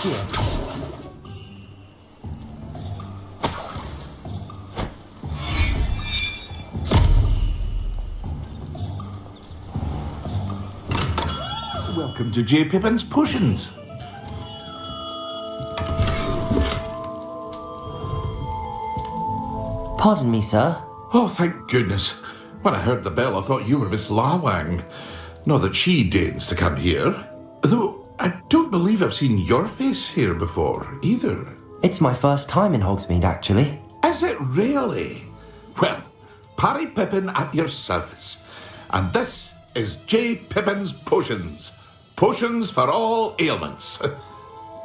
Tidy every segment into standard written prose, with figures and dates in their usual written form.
Accio. Welcome to J. Pippin's Potions. Pardon me, sir. Oh, thank goodness. When I heard the bell, I thought you were Miss Lawang. Not that she deigns to come here. Though I don't believe I've seen your face here before, either. It's my first time in Hogsmeade, actually. Is it really? Well, Parry Pippin at your service. And this is J. Pippin's Potions. Potions for all ailments.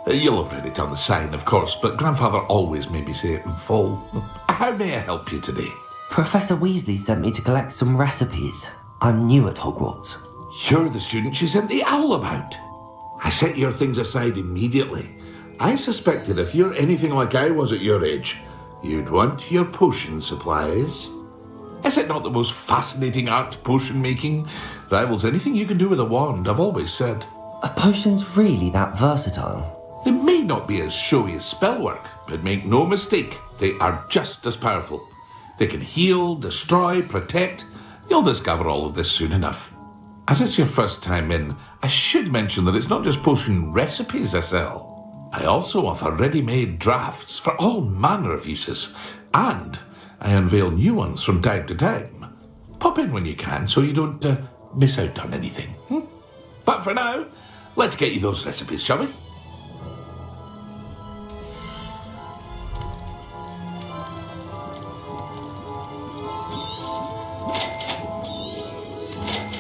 You'll have read it on the sign, of course, but Grandfather always made me say it in full. How may I help you today? Professor Weasley sent me to collect some recipes. I'm new at Hogwarts. You're the student she sent the owl about. I set your things aside immediately. I suspected if you're anything like I was at your age, you'd want your potion supplies. Is it not the most fascinating art, potion making? Rivals anything you can do with a wand, I've always said. Are potions really that versatile? They may not be as showy as spellwork, but make no mistake, they are just as powerful. They can heal, destroy, protect. You'll discover all of this soon enough. As it's your first time in, I should mention that it's not just potion recipes I sell. I also offer ready-made drafts for all manner of uses, and I unveil new ones from time to time. Pop in when you can so you don't miss out on anything. But for now, let's get you those recipes, shall we?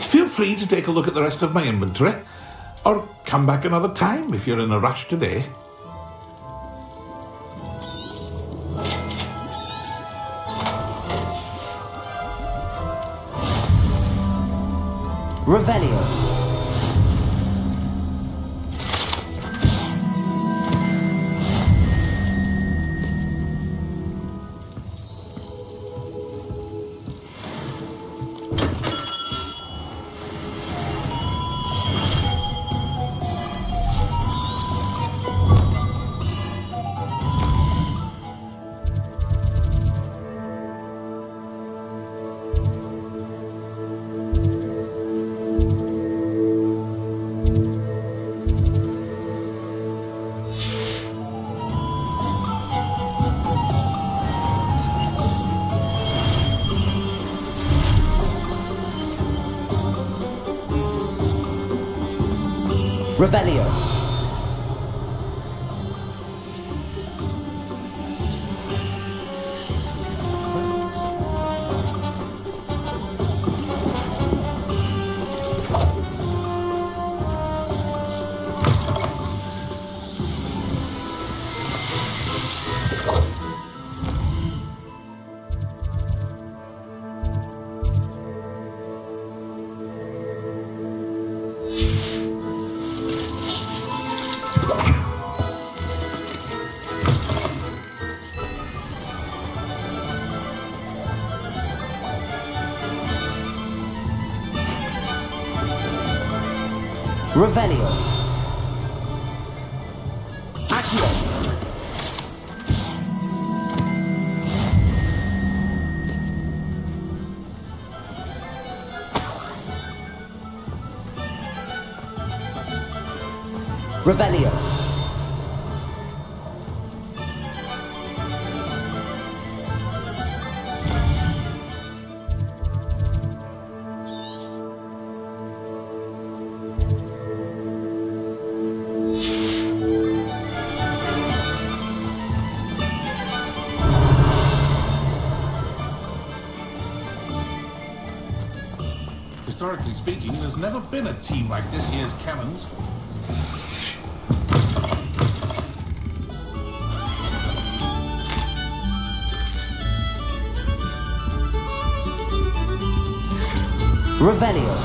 Feel free to take a look at the rest of my inventory, or come back another time if you're in a rush today. Revelio. Revelio. Revelio. Accio. Revelio. Historically speaking, there's never been a team like this year's Cannons. Revelio.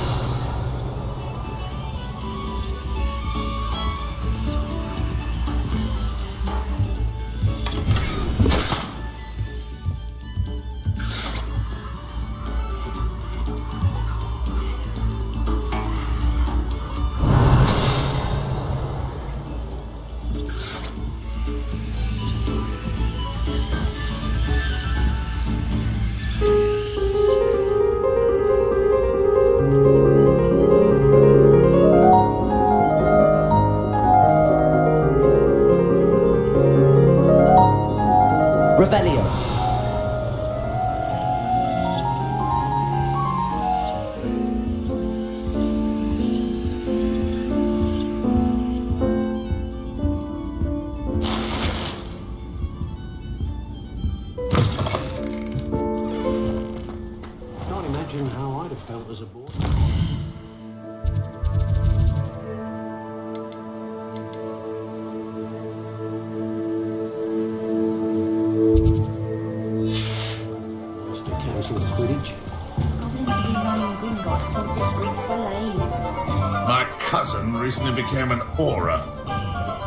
assassin recently became an aura.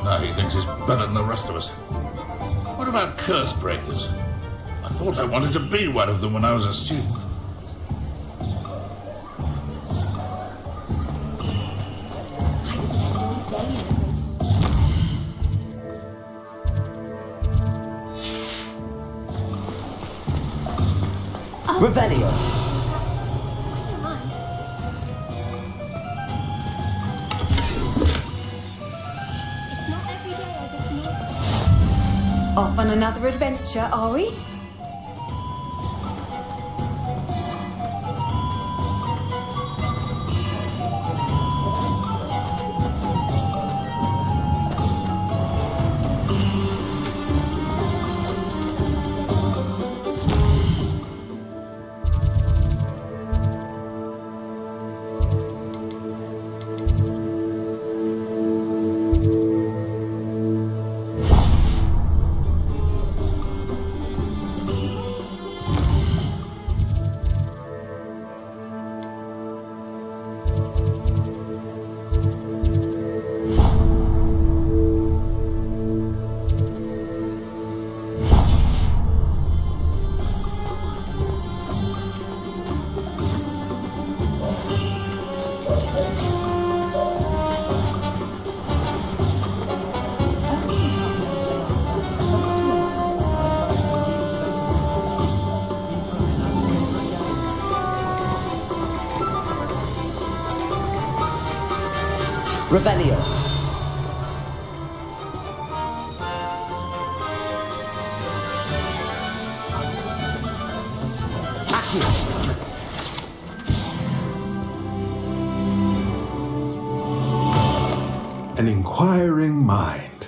Now he thinks he's better than the rest of us. What about curse breakers? I thought I wanted to be one of them when I was a student. Revelio. Off on another adventure, are we? Revelio. Accio. An inquiring mind.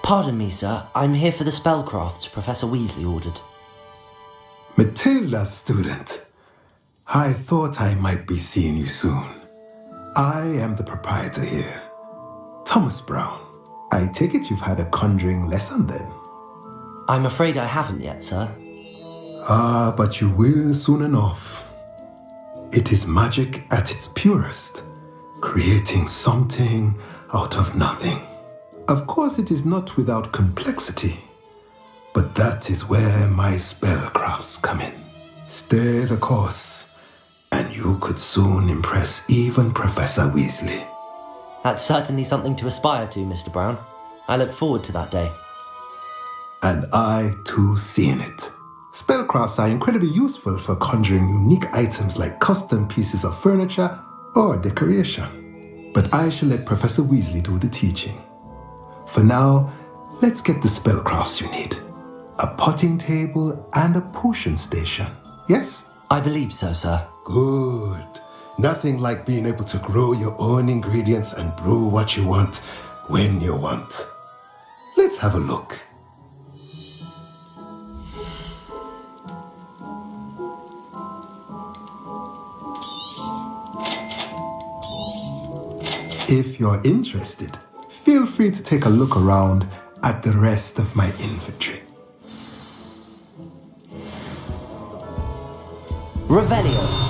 Pardon me, sir. I'm here for the spellcrafts Professor Weasley ordered. Matilda, student. I thought I might be seeing you soon. I am the proprietor here, Thomas Brown. I take it you've had a conjuring lesson then? I'm afraid I haven't yet, sir. Ah, but you will soon enough. It is magic at its purest, creating something out of nothing. Of course, it is not without complexity, but that is where my spellcrafts come in. Stay the course, and you could soon impress even Professor Weasley. That's certainly something to aspire to, Mr. Brown. I look forward to that day. And I too seeing it. Spellcrafts are incredibly useful for conjuring unique items like custom pieces of furniture or decoration. But I shall let Professor Weasley do the teaching. For now, let's get the spellcrafts you need. A potting table and a potion station, yes? I believe so, sir. Good. Nothing like being able to grow your own ingredients and brew what you want when you want. Let's have a look. If you're interested, feel free to take a look around at the rest of my inventory. Revelio.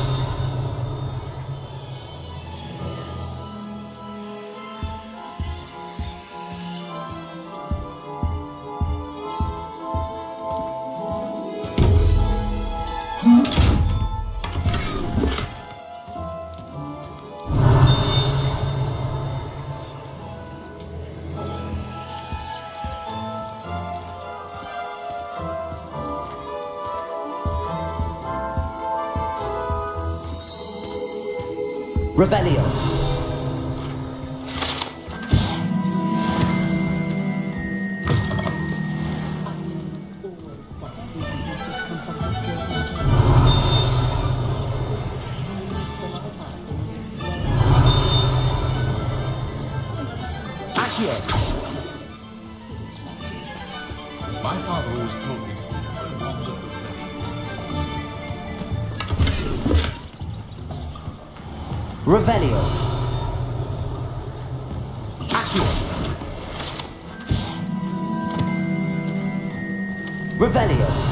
Revelio. Accio. My father always told me. Revelio. Accio. Revelio.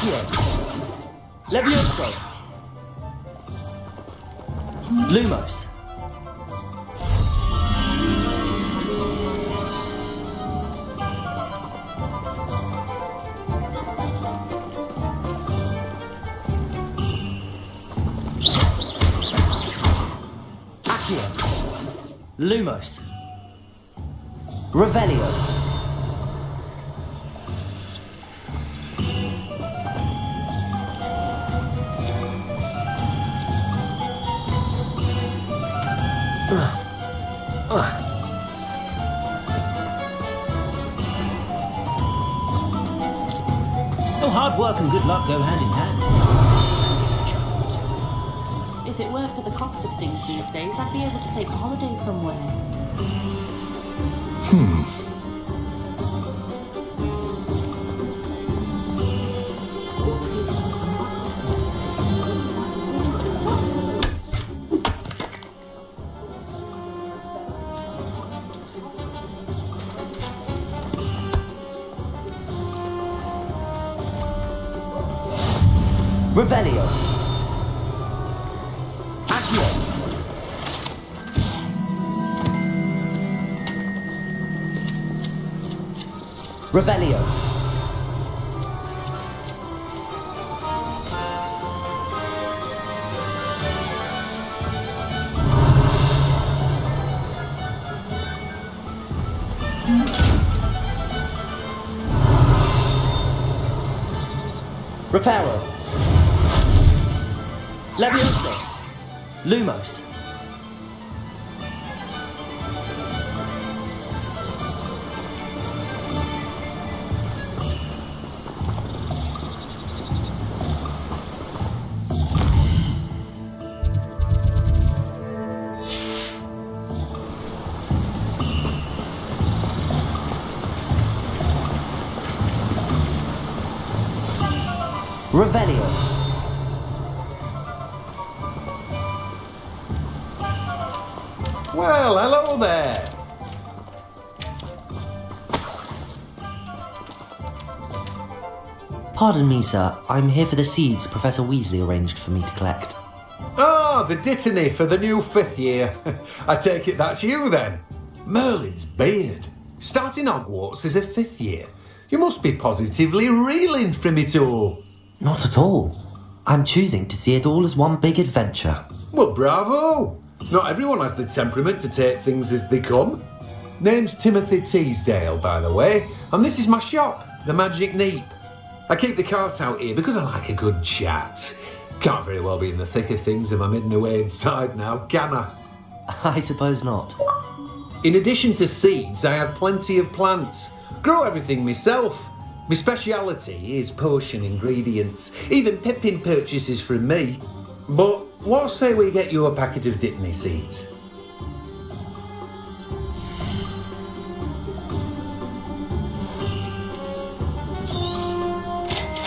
Accio. Levioso. Lumos. Accio. Lumos. Revelio. Oh, hard work and good luck go hand in hand. If it weren't for the cost of things these days, I'd be able to take a holiday somewhere. Revelio. Accio. Revelio. Reparo. Levioso. Lumos. Revelio. Well, hello there. Pardon me, sir. I'm here for the seeds Professor Weasley arranged for me to collect. Oh, the dittany for the new 5th year. I take it that's you then. Merlin's beard. Starting Hogwarts as a 5th year. You must be positively reeling from it all. Not at all. I'm choosing to see it all as one big adventure. Well, bravo. Not everyone has the temperament to take things as they come. Name's Timothy Teasdale, by the way, and this is my shop, the Magic Neep. I keep the cart out here because I like a good chat. Can't very well be in the thick of things if I'm hidden away inside now, can I? I suppose not. In addition to seeds, I have plenty of plants. Grow everything myself. My speciality is potion ingredients. Even Pippin purchases from me. But what say we get you a packet of Dittany seeds?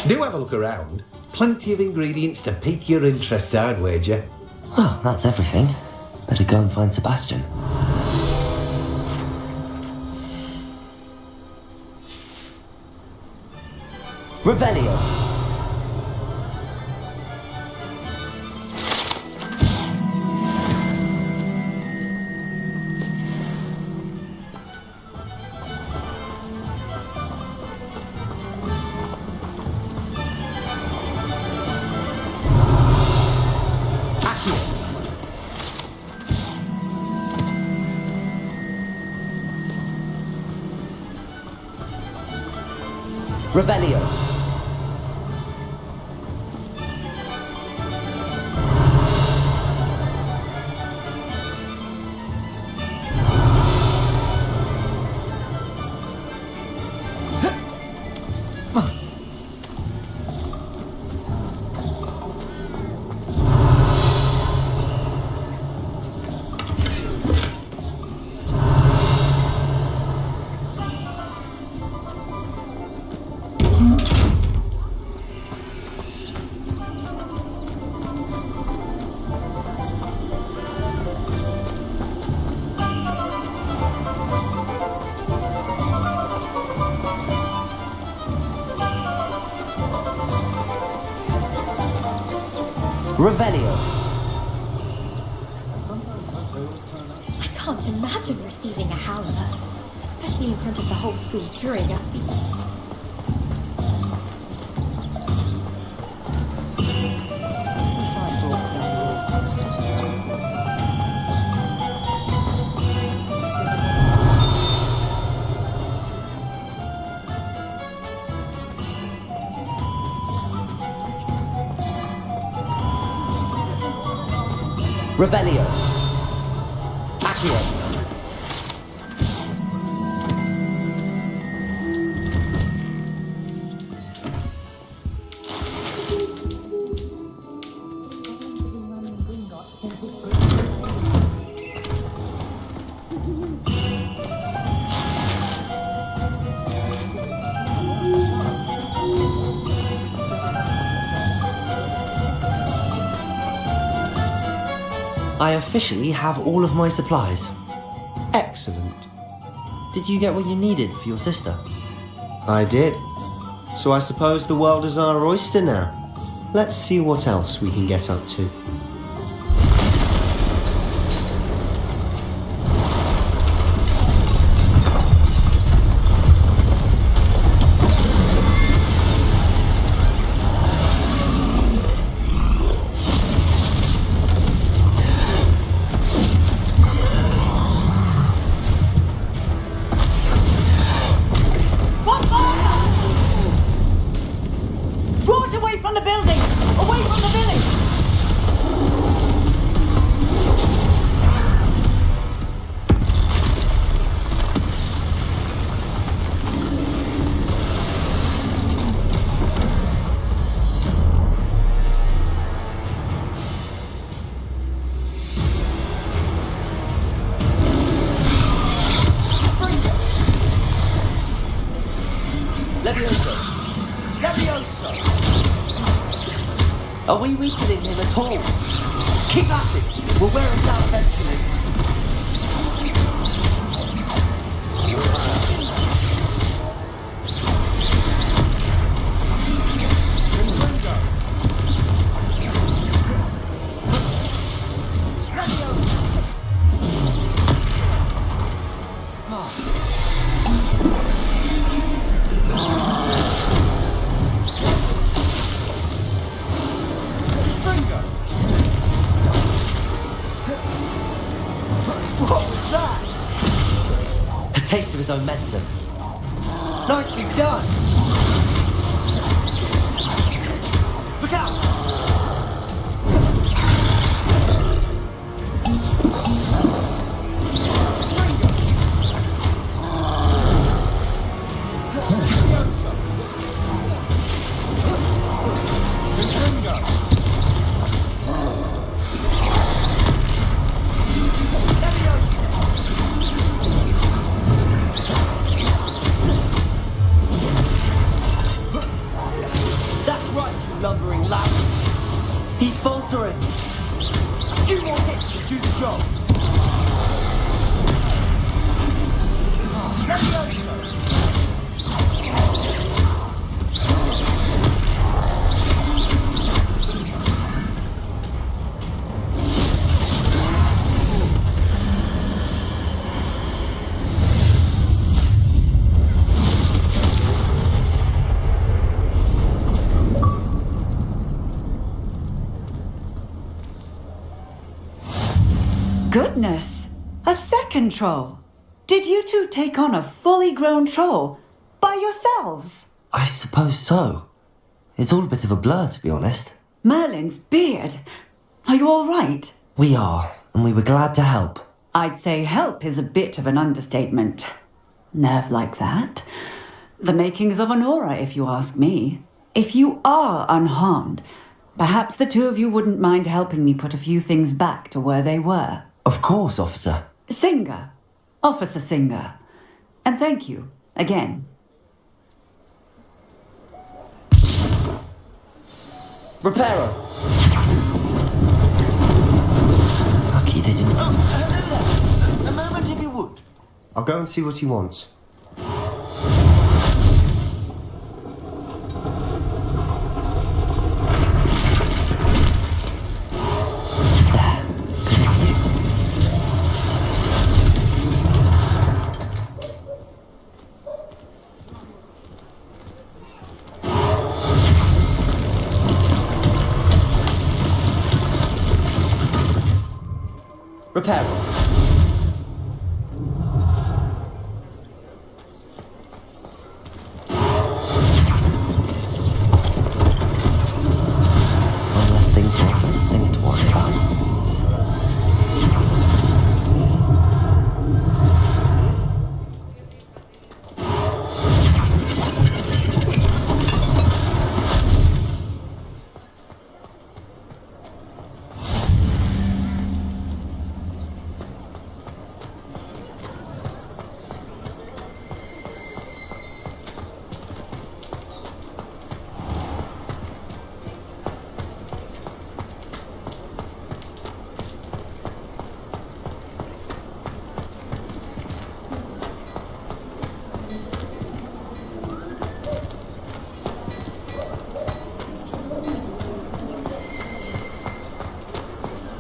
Do have a look around. Plenty of ingredients to pique your interest, I'd wager. Well, that's everything. Better go and find Sebastian. Revelio. Revelio. Revelio. I can't imagine receiving a howler, especially in front of the whole school during a feast. Revelio. Accio. I officially have all of my supplies. Excellent. Did you get what you needed for your sister? I did. So I suppose the world is our oyster now. Let's see what else we can get up to. Draw it away from the building! Away from the village! Levioso! Levioso! Are we weakening him at all? Keep at it! We'll wear him down eventually. What was that? A taste of his own medicine. Nicely done! Look out! That's right, you lumbering lads. He's faltering. A few more hits to do the job. Goodness! A second troll! Did you two take on a fully grown troll? By yourselves? I suppose so. It's all a bit of a blur, to be honest. Merlin's beard! Are you all right? We are, and we were glad to help. I'd say help is a bit of an understatement. Nerve like that? The makings of an aura, if you ask me. If you are unharmed, perhaps the two of you wouldn't mind helping me put a few things back to where they were. Of course, officer. Singer. Officer Singer. And thank you, again. Reparo! Lucky they didn't... A moment if you would. I'll go and see what he wants. Reparo. One less thing for Officer Singer to worry about.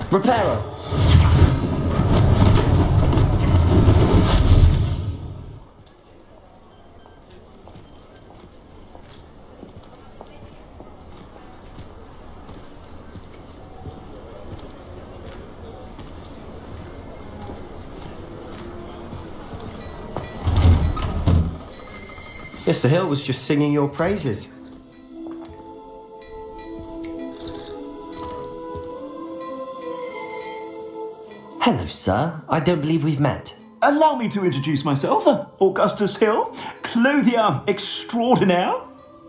Reparo. Mr. Hill was just singing your praises. Hello, sir. I don't believe we've met. Allow me to introduce myself, Augustus Hill, clothier extraordinaire.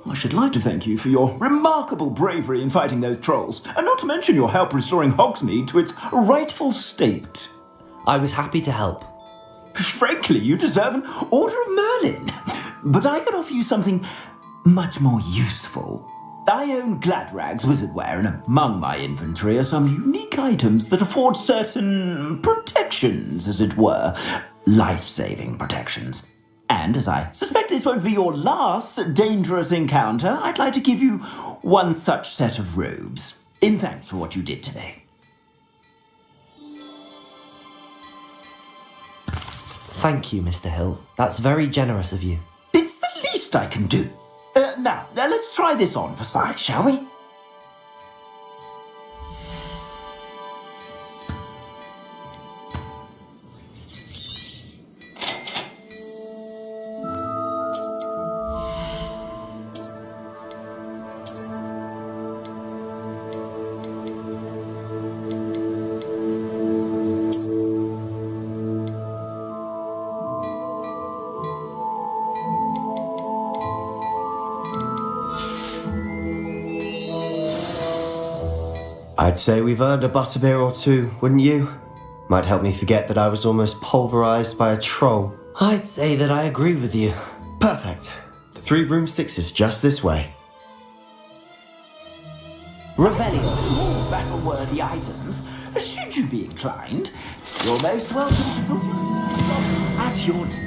I should like to thank you for your remarkable bravery in fighting those trolls, and not to mention your help restoring Hogsmeade to its rightful state. I was happy to help. Frankly, you deserve an Order of Merlin, but I can offer you something much more useful. I own Gladrag's wizardware, and among my inventory are some unique items that afford certain protections, as it were. Life-saving protections. And as I suspect this won't be your last dangerous encounter, I'd like to give you one such set of robes, in thanks for what you did today. Thank you, Mr. Hill. That's very generous of you. It's the least I can do. Now, let's try this on for size, shall we? I'd say we've earned a butterbeer or two, wouldn't you? Might help me forget that I was almost pulverized by a troll. I'd say that I agree with you. Perfect. The 3 broomsticks is just this way. Revelio, more battle-worthy items. Should you be inclined, you're most welcome to book at your leisure.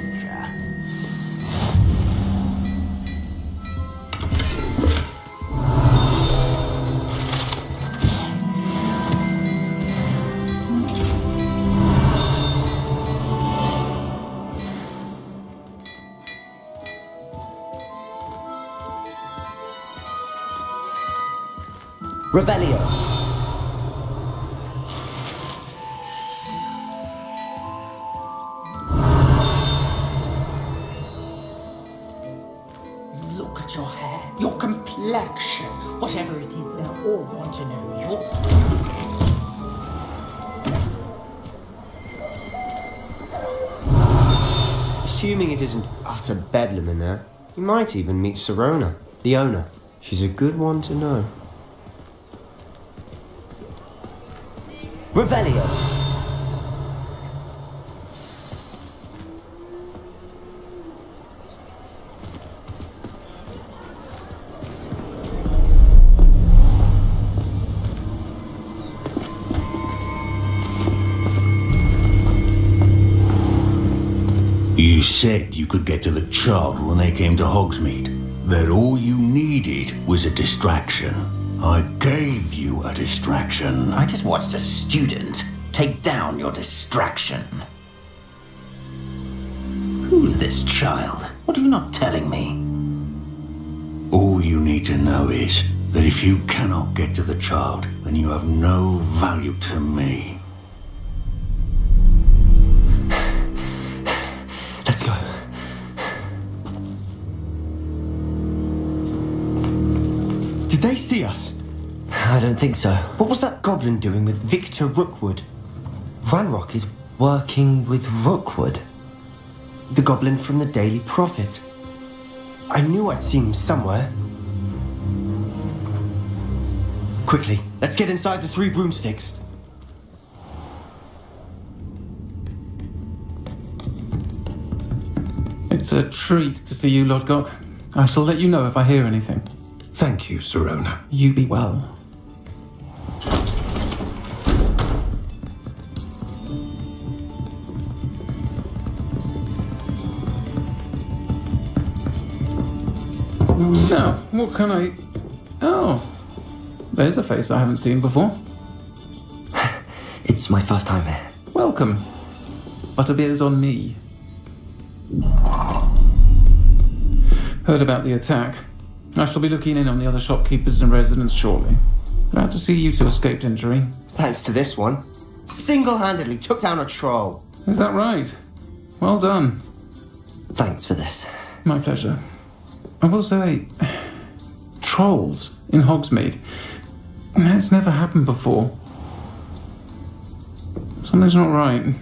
Revelio. Look at your hair, your complexion, whatever it is, they'll all want to know yours. Assuming it isn't utter bedlam in there, you might even meet Serona, the owner. She's a good one to know. Revelio. You said you could get to the child when they came to Hogsmeade. That all you needed was a distraction. I gave you a distraction. I just watched a student take down your distraction. Who's this child? What are you not telling me? All you need to know is that if you cannot get to the child, then you have no value to me. see us? I don't think so. What was that goblin doing with Victor Rookwood? Ranrock is working with Rookwood. The goblin from the Daily Prophet. I knew I'd seen him somewhere. Quickly, let's get inside the 3 broomsticks. It's a treat to see you, Lodgok. I shall let you know if I hear anything. Thank you, Sirona. You be well. Now, what can I... Oh, there's a face I haven't seen before. It's my first time here. Welcome. Butterbeer's on me. Heard about the attack. I shall be looking in on the other shopkeepers and residents shortly. Glad to see you two escaped injury. Thanks to this one. Single-handedly took down a troll. Is that right? Well done. Thanks for this. My pleasure. I will say, trolls in Hogsmeade. That's never happened before. Something's not right.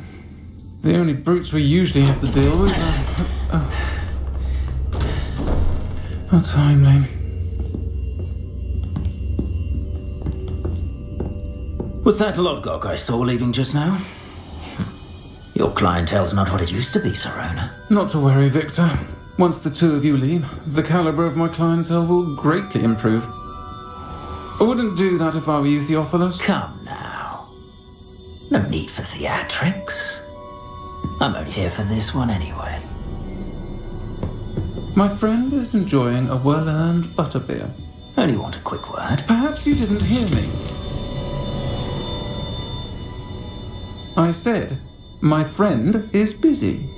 The only brutes we usually have to deal with are... How timely. Was that Lodgok I saw leaving just now? Your clientele's not what it used to be, Sirona. Not to worry, Victor. Once the two of you leave, the caliber of my clientele will greatly improve. I wouldn't do that if I were you, Theophilus. Come now. No need for theatrics. I'm only here for this one anyway. My friend is enjoying a well-earned butterbeer. Only want a quick word. Perhaps you didn't hear me. I said, my friend is busy.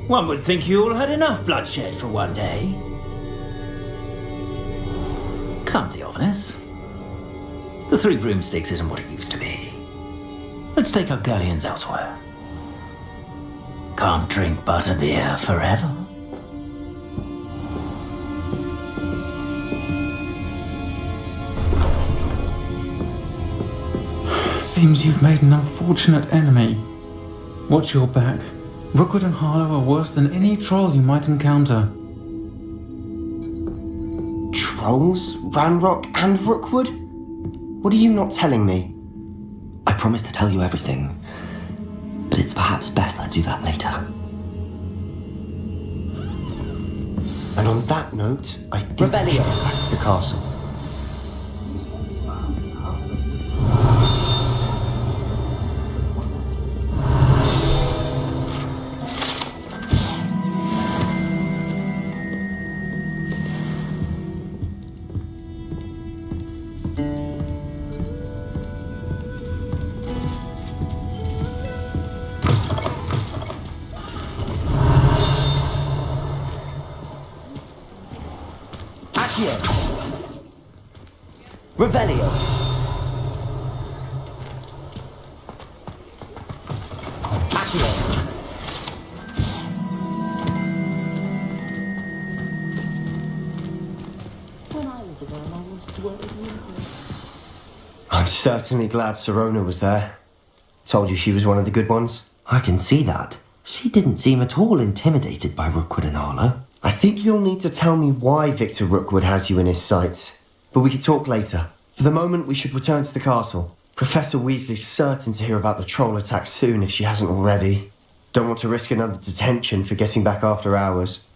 One would think you all had enough bloodshed for one day. Come, Theophilus. The 3 broomsticks isn't what it used to be. Let's take our galleons elsewhere. Can't drink butterbeer forever. Seems you've made an unfortunate enemy. Watch your back. Rookwood and Harlow are worse than any troll you might encounter. Trolls? Ranrock and Rookwood? What are you not telling me? I promise to tell you everything, but it's perhaps best I do that later. And on that note, I think we should head back to the castle. Revelio. When I was a girl, I wanted to work with you. I'm certainly glad Sirona was there. Told you she was one of the good ones. I can see that. She didn't seem at all intimidated by Rookwood and Harlow. I think you'll need to tell me why Victor Rookwood has you in his sights. But we can talk later. For the moment, we should return to the castle. Professor Weasley's certain to hear about the troll attack soon if she hasn't already. Don't want to risk another detention for getting back after hours.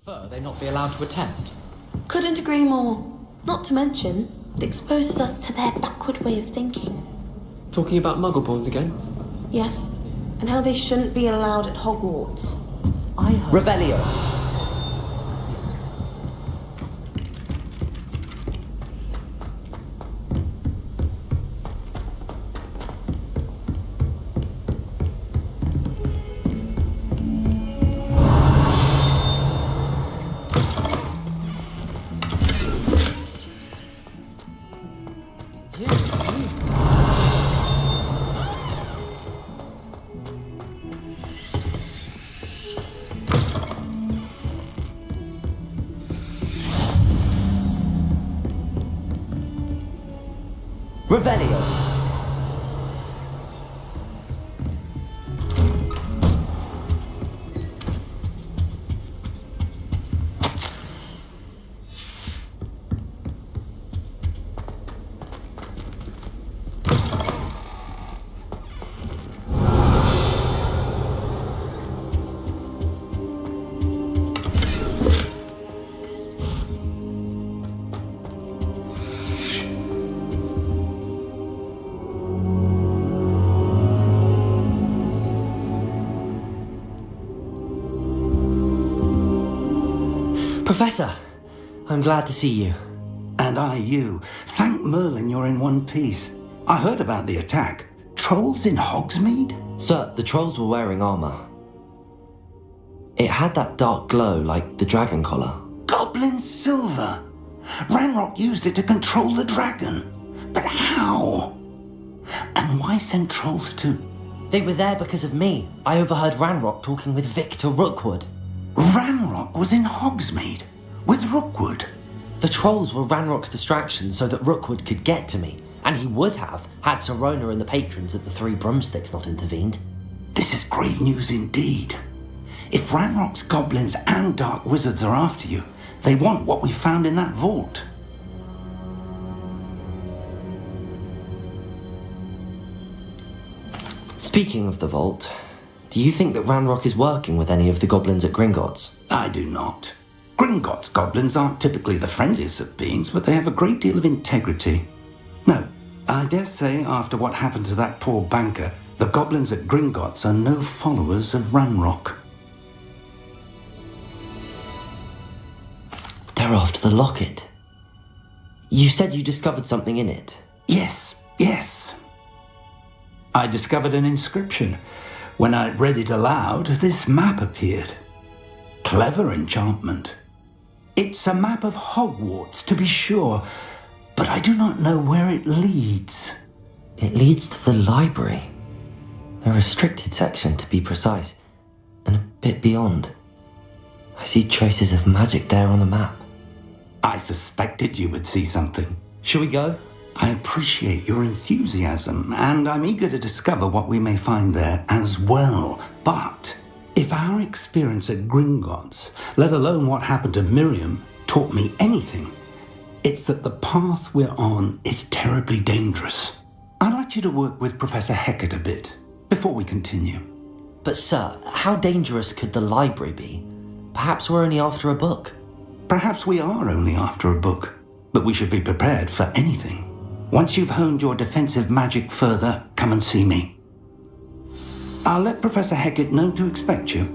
prefer they not be allowed to attend. Couldn't agree more. Not to mention, it exposes us to their backward way of thinking. Talking about Muggleborns again? Yes, and how they shouldn't be allowed at Hogwarts. Revelio. Revelio. Professor, I'm glad to see you. And I you. Thank Merlin you're in one piece. I heard about the attack. Trolls in Hogsmeade? Sir, the trolls were wearing armor. It had that dark glow like the dragon collar. Goblin silver! Ranrock used it to control the dragon. But how? And why send trolls too? They were there because of me. I overheard Ranrock talking with Victor Rookwood. Ranrock was in Hogsmeade with Rookwood. The trolls were Ranrock's distraction so that Rookwood could get to me, and he would have had Sirona and the patrons at the Three Broomsticks not intervened. This is grave news indeed. If Ranrock's goblins and dark wizards are after you, they want what we found in that vault. Speaking of the vault, do you think that Ranrock is working with any of the goblins at Gringotts? I do not. Gringotts goblins aren't typically the friendliest of beings, but they have a great deal of integrity. No, I dare say after what happened to that poor banker, the goblins at Gringotts are no followers of Ranrock. They're after the locket. You said you discovered something in it. Yes. I discovered an inscription. When I read it aloud, this map appeared. Clever enchantment. It's a map of Hogwarts, to be sure, but I do not know where it leads. It leads to the library. The restricted section, to be precise, and a bit beyond. I see traces of magic there on the map. I suspected you would see something. Shall we go? I appreciate your enthusiasm, and I'm eager to discover what we may find there as well. But if our experience at Gringotts, let alone what happened to Miriam, taught me anything, it's that the path we're on is terribly dangerous. I'd like you to work with Professor Hecat a bit before we continue. But sir, how dangerous could the library be? Perhaps we're only after a book. Perhaps we are only after a book, but we should be prepared for anything. Once you've honed your defensive magic further, come and see me. I'll let Professor Hecat know to expect you.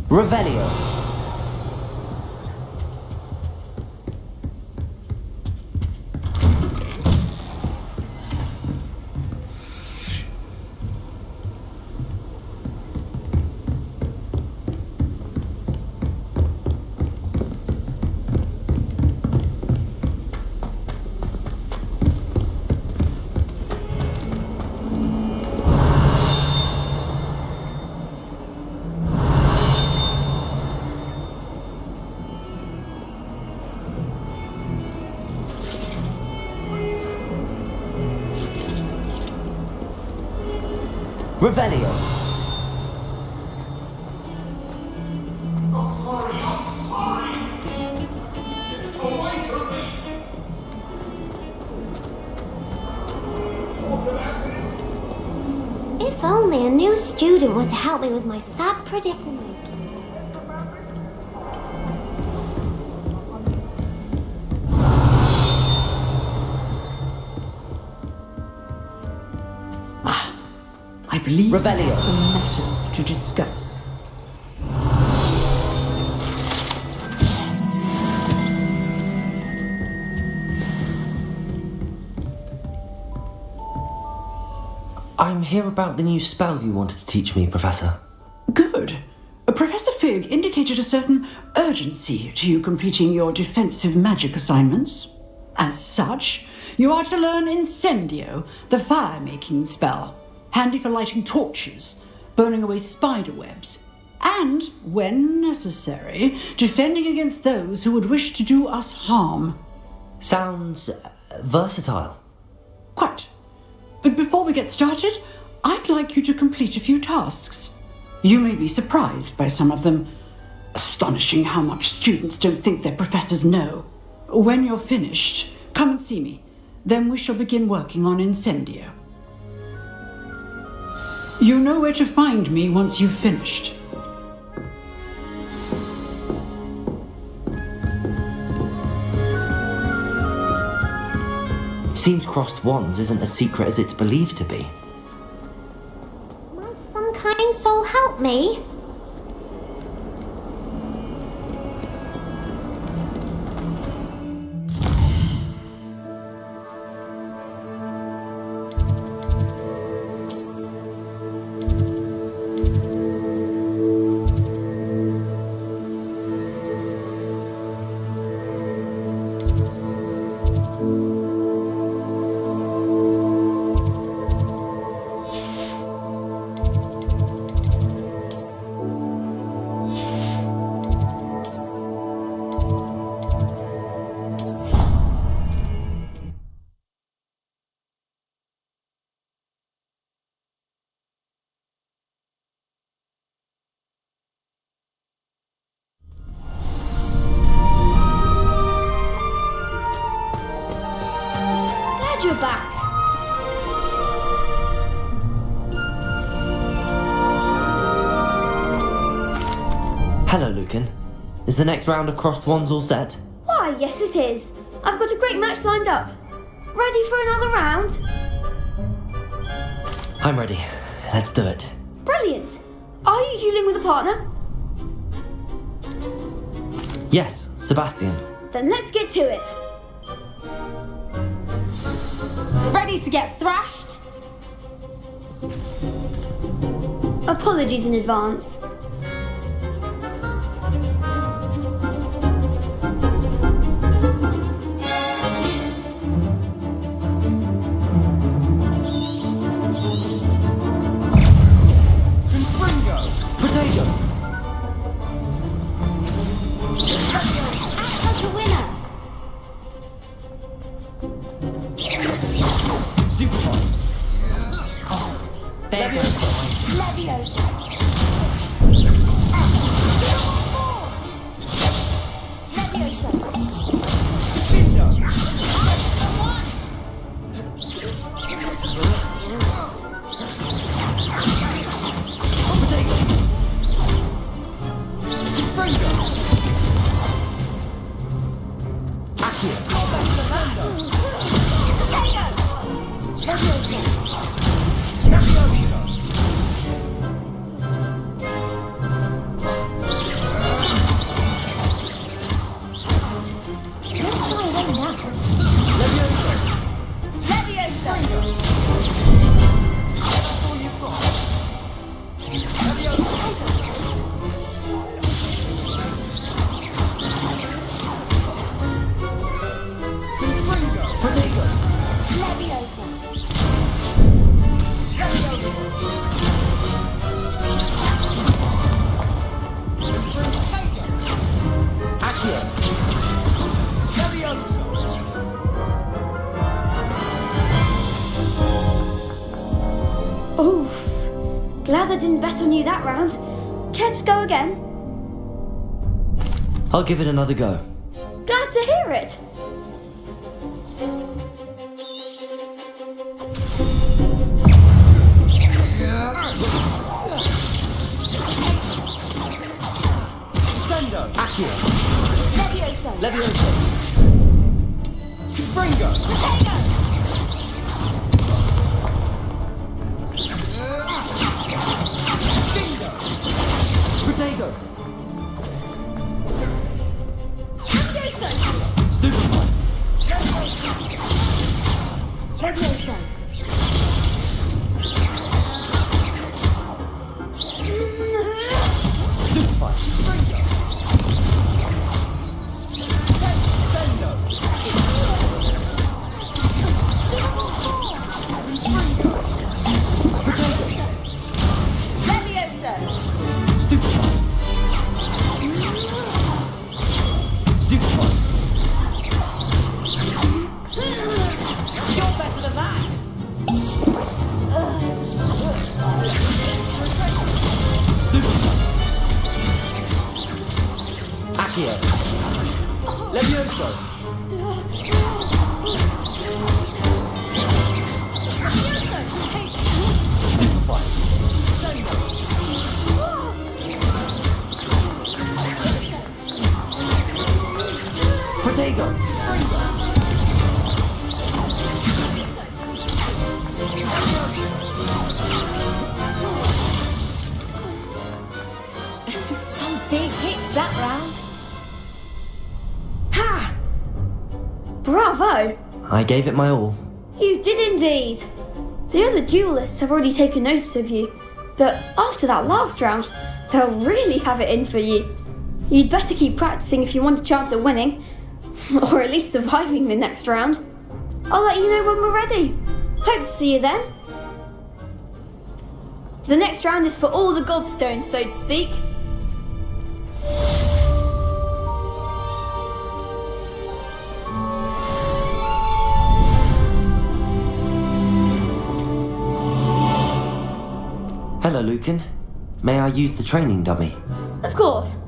Revelio. Revelio. If only a new student were to help me with my sad predicament. I believe Revelio. some matters to discuss. I'm here about the new spell you wanted to teach me, Professor. Good. Professor Fig indicated a certain urgency to you completing your defensive magic assignments. As such, you are to learn Incendio, the fire-making spell, handy for lighting torches, burning away spider webs, and, when necessary, defending against those who would wish to do us harm. Sounds versatile. Quite. But before we get started, I'd like you to complete a few tasks. You may be surprised by some of them. Astonishing how much students don't think their professors know. When you're finished, come and see me. Then we shall begin working on Incendio. You know where to find me once you've finished. Seems crossed wands isn't as secret as it's believed to be. Might some kind soul help me? You're back. Hello, Lucan. Is the next round of crossed wands all set? Why, yes it is. I've got a great match lined up. Ready for another round? I'm ready. Let's do it. Brilliant. Are you dueling with a partner? Yes, Sebastian. Then let's get to it. Ready to get thrashed? Apologies in advance. Oof. Glad I didn't bet on you that round. Care to go again? I'll give it another go. Glad to hear it. Accio. Levioso. Levioso. Springo. Potato. Bingo. Protego. Levioso. Stupefy. Levioso. Stupefy. Springo. Sendo. Protego. Levioso. Stupefy. Stupefy. You're better than that. Stupefy. Accio. Levioso. Stupefy. Protego. Some big hits that round. Ha! Bravo! I gave it my all. You did indeed. The other duelists have already taken notice of you, but after that last round, they'll really have it in for you. You'd better keep practicing if you want a chance at winning, or at least surviving the next round. I'll let you know when we're ready. Hope to see you then. The next round is for all the gobstones, so to speak. Hello, Lucan. May I use the training dummy? Of course.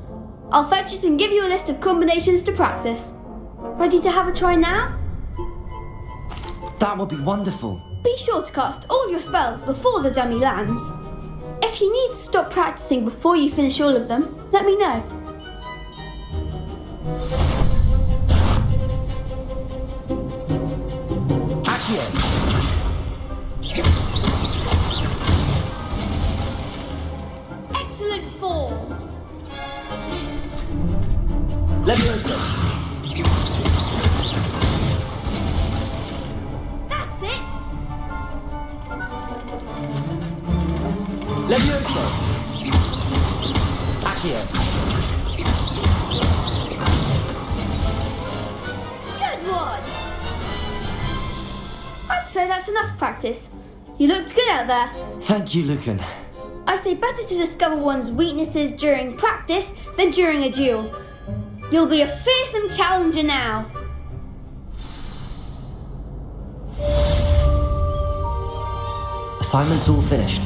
I'll fetch it and give you a list of combinations to practice. Ready to have a try now? That would be wonderful. Be sure to cast all your spells before the dummy lands. If you need to stop practicing before you finish all of them, let me know. Accio. Excellent form. Levioso. That's it. Levioso. Accio. Good one. I'd say that's enough practice. You looked good out there. Thank you, Lucan. I say better to discover one's weaknesses during practice than during a duel. You'll be a fearsome challenger now. Assignment's all finished.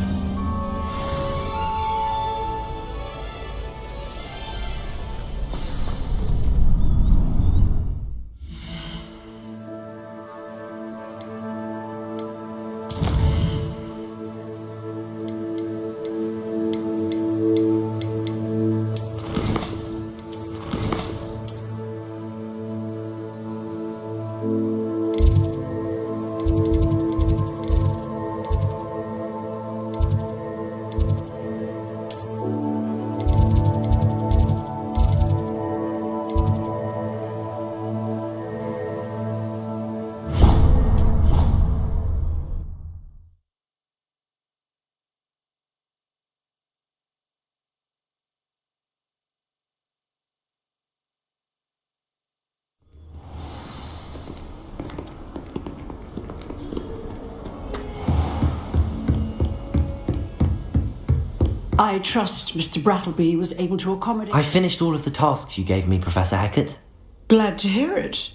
I trust Mr. Brattleby was able to accommodate... I finished all of the tasks you gave me, Professor Hackett. Glad to hear it.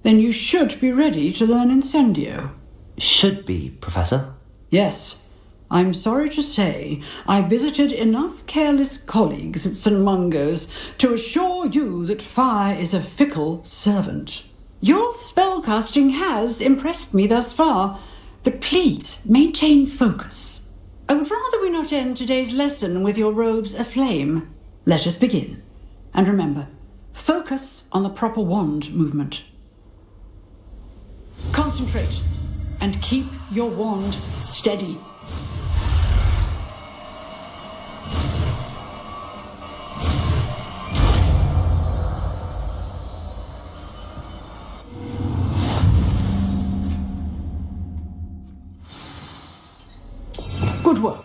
Then you should be ready to learn Incendio. Should be, Professor. Yes. I'm sorry to say I visited enough careless colleagues at St. Mungo's to assure you that fire is a fickle servant. Your spellcasting has impressed me thus far, but please maintain focus. I would rather we not end today's lesson with your robes aflame. Let us begin. And remember, focus on the proper wand movement. Concentrate and keep your wand steady. Good work.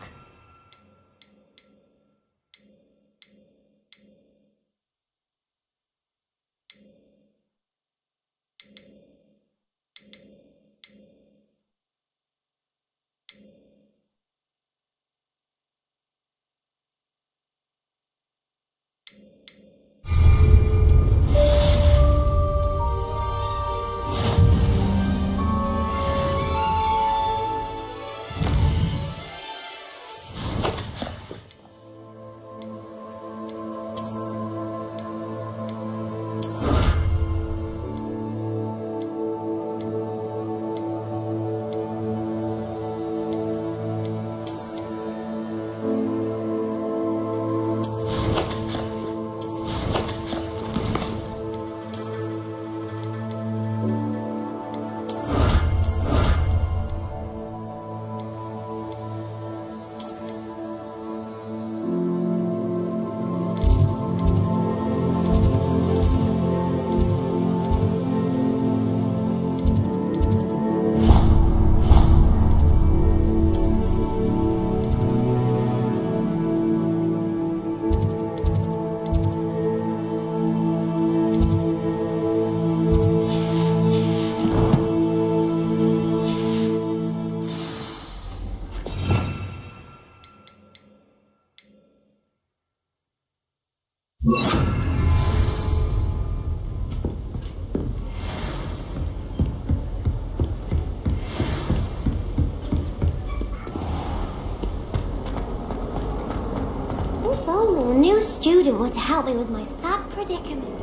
If only a new student were to help me with my sad predicament.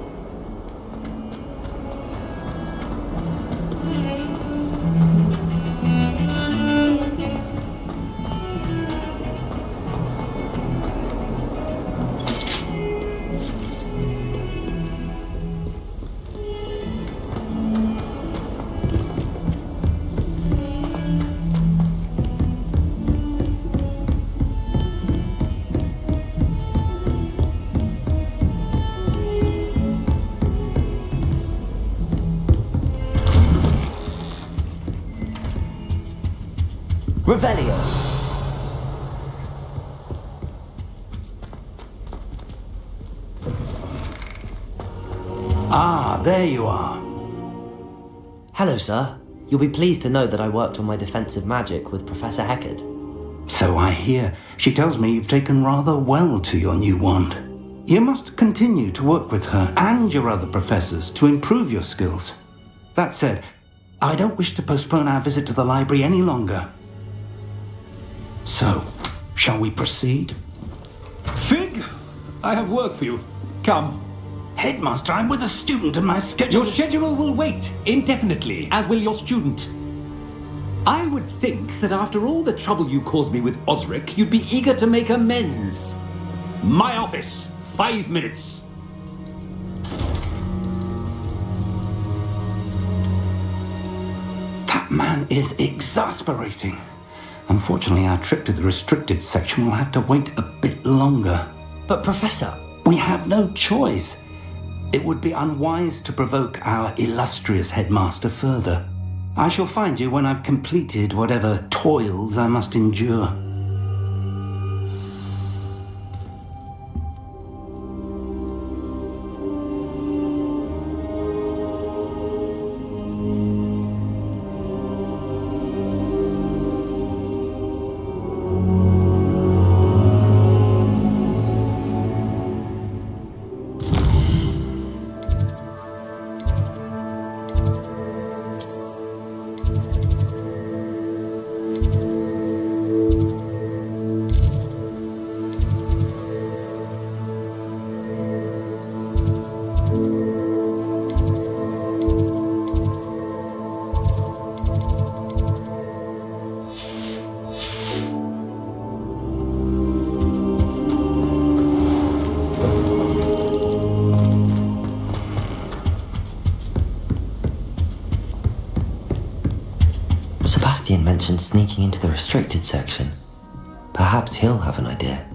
Revelio. Ah, there you are. Hello, sir. You'll be pleased to know that I worked on my defensive magic with Professor Heckard. So I hear. She tells me you've taken rather well to your new wand. You must continue to work with her and your other professors to improve your skills. That said, I don't wish to postpone our visit to the library any longer. So, shall we proceed? Fig, I have work for you. Come. Headmaster, I'm with a student and my schedule... Your schedule will wait indefinitely, as will your student. I would think that after all the trouble you caused me with Osric, you'd be eager to make amends. My office, 5 minutes. That man is exasperating. Unfortunately, our trip to the restricted section will have to wait a bit longer. But Professor... We have no choice. It would be unwise to provoke our illustrious headmaster further. I shall find you when I've completed whatever toils I must endure. Sebastian mentioned sneaking into the restricted section. Perhaps he'll have an idea.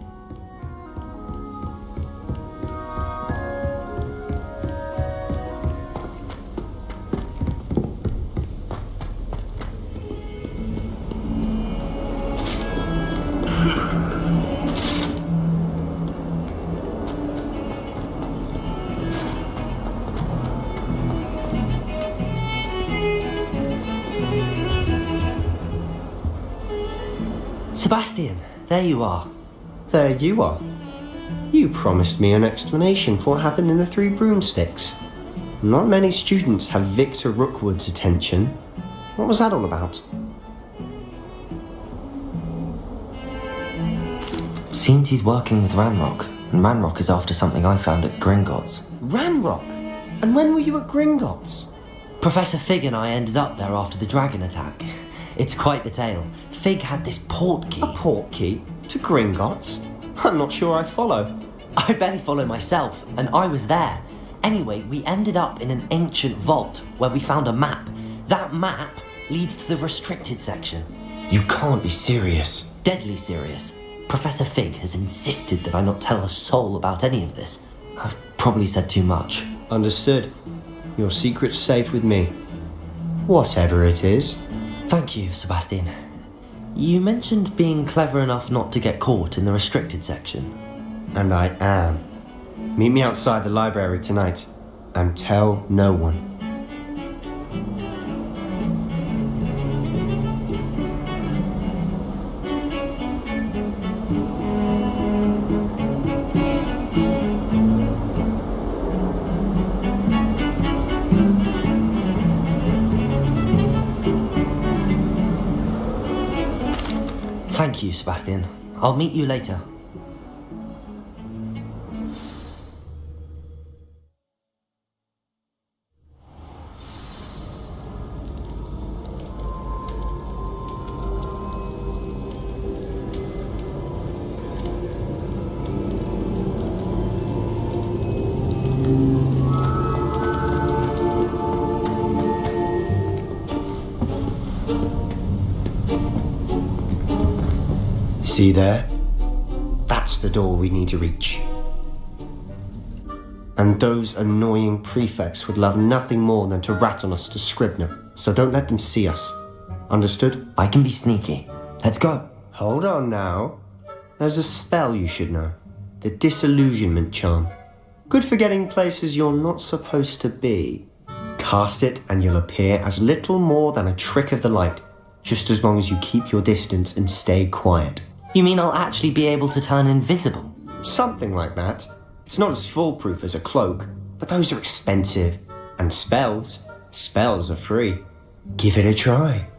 Sebastian, there you are. There you are. You promised me an explanation for what happened in the Three Broomsticks. Not many students have Victor Rookwood's attention. What was that all about? Seems he's working with Ranrock, and Ranrock is after something I found at Gringotts. Ranrock? And when were you at Gringotts? Professor Fig and I ended up there after the dragon attack. It's quite the tale. Fig had this port key. A port key? To Gringotts? I'm not sure I follow. I barely follow myself, and I was there. Anyway, we ended up in an ancient vault where we found a map. That map leads to the restricted section. You can't be serious. Deadly serious. Professor Fig has insisted that I not tell a soul about any of this. I've probably said too much. Understood. Your secret's safe with me. Whatever it is. Thank you, Sebastian. You mentioned being clever enough not to get caught in the restricted section. And I am. Meet me outside the library tonight, and tell no one. Thank you, Sebastian. I'll meet you later. See there? That's the door we need to reach. And those annoying prefects would love nothing more than to rat on us to Scribner, so don't let them see us. Understood? I can be sneaky. Let's go. Hold on now. There's a spell you should know. The Disillusionment Charm. Good for getting places you're not supposed to be. Cast it and you'll appear as little more than a trick of the light, just as long as you keep your distance and stay quiet. You mean I'll actually be able to turn invisible? Something like that. It's not as foolproof as a cloak, but those are expensive. And spells are free. Give it a try.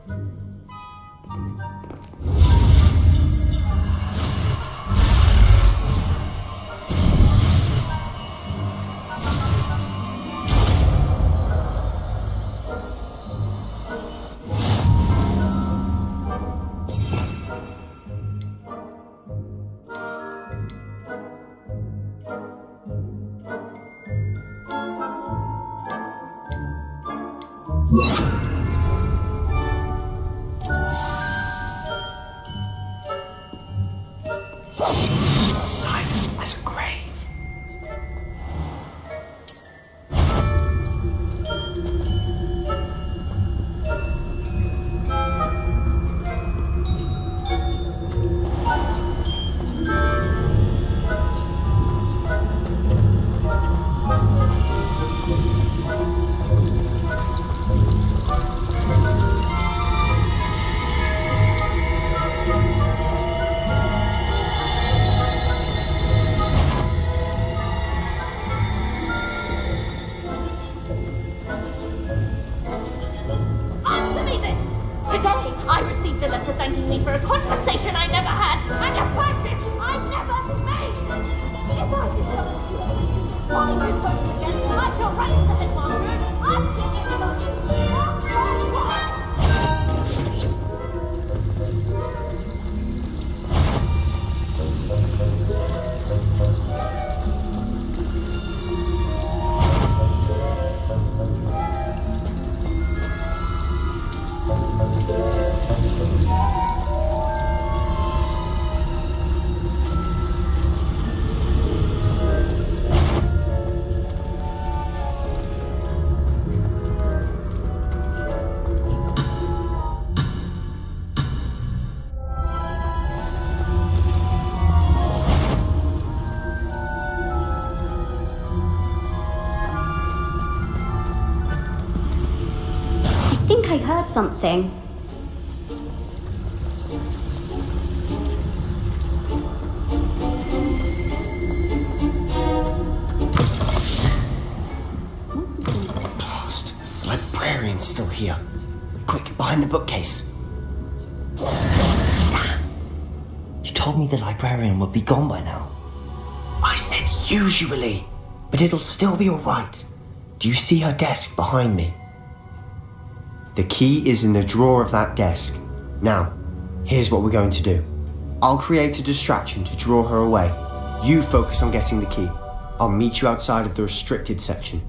Silent as a grave. I heard something. Blast. The librarian's still here. Quick, behind the bookcase. You told me the librarian would be gone by now. I said usually, but it'll still be alright. Do you see her desk behind me? The key is in the drawer of that desk. Now, here's what we're going to do. I'll create a distraction to draw her away. You focus on getting the key. I'll meet you outside of the restricted section.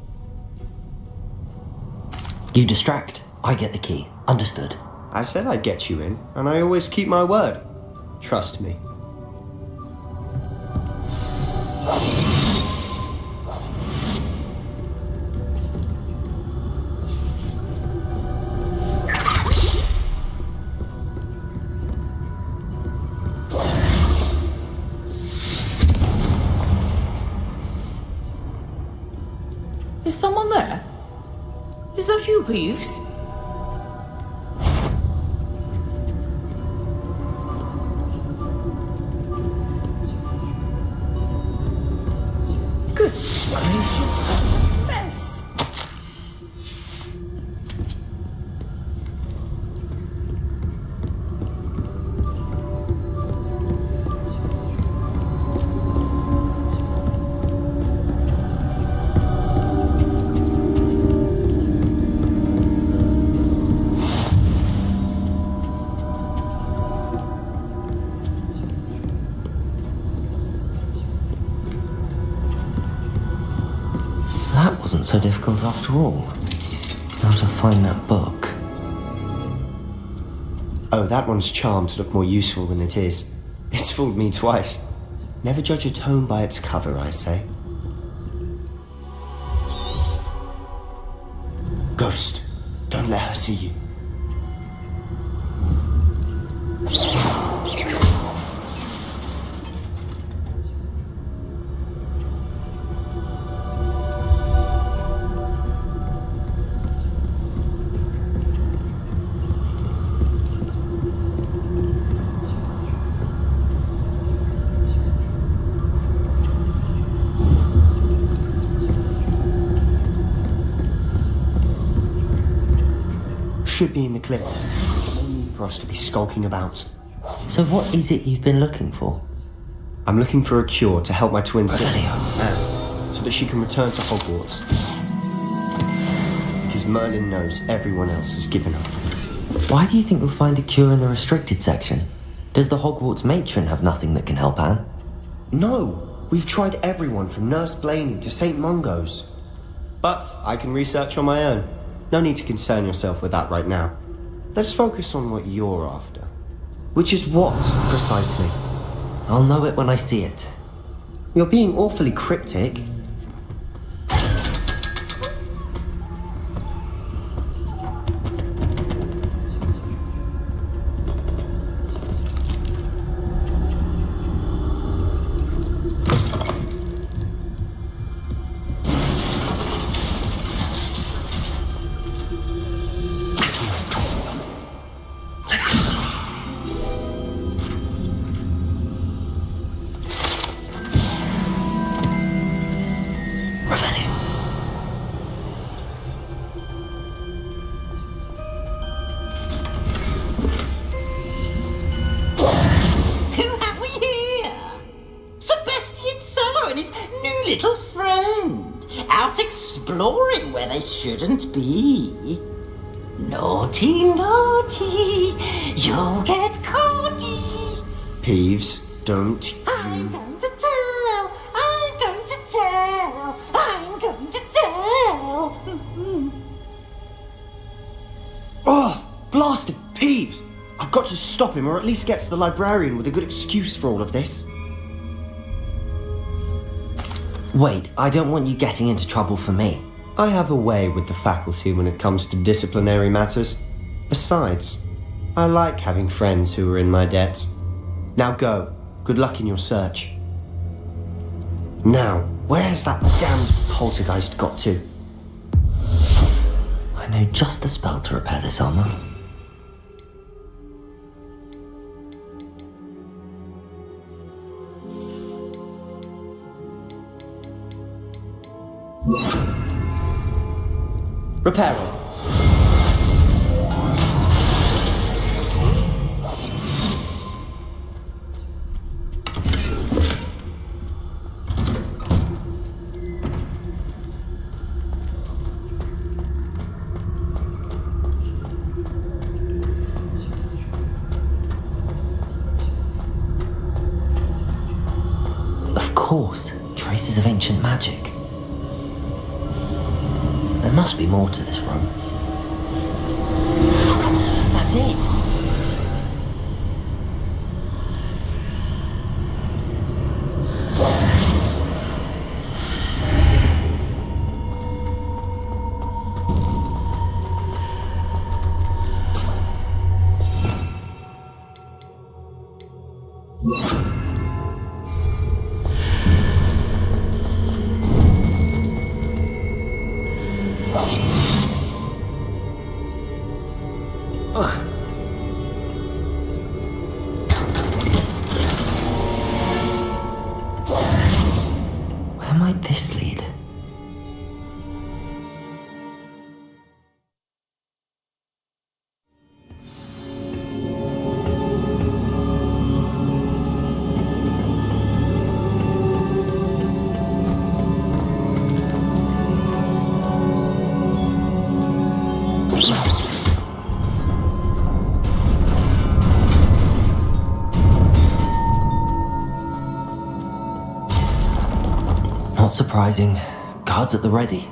You distract, I get the key. Understood. I said I'd get you in, and I always keep my word. Trust me. Is someone there? Is that you, Peeves? Goodness gracious, a mess. That wasn't so difficult after all. Now to find that book. Oh, that one's charmed to look more useful than it is. It's fooled me twice. Never judge a tome by its cover, I say. Ghost, don't let her see you. Should be in the clip. There's no need for us to be skulking about. So what is it you've been looking for? I'm looking for a cure to help my twin sister, Anne, so that she can return to Hogwarts. Because Merlin knows everyone else has given up. Why do you think you'll find a cure in the restricted section? Does the Hogwarts matron have nothing that can help Anne? No, we've tried everyone from Nurse Blaney to St. Mungo's. But I can research on my own. No need to concern yourself with that right now. Let's focus on what you're after. Which is what, precisely? I'll know it when I see it. You're being awfully cryptic. Little friend, out exploring where they shouldn't be. Naughty, naughty, you'll get caughty. Peeves, don't I'm going to tell, I'm going to tell, I'm going to tell. Oh, blasted Peeves! I've got to stop him, or at least get to the librarian with a good excuse for all of this. Wait, I don't want you getting into trouble for me. I have a way with the faculty when it comes to disciplinary matters. Besides, I like having friends who are in my debt. Now go. Good luck in your search. Now, where's that damned poltergeist got to? I know just the spell to repair this armor. Repairing. Of course, traces of ancient magic. There must be more to this room. That's it! Where might this lead? Not surprising. Guards at the ready.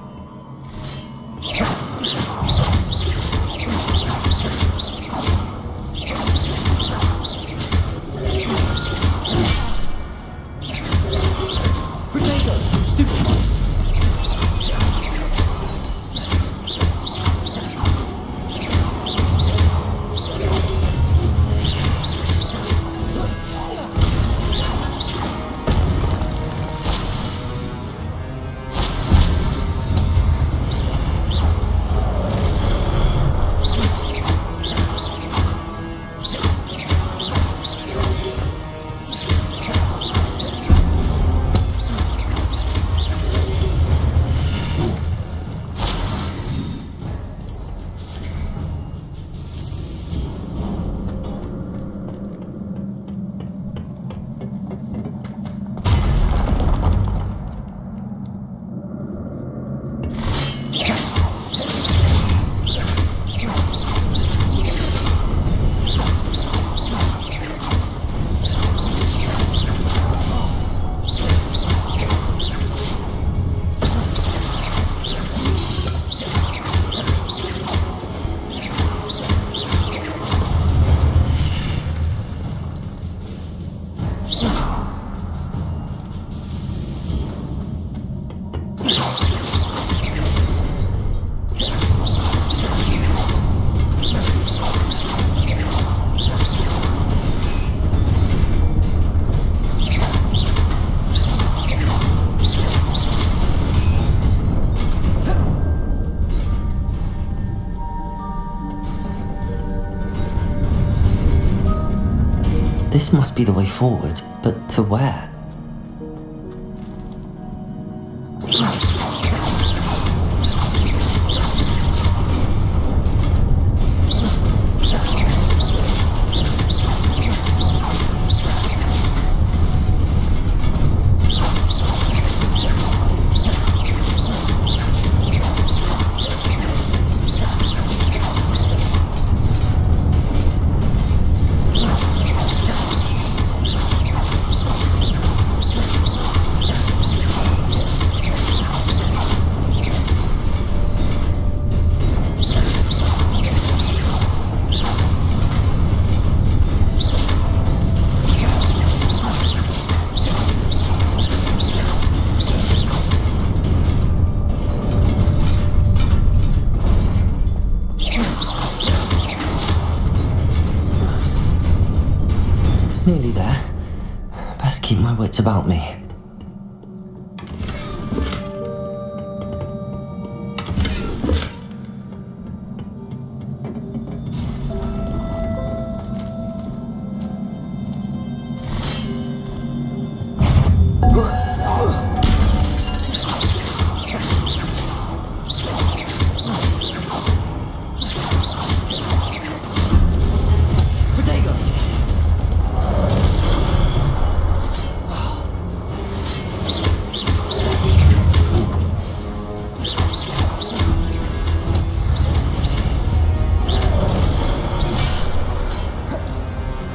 This must be the way forward, but to where? Nearly there. Best keep my wits about me.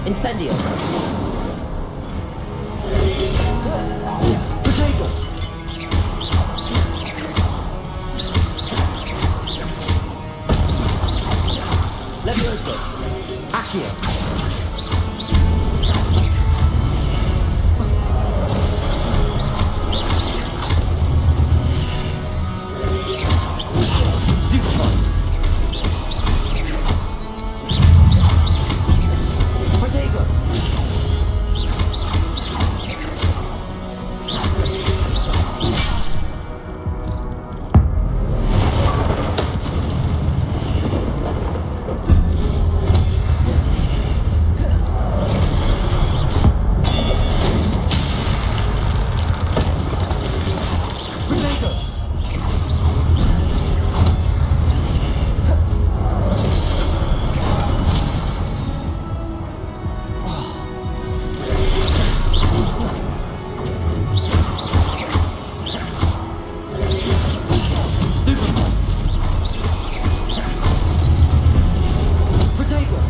Incendio. Levioso. Accio. Stupefy. Protego.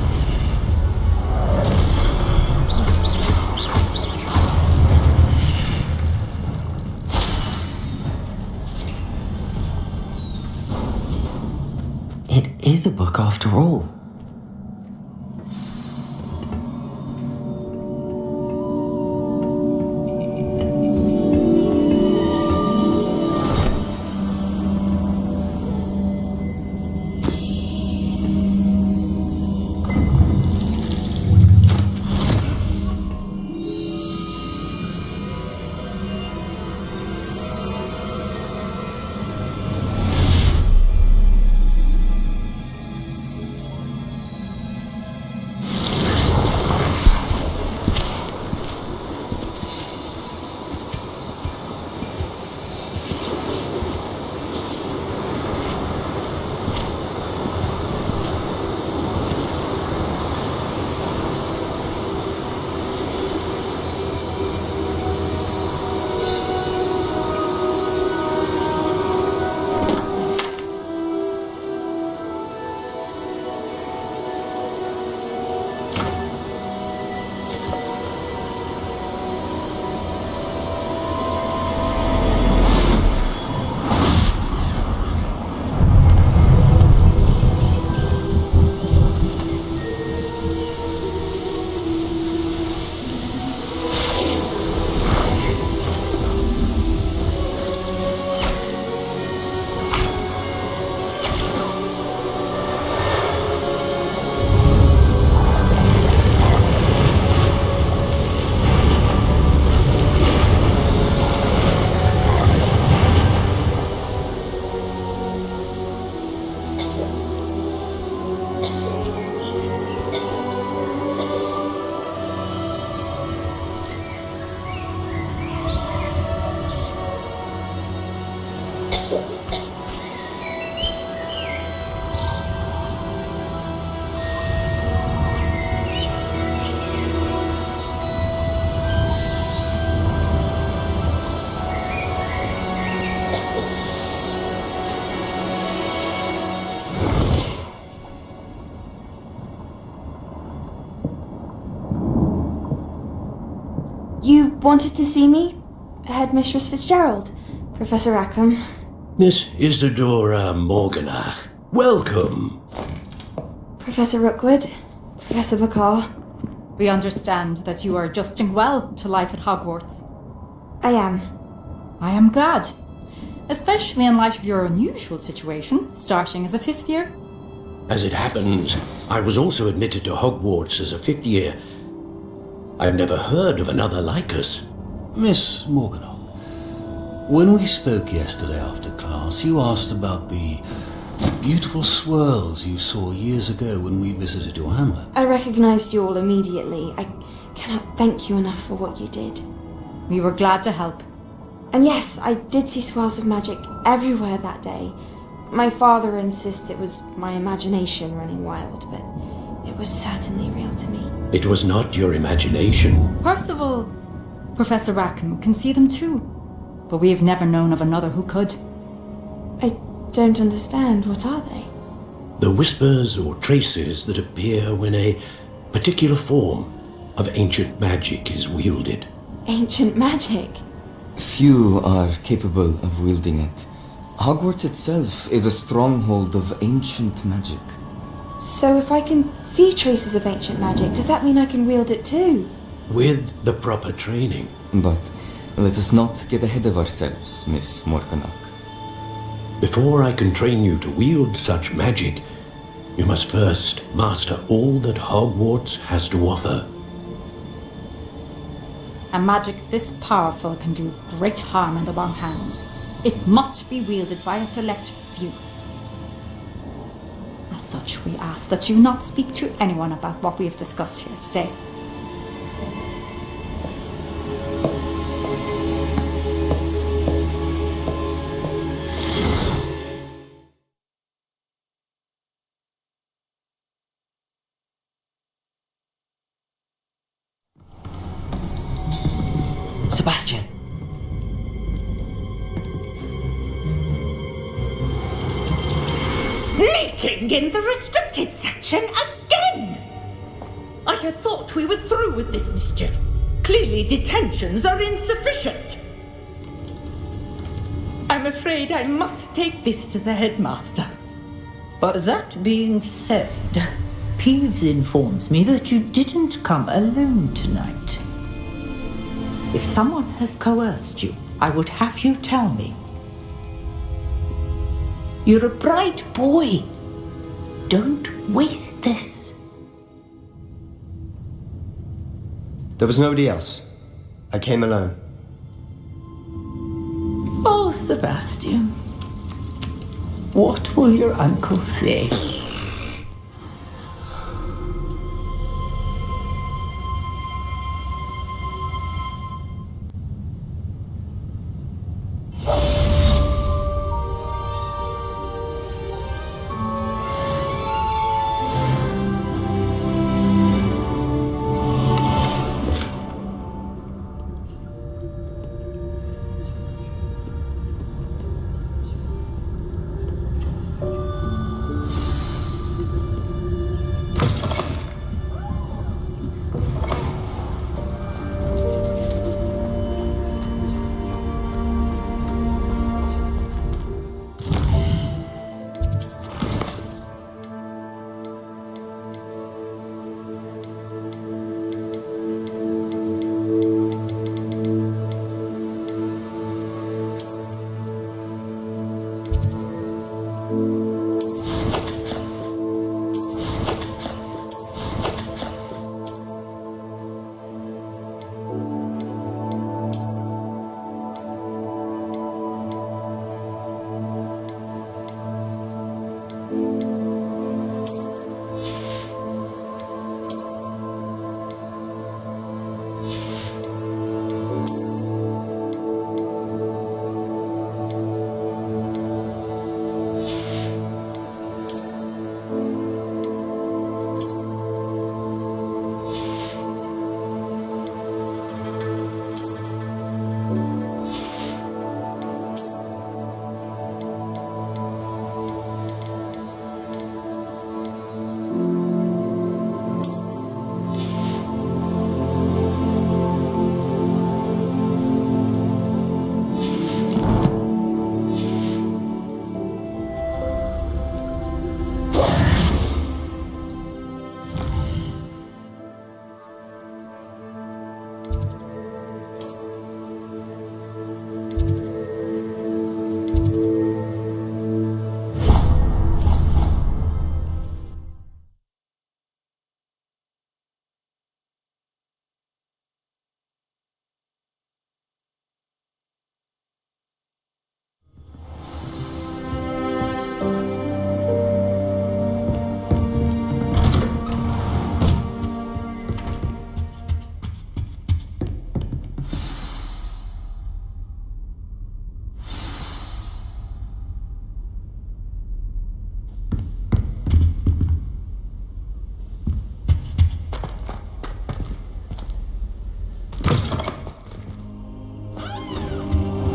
It is a book after all. You wanted to see me? Headmistress Fitzgerald? Professor Rackham? Miss Isadora Morganach, welcome. Professor Rookwood? Professor Bakar? We understand that you are adjusting well to life at Hogwarts. I am. I am glad. Especially in light of your unusual situation, starting as a 5th year. As it happens, I was also admitted to Hogwarts as a 5th year. I've never heard of another like us. Miss Morganach, when we spoke yesterday after class, you asked about the beautiful swirls you saw years ago when we visited your hamlet. I recognized you all immediately. I cannot thank you enough for what you did. We were glad to help. And yes, I did see swirls of magic everywhere that day. My father insists it was my imagination running wild, but it was certainly real to me. It was not your imagination. Percival, Professor Rackham can see them too, but we have never known of another who could. I don't understand. What are they? The whispers or traces that appear when a particular form, of ancient magic is wielded. Ancient magic? Few are capable of wielding it. Hogwarts itself is a stronghold of ancient magic. So if I can see traces of ancient magic, does that mean I can wield it too? With the proper training. But let us not get ahead of ourselves, Miss Morganach. Before I can train you to wield such magic, you must first master all that Hogwarts has to offer. A magic this powerful can do great harm in the wrong hands. It must be wielded by a select few. As such, we ask that you not speak to anyone about what we have discussed here today. Sebastian. Sneaking in the restricted section again! I had thought we were through with this mischief. Clearly detentions are insufficient. I'm afraid I must take this to the headmaster. But that being said, Peeves informs me that you didn't come alone tonight. If someone has coerced you, I would have you tell me. You're a bright boy. Don't waste this. There was nobody else. I came alone. Oh, Sebastian. What will your uncle say?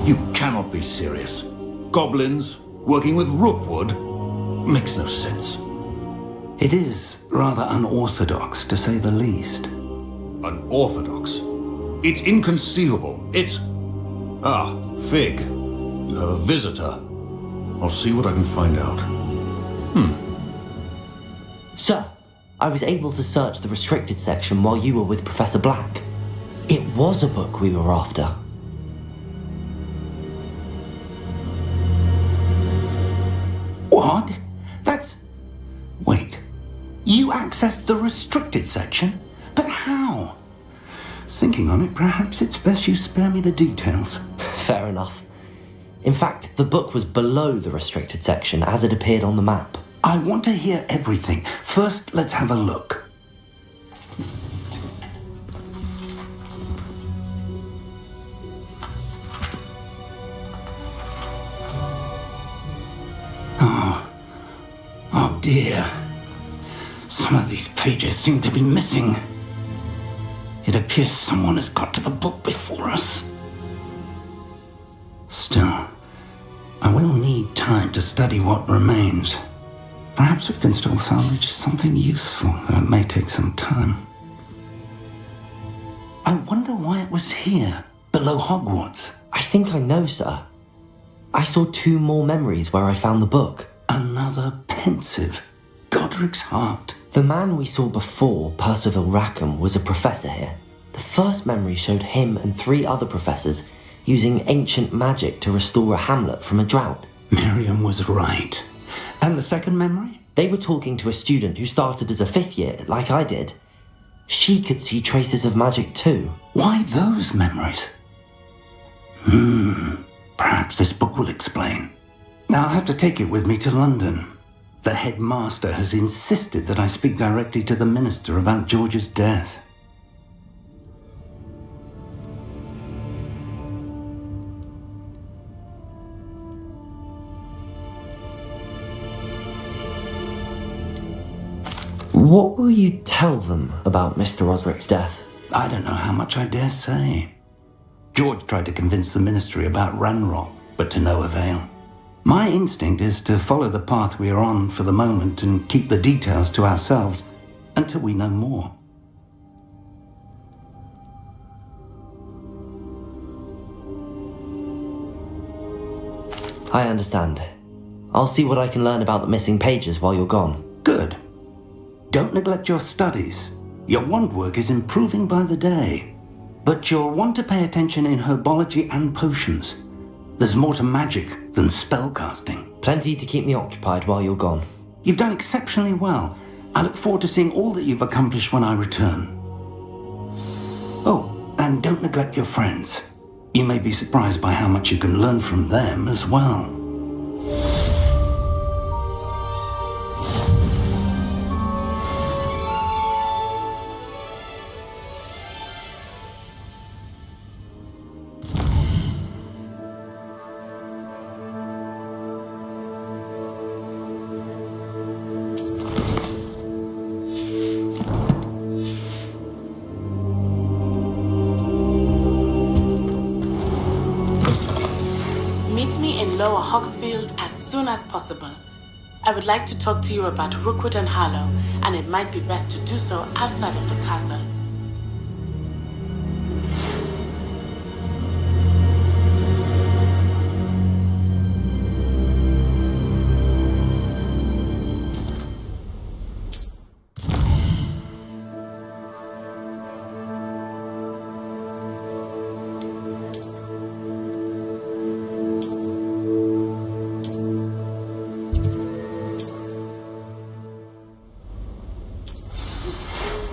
You cannot be serious. Goblins working with Rookwood? Makes no sense. It is rather unorthodox, to say the least. Unorthodox. It's inconceivable. It's... Ah, Fig. You have a visitor. I'll see what I can find out. Sir, I was able to search the restricted section while you were with Professor Black. It was a book we were after. What? That's... Wait. You accessed the restricted section? But how? Thinking on it, perhaps it's best you spare me the details. Fair enough. In fact, the book was below the restricted section as it appeared on the map. I want to hear everything. First, let's have a look. Oh dear. Some of these pages seem to be missing. It appears someone has got to the book before us. Still, I will need time to study what remains. Perhaps we can still salvage something useful, though it may take some time. I wonder why it was here, below Hogwarts. I think I know, sir. I saw 2 more memories where I found the book. Another pensive Godric's heart. The man we saw before, Percival Rackham, was a professor here. The first memory showed him and 3 other professors using ancient magic to restore a hamlet from a drought. Miriam was right. And the second memory? They were talking to a student who started as a 5th year, like I did. She could see traces of magic too. Why those memories? Perhaps this book will explain. Now I'll have to take it with me to London. The headmaster has insisted that I speak directly to the minister about George's death. What will you tell them about Mr. Osric's death? I don't know how much I dare say. George tried to convince the ministry about Ranrock, but to no avail. My instinct is to follow the path we are on for the moment and keep the details to ourselves until we know more. I understand. I'll see what I can learn about the missing pages while you're gone. Good. Don't neglect your studies. Your wand work is improving by the day. But you'll want to pay attention in herbology and potions. There's more to magic than spellcasting. Plenty to keep me occupied while you're gone. You've done exceptionally well. I look forward to seeing all that you've accomplished when I return. Oh, and don't neglect your friends. You may be surprised by how much you can learn from them as well. Lower Hogsfield as soon as possible. I would like to talk to you about Rookwood and Harlow, and it might be best to do so outside of the castle.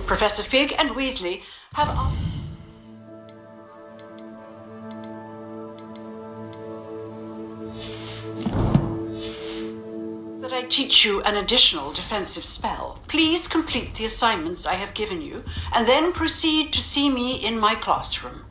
Professor Fig and Weasley have that I teach you an additional defensive spell. Please complete the assignments I have given you, and then proceed to see me in my classroom.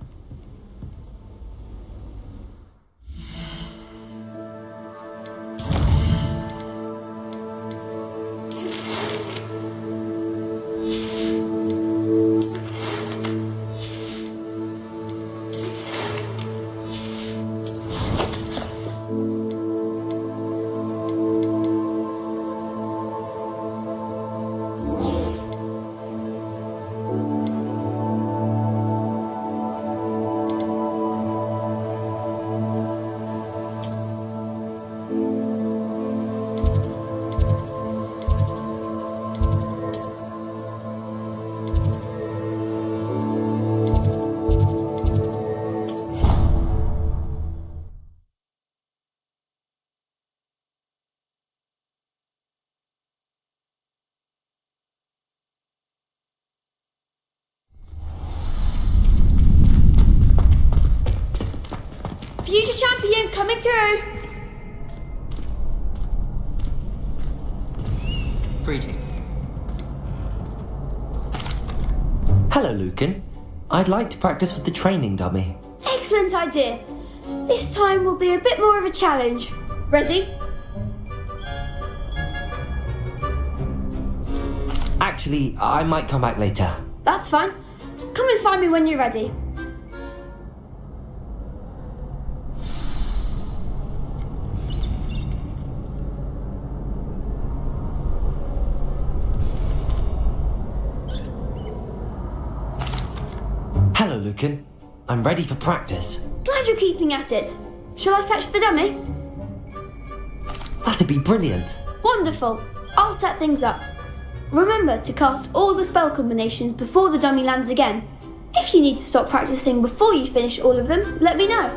Future champion coming through. Greetings. Hello, Lucan. I'd like to practice with the training dummy. Excellent idea. This time will be a bit more of a challenge. Ready? Actually, I might come back later. That's fine. Come and find me when you're ready. Hello, Lucan. I'm ready for practice. Glad you're keeping at it. Shall I fetch the dummy? That'd be brilliant. Wonderful. I'll set things up. Remember to cast all the spell combinations before the dummy lands again. If you need to stop practicing before you finish all of them, let me know.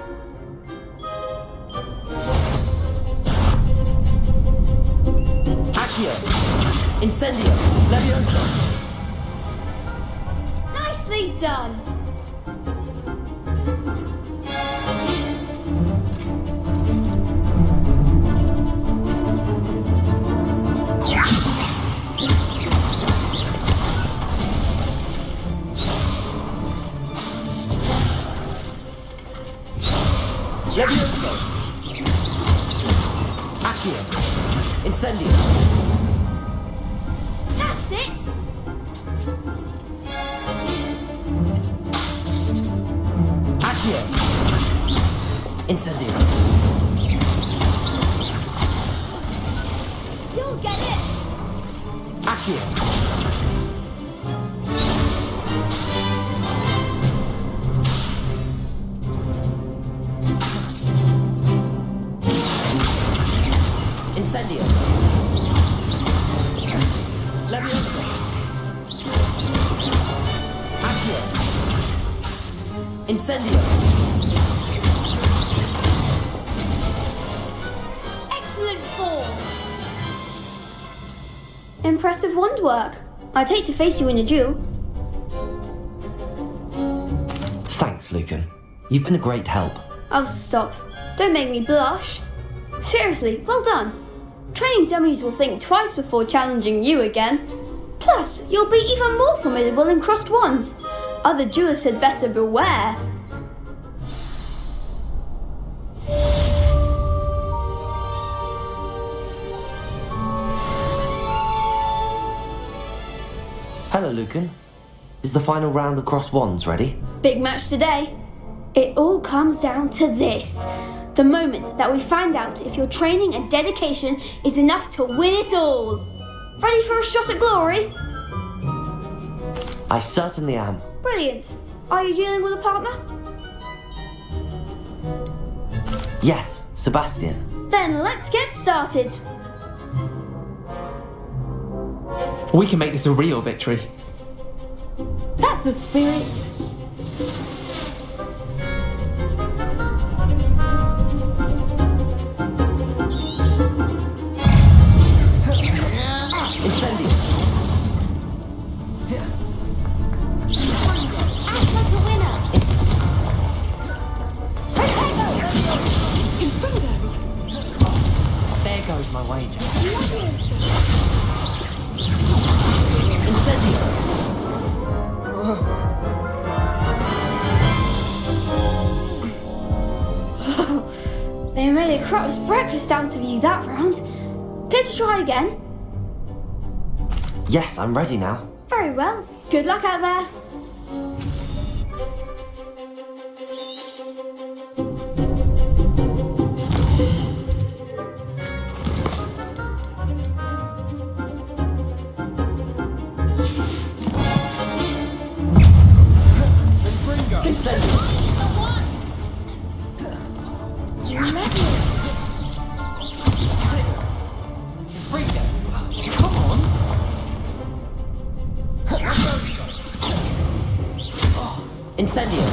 Accio! Incendio! Leviosa! Nicely done. Leviosa! Accio! Incendio! That's it. Accio! Incendio! You'll get it. Accio! Incendio! Leviosa! Accio! Incendio! Excellent form. Impressive wand work. I'd hate to face you in a duel. Thanks, Lucan. You've been a great help. Oh, stop. Don't make me blush. Seriously, well done. Training dummies will think twice before challenging you again. Plus, you'll be even more formidable in crossed wands. Other duelists had better beware. Hello, Lucan. Is the final round of cross wands ready? Big match today. It all comes down to this. The moment that we find out if your training and dedication is enough to win it all. Ready for a shot at glory? I certainly am. Brilliant. Are you dealing with a partner? Yes, Sebastian. Then let's get started. We can make this a real victory. That's the spirit. Incendio! Act like a winner. Potato! There goes my wager. Incendio! They made a crap's breakfast out of you that round. Care to try again? Yes, I'm ready now. Very well. Good luck out there. Come on! Incendio!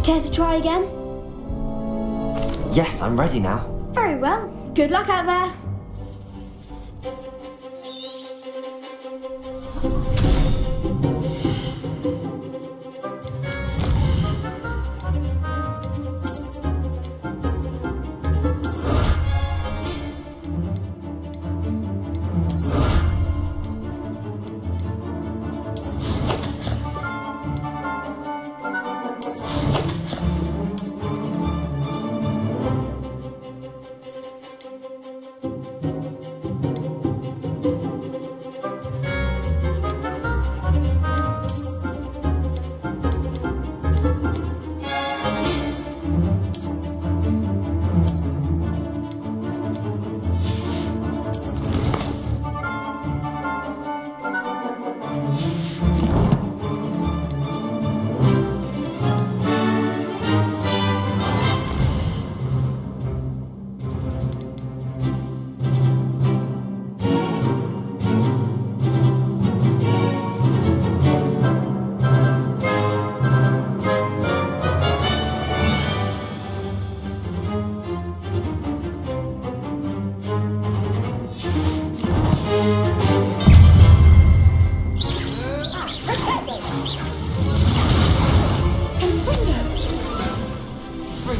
Care to try again? Yes, I'm ready now. Very well. Good luck out there.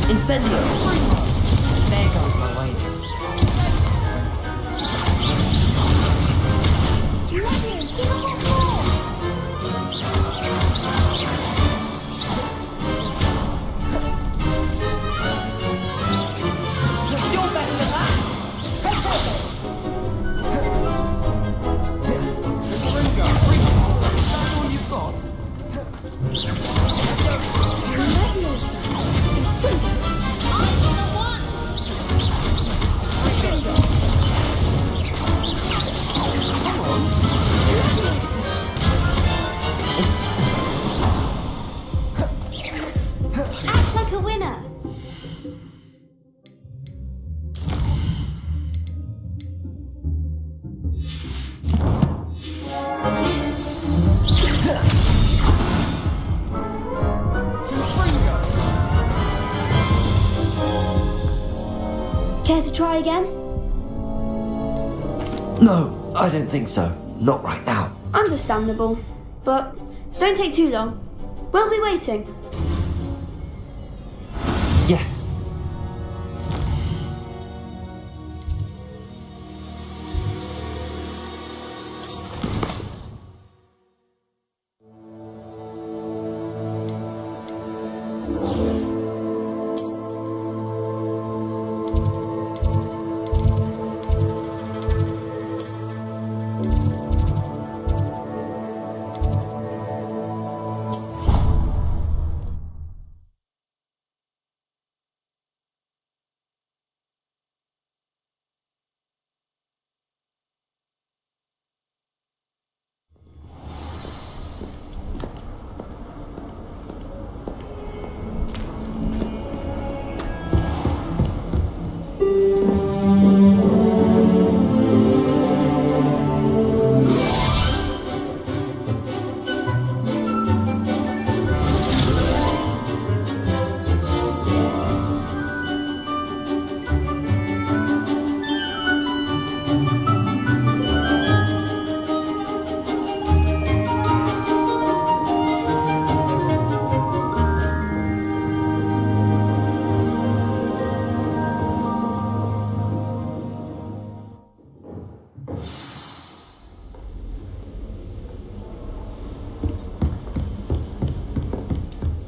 Incendio! There goes my way. You're better than that! That's all you've got? Act like a winner. Care to try again? No, I don't think so. Not right now. Understandable. But don't take too long. We'll be waiting. Yes.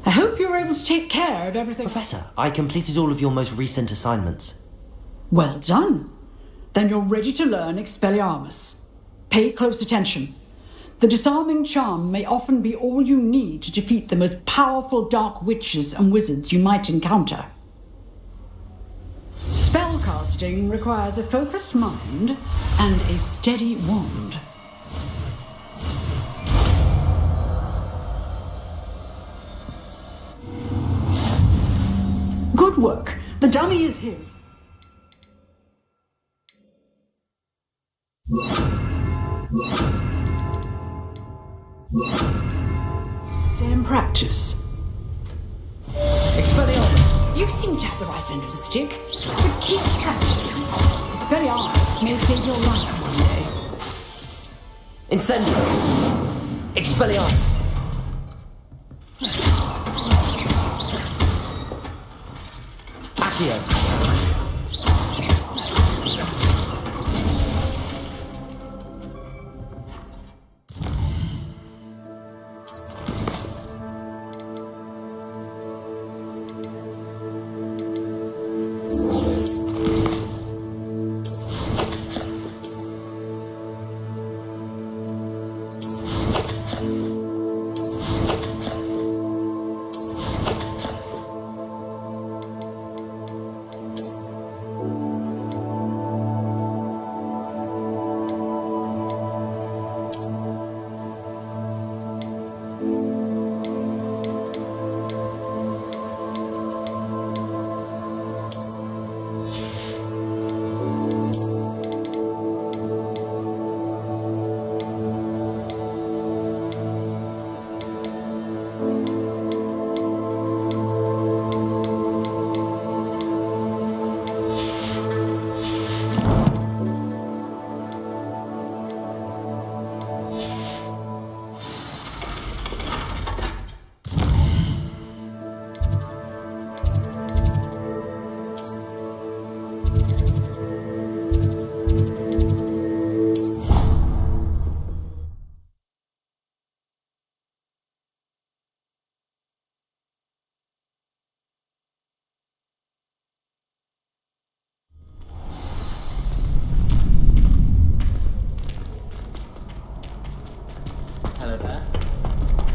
I hope you were able to take care of everything. Professor, I completed all of your most recent assignments. Well done. Then you're ready to learn Expelliarmus. Pay close attention. The disarming charm may often be all you need to defeat the most powerful dark witches and wizards you might encounter. Spellcasting requires a focused mind and a steady wand. Good work. The dummy is here. Stay in practice. Expelliarmus! You seem to have the right end of the stick, but keep practicing. Expelliarmus may save your life one day. Incendio! Expelliarmus! Accio!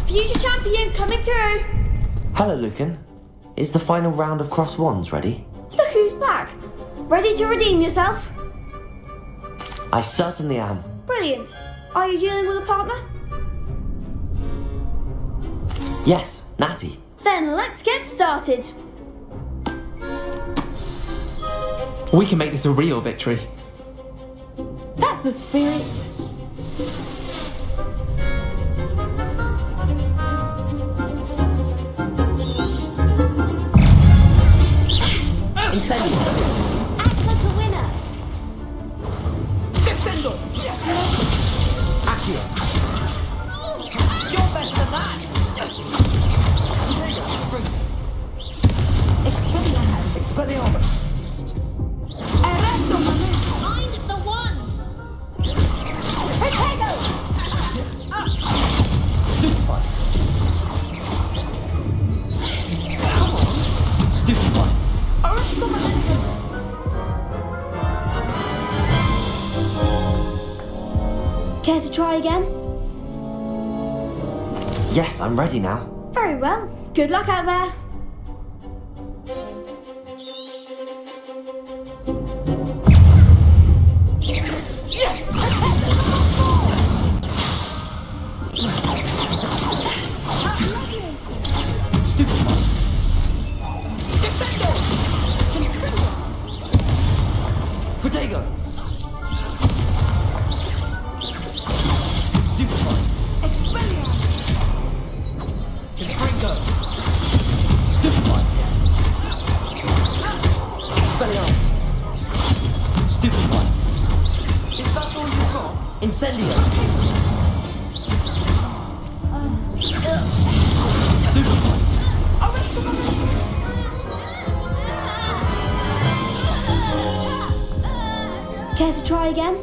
Future champion coming through! Hello, Lucan. Is the final round of cross wands ready? Look who's back! Ready to redeem yourself? I certainly am. Brilliant! Are you dealing with a partner? Yes, Natty. Then let's get started! We can make this a real victory. That's the spirit. Incendio! Act like a winner! Descendo! Accio! You're better than that! Expelliarmus! Find the one! Protego! Stupefy! Come on! Stupefy! Care to try again? Yes, I'm ready now. Very well. Good luck out there. Protego! Stupefy! Expelliarmus! Stupefy! Is that all you've got? Incendio! Stupefy! Care to try again?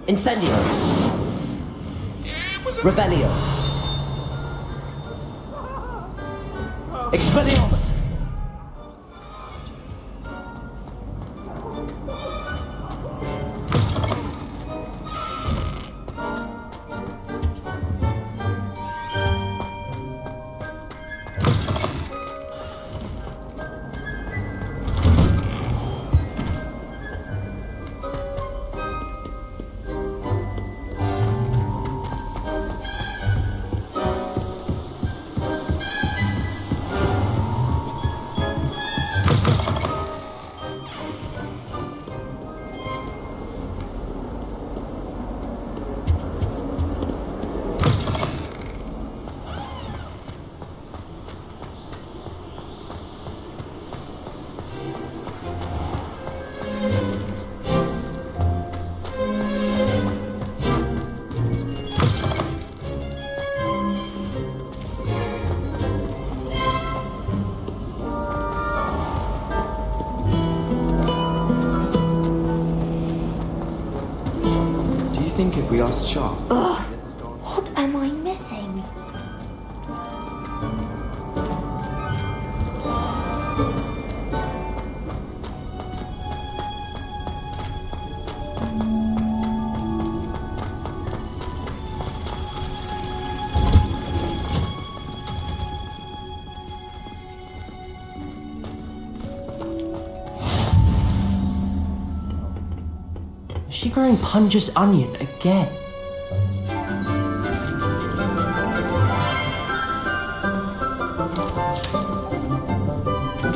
Incendio. Revelio. Expelliarmus. If we asked Sharp. Ugh, what am I missing? Is she growing Punja's onion again?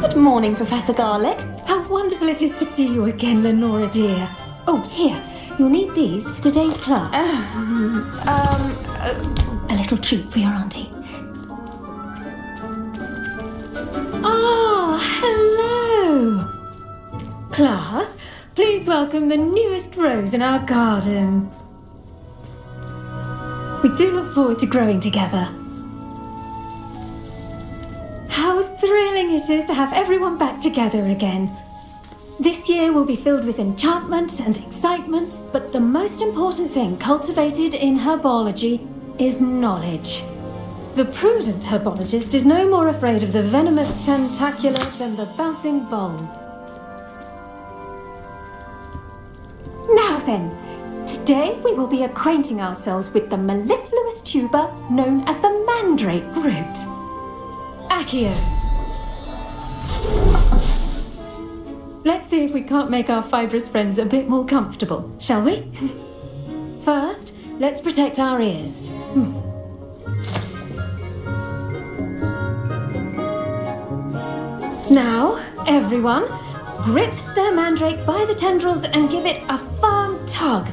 Good morning, Professor Garlick. How wonderful it is to see you again, Lenora dear. Oh, here, you'll need these for today's class. A little treat for your auntie. Oh, hello! Class, please welcome the newest rose in our garden. We do look forward to growing together. How thrilling it is to have everyone back together again. This year will be filled with enchantment and excitement, but the most important thing cultivated in herbology is knowledge. The prudent herbologist is no more afraid of the venomous tentacula than the bouncing bulb. Now then, today we will be acquainting ourselves with the mellifluous tuber known as the mandrake root. Accio. Let's see if we can't make our fibrous friends a bit more comfortable, shall we? First, let's protect our ears. Now, everyone, grip their mandrake by the tendrils and give it a firm tug.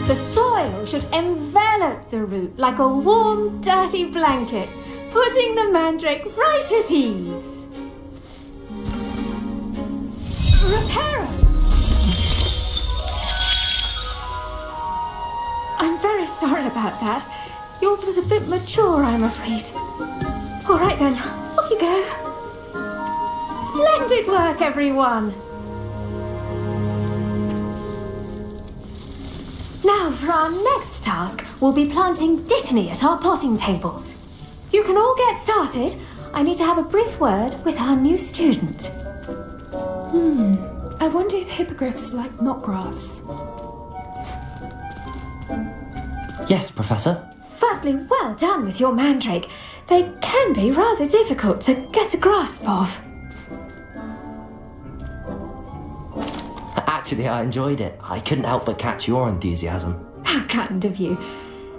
The soil should envelop the root like a warm, dirty blanket, putting the mandrake right at ease. Reparo! I'm very sorry about that. Yours was a bit mature, I'm afraid. All right then, off you go. Splendid work, everyone! Now, for our next task, we'll be planting Dittany at our potting tables. You can all get started. I need to have a brief word with our new student. I wonder if hippogriffs like knotgrass. Yes, Professor. Firstly, well done with your mandrake. They can be rather difficult to get a grasp of. Actually, I enjoyed it. I couldn't help but catch your enthusiasm. How kind of you.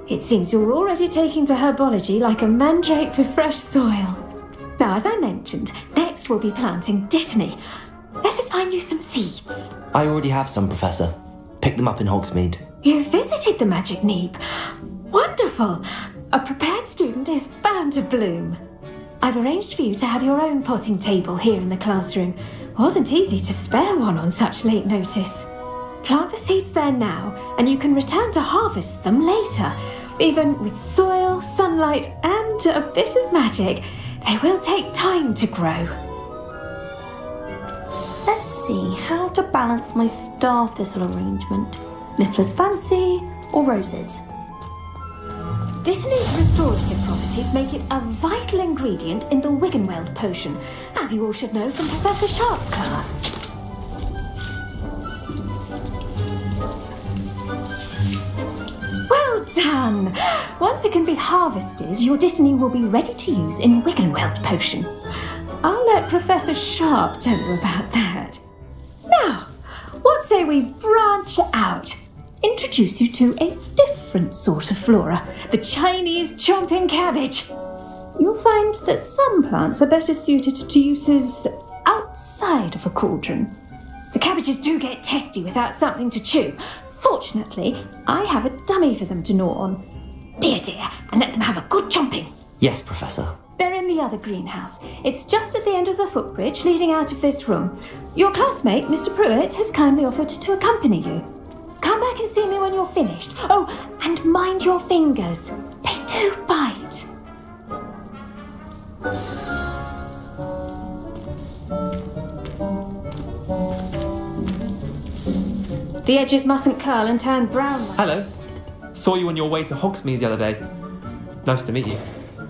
It seems you're already taking to herbology like a mandrake to fresh soil. Now, as I mentioned, next we'll be planting Dittany. Let us find you some seeds. I already have some, Professor. Picked them up in Hogsmeade. You visited the Magic Neep. Wonderful! A prepared student is bound to bloom. I've arranged for you to have your own potting table here in the classroom. Wasn't easy to spare one on such late notice. Plant the seeds there now, and you can return to harvest them later. Even with soil, sunlight, and a bit of magic, they will take time to grow. Let's see how to balance my star thistle arrangement. Miffler's fancy or roses? Dittany's restorative properties make it a vital ingredient in the Wiggenweld potion, as you all should know from Professor Sharp's class. Well done! Once it can be harvested, your Dittany will be ready to use in Wiggenweld potion. I'll let Professor Sharp tell you about that. Now, what say we branch out? Introduce you to a different sort of flora, the Chinese chomping cabbage. You'll find that some plants are better suited to uses outside of a cauldron. The cabbages do get testy without something to chew. Fortunately, I have a dummy for them to gnaw on. Be a dear and let them have a good chomping. Yes, Professor. They're in the other greenhouse. It's just at the end of the footbridge leading out of this room. Your classmate, Mr. Pruitt, has kindly offered to accompany you. Come back and see me when you're finished. Oh, and mind your fingers. They do bite. The edges mustn't curl and turn brown. Hello. Saw you on your way to Hogsmeade the other day. Nice to meet you.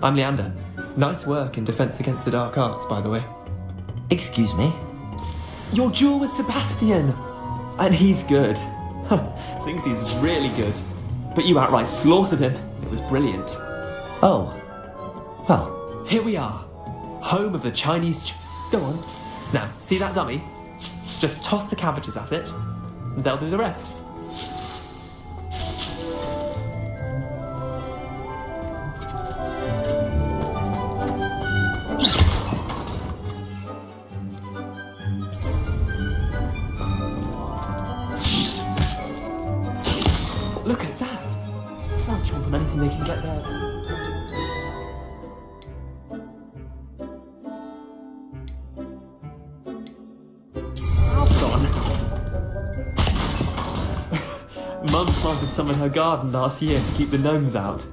I'm Leander. Nice work in Defense Against the Dark Arts, by the way. Excuse me? Your duel with Sebastian! And he's good. Thinks he's really good. But you outright slaughtered him. It was brilliant. Oh. Well. Here we are. Home of the Chinese... Go on. Now, see that dummy? Just toss the cabbages at it, and they'll do the rest. Look at that! They'll chomp on anything they can get there. Mouth's on. Mum planted some in her garden last year to keep the gnomes out.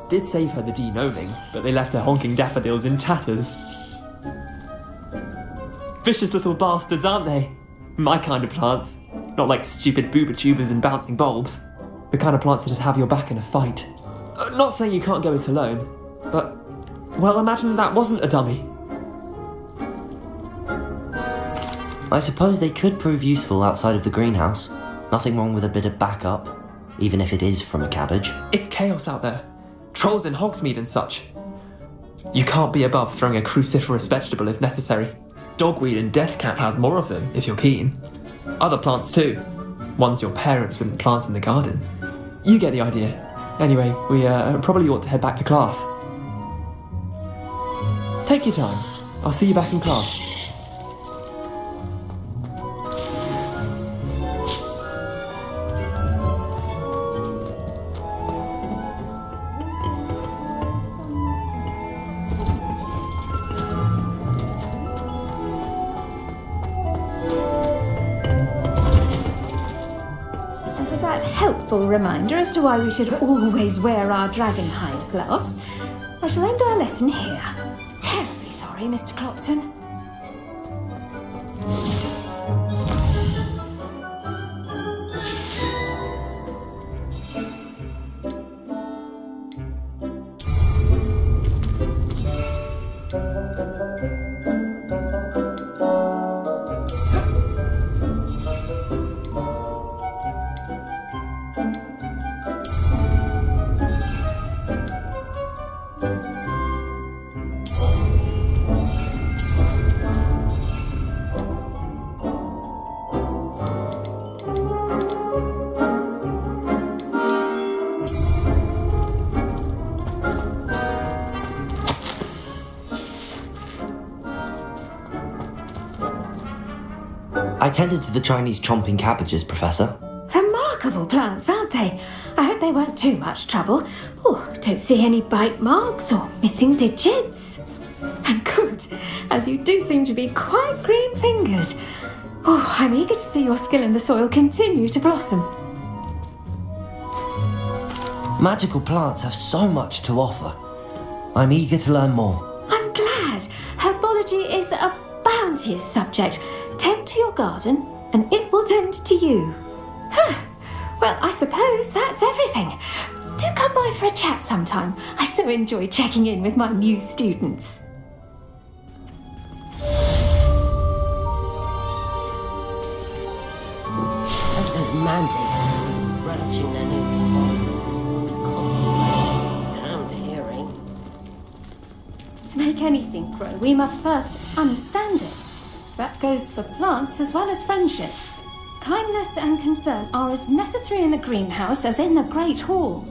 Did save her the de-gnoming, but they left her honking daffodils in tatters. Vicious little bastards, aren't they? My kind of plants. Not like stupid booba tubers and bouncing bulbs. The kind of plants that just have your back in a fight. Not saying you can't go it alone, but... Well, imagine that wasn't a dummy. I suppose they could prove useful outside of the greenhouse. Nothing wrong with a bit of backup, even if it is from a cabbage. It's chaos out there. Trolls in Hogsmeade and such. You can't be above throwing a cruciferous vegetable if necessary. Dogweed and deathcap has more of them, if you're keen. Other plants too. Ones your parents wouldn't plant in the garden. You get the idea. Anyway, we probably ought to head back to class. Take your time. I'll see you back in class. Helpful reminder as to why we should always wear our dragonhide gloves. I shall end our lesson here. Terribly sorry, Mr. Clopton. I tended to the Chinese chomping cabbages, Professor. Remarkable plants, aren't they? I hope they weren't too much trouble. Oh, don't see any bite marks or missing digits. And good, as you do seem to be quite green-fingered. Oh, I'm eager to see your skill in the soil continue to blossom. Magical plants have so much to offer. I'm eager to learn more. I'm glad. Herbology is a bounteous subject. Tend to your garden, and it will tend to you. Well, I suppose that's everything. Do come by for a chat sometime. I so enjoy checking in with my new students. Those mandrakes relishing their new home because of my damned hearing. To make anything grow, we must first understand it. That goes for plants as well as friendships. Kindness and concern are as necessary in the greenhouse as in the Great Hall.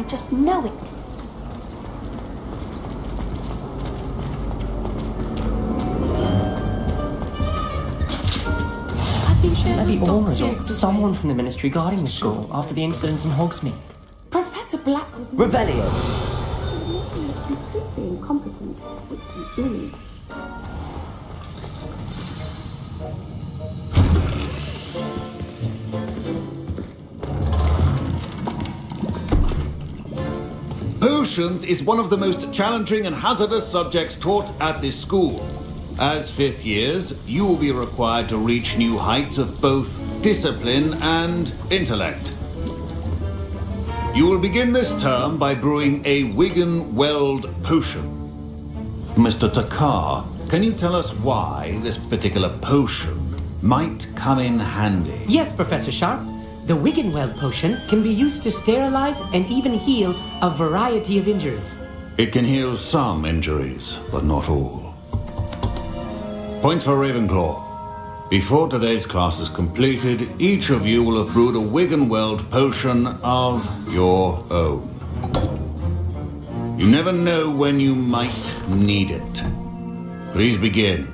just know it. Maybe Aura's or someone from the Ministry guarding the school after the incident in Hogsmeade. Professor Black... Revelio. Completely incompetent, which he is. Potions is one of the most challenging and hazardous subjects taught at this school. As fifth years, you will be required to reach new heights of both discipline and intellect. You will begin this term by brewing a Wigan-Weld potion. Mr. Takar, can you tell us why this particular potion might come in handy? Yes, Professor Sharp. The Wigan-Weld potion can be used to sterilize and even heal a variety of injuries. It can heal some injuries, but not all. Point for Ravenclaw. Before today's class is completed, each of you will have brewed a Wigan-Weld potion of your own. You never know when you might need it. Please begin.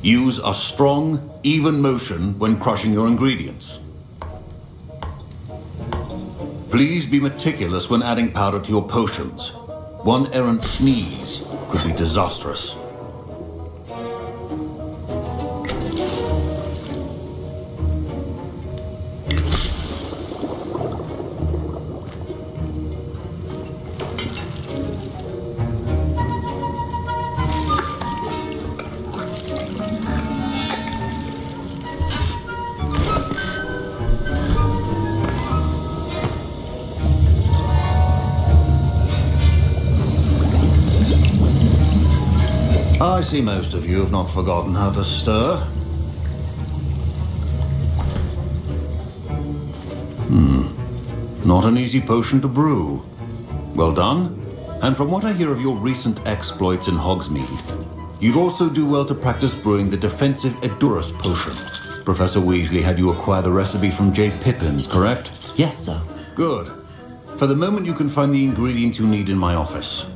Use a strong, even motion when crushing your ingredients. Please be meticulous when adding powder to your potions. One errant sneeze could be disastrous. I see most of you have not forgotten how to stir. Not an easy potion to brew. Well done. And from what I hear of your recent exploits in Hogsmeade, you'd also do well to practice brewing the defensive Edurus potion. Professor Weasley had you acquire the recipe from J. Pippins, correct? Yes, sir. Good. For the moment, you can find the ingredients you need in my office.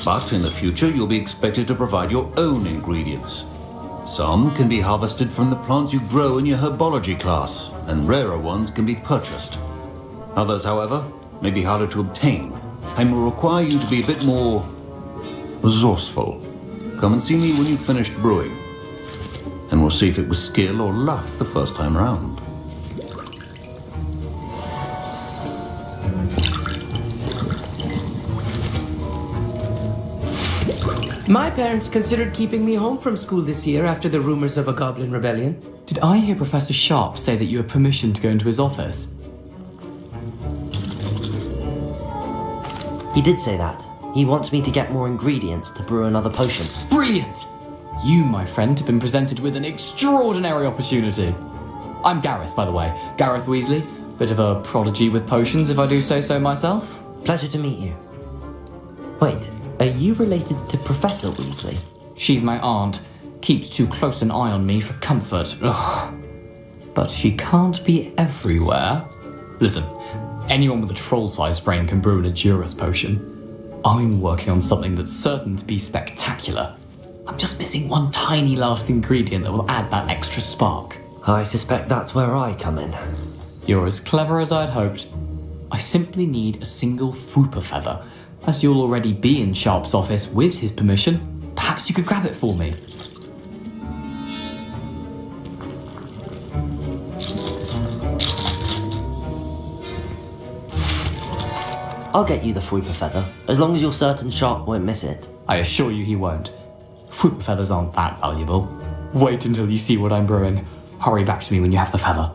But in the future, you'll be expected to provide your own ingredients. Some can be harvested from the plants you grow in your herbology class, and rarer ones can be purchased. Others, however, may be harder to obtain, and will require you to be a bit more resourceful. Come and see me when you've finished brewing, and we'll see if it was skill or luck the first time round. My parents considered keeping me home from school this year after the rumors of a goblin rebellion. Did I hear Professor Sharp say that you had permission to go into his office? He did say that. He wants me to get more ingredients to brew another potion. Brilliant! You, my friend, have been presented with an extraordinary opportunity. I'm Gareth, by the way. Gareth Weasley. Bit of a prodigy with potions, if I do say so myself. Pleasure to meet you. Wait, are you related to Professor Weasley? She's my aunt. Keeps too close an eye on me for comfort. Ugh. But she can't be everywhere. Listen, anyone with a troll-sized brain can brew an Edurus potion. I'm working on something that's certain to be spectacular. I'm just missing one tiny last ingredient that will add that extra spark. I suspect that's where I come in. You're as clever as I'd hoped. I simply need a single Fwooper feather. As you'll already be in Sharp's office with his permission, perhaps you could grab it for me. I'll get you the Fwooper feather, as long as you're certain Sharp won't miss it. I assure you he won't. Fwooper feathers aren't that valuable. Wait until you see what I'm brewing. Hurry back to me when you have the feather.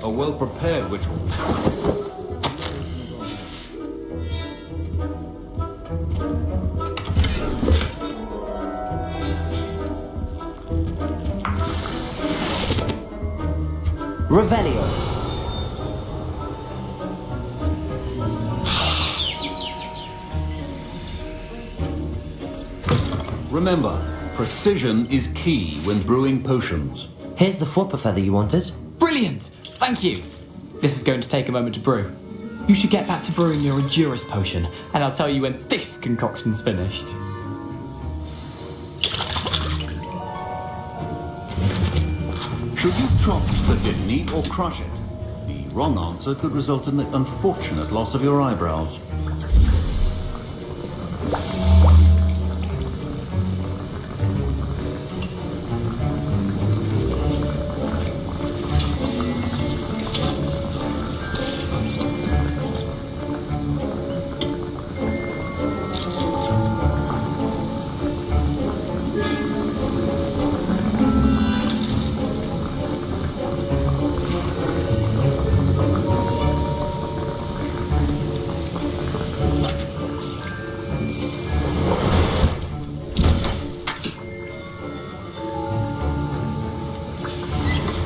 A well-prepared witch. Revelio. Remember, precision is key when brewing potions. Here's the Fwooper feather you wanted. Brilliant! Thank you! This is going to take a moment to brew. You should get back to brewing your Edurus potion, and I'll tell you when this concoction's finished. Should you chop the kidney or crush it? The wrong answer could result in the unfortunate loss of your eyebrows.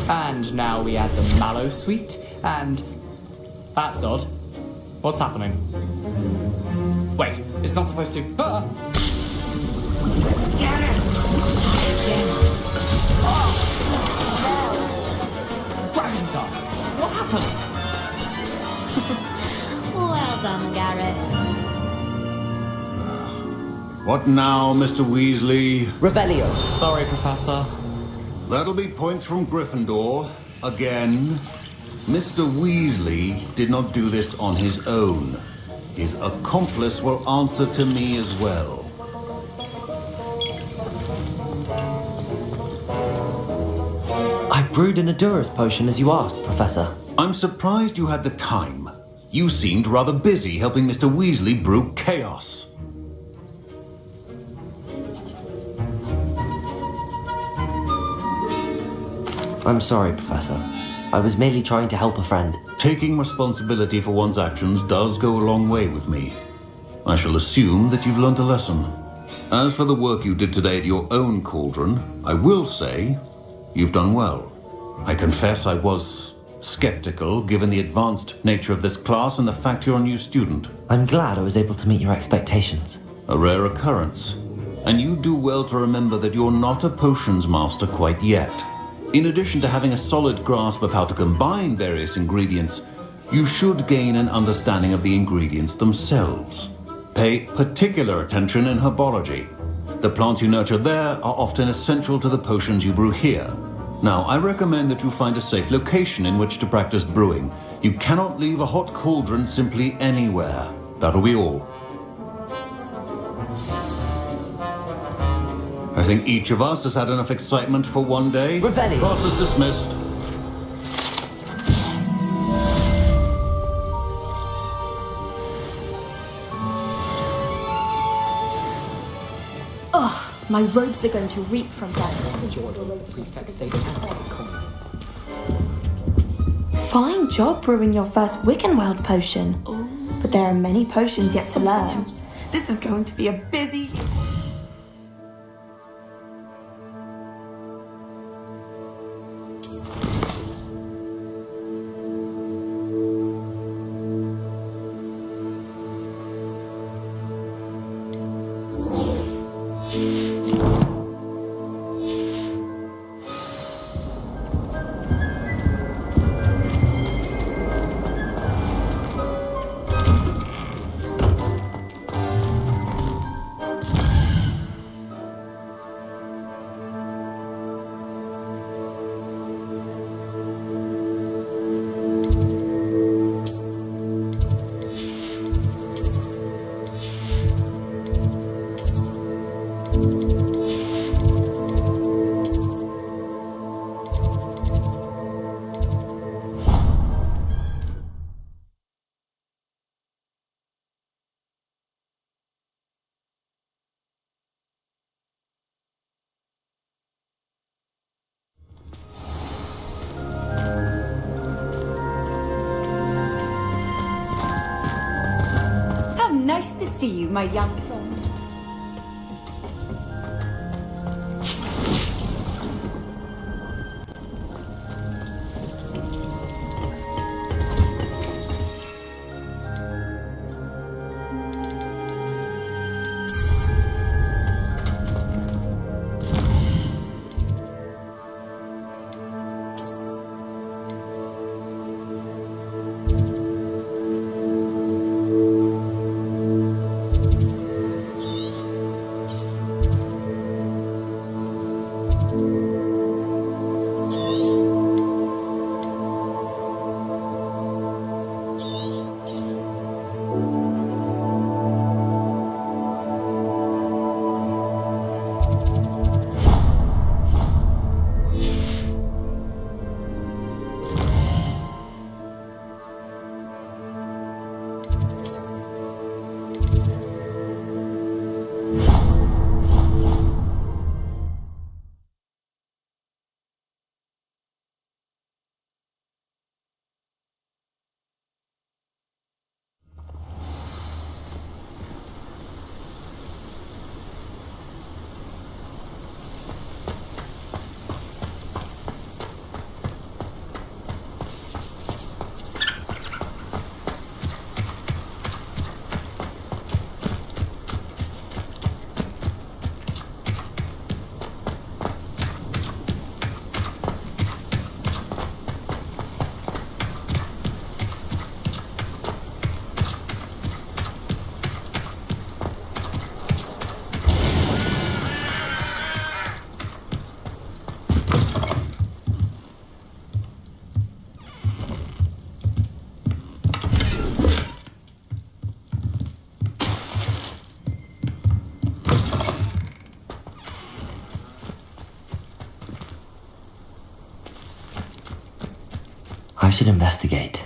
And now we add the mallow sweet, and... That's odd. What's happening? Wait, it's not supposed to... Ah! Get it! Dragon time! What happened? Well done, Garrett. What now, Mr. Weasley? Revelio. Sorry, Professor. That'll be points from Gryffindor. Again. Mr. Weasley did not do this on his own. His accomplice will answer to me as well. I brewed an Edurus potion as you asked, Professor. I'm surprised you had the time. You seemed rather busy helping Mr. Weasley brew chaos. I'm sorry, Professor. I was merely trying to help a friend. Taking responsibility for one's actions does go a long way with me. I shall assume that you've learnt a lesson. As for the work you did today at your own cauldron, I will say you've done well. I confess I was skeptical given the advanced nature of this class and the fact you're a new student. I'm glad I was able to meet your expectations. A rare occurrence. And you do well to remember that you're not a potions master quite yet. In addition to having a solid grasp of how to combine various ingredients, you should gain an understanding of the ingredients themselves. Pay particular attention in herbology. The plants you nurture there are often essential to the potions you brew here. Now, I recommend that you find a safe location in which to practice brewing. You cannot leave a hot cauldron simply anywhere. That'll be all. I think each of us has had enough excitement for one day. Revelli. Class is dismissed. Ugh, my robes are going to reek from them. Fine job brewing your first Wickenweld potion. But there are many potions yet to learn. This is going to be a busy... Nice to see you, my young friend. I should investigate.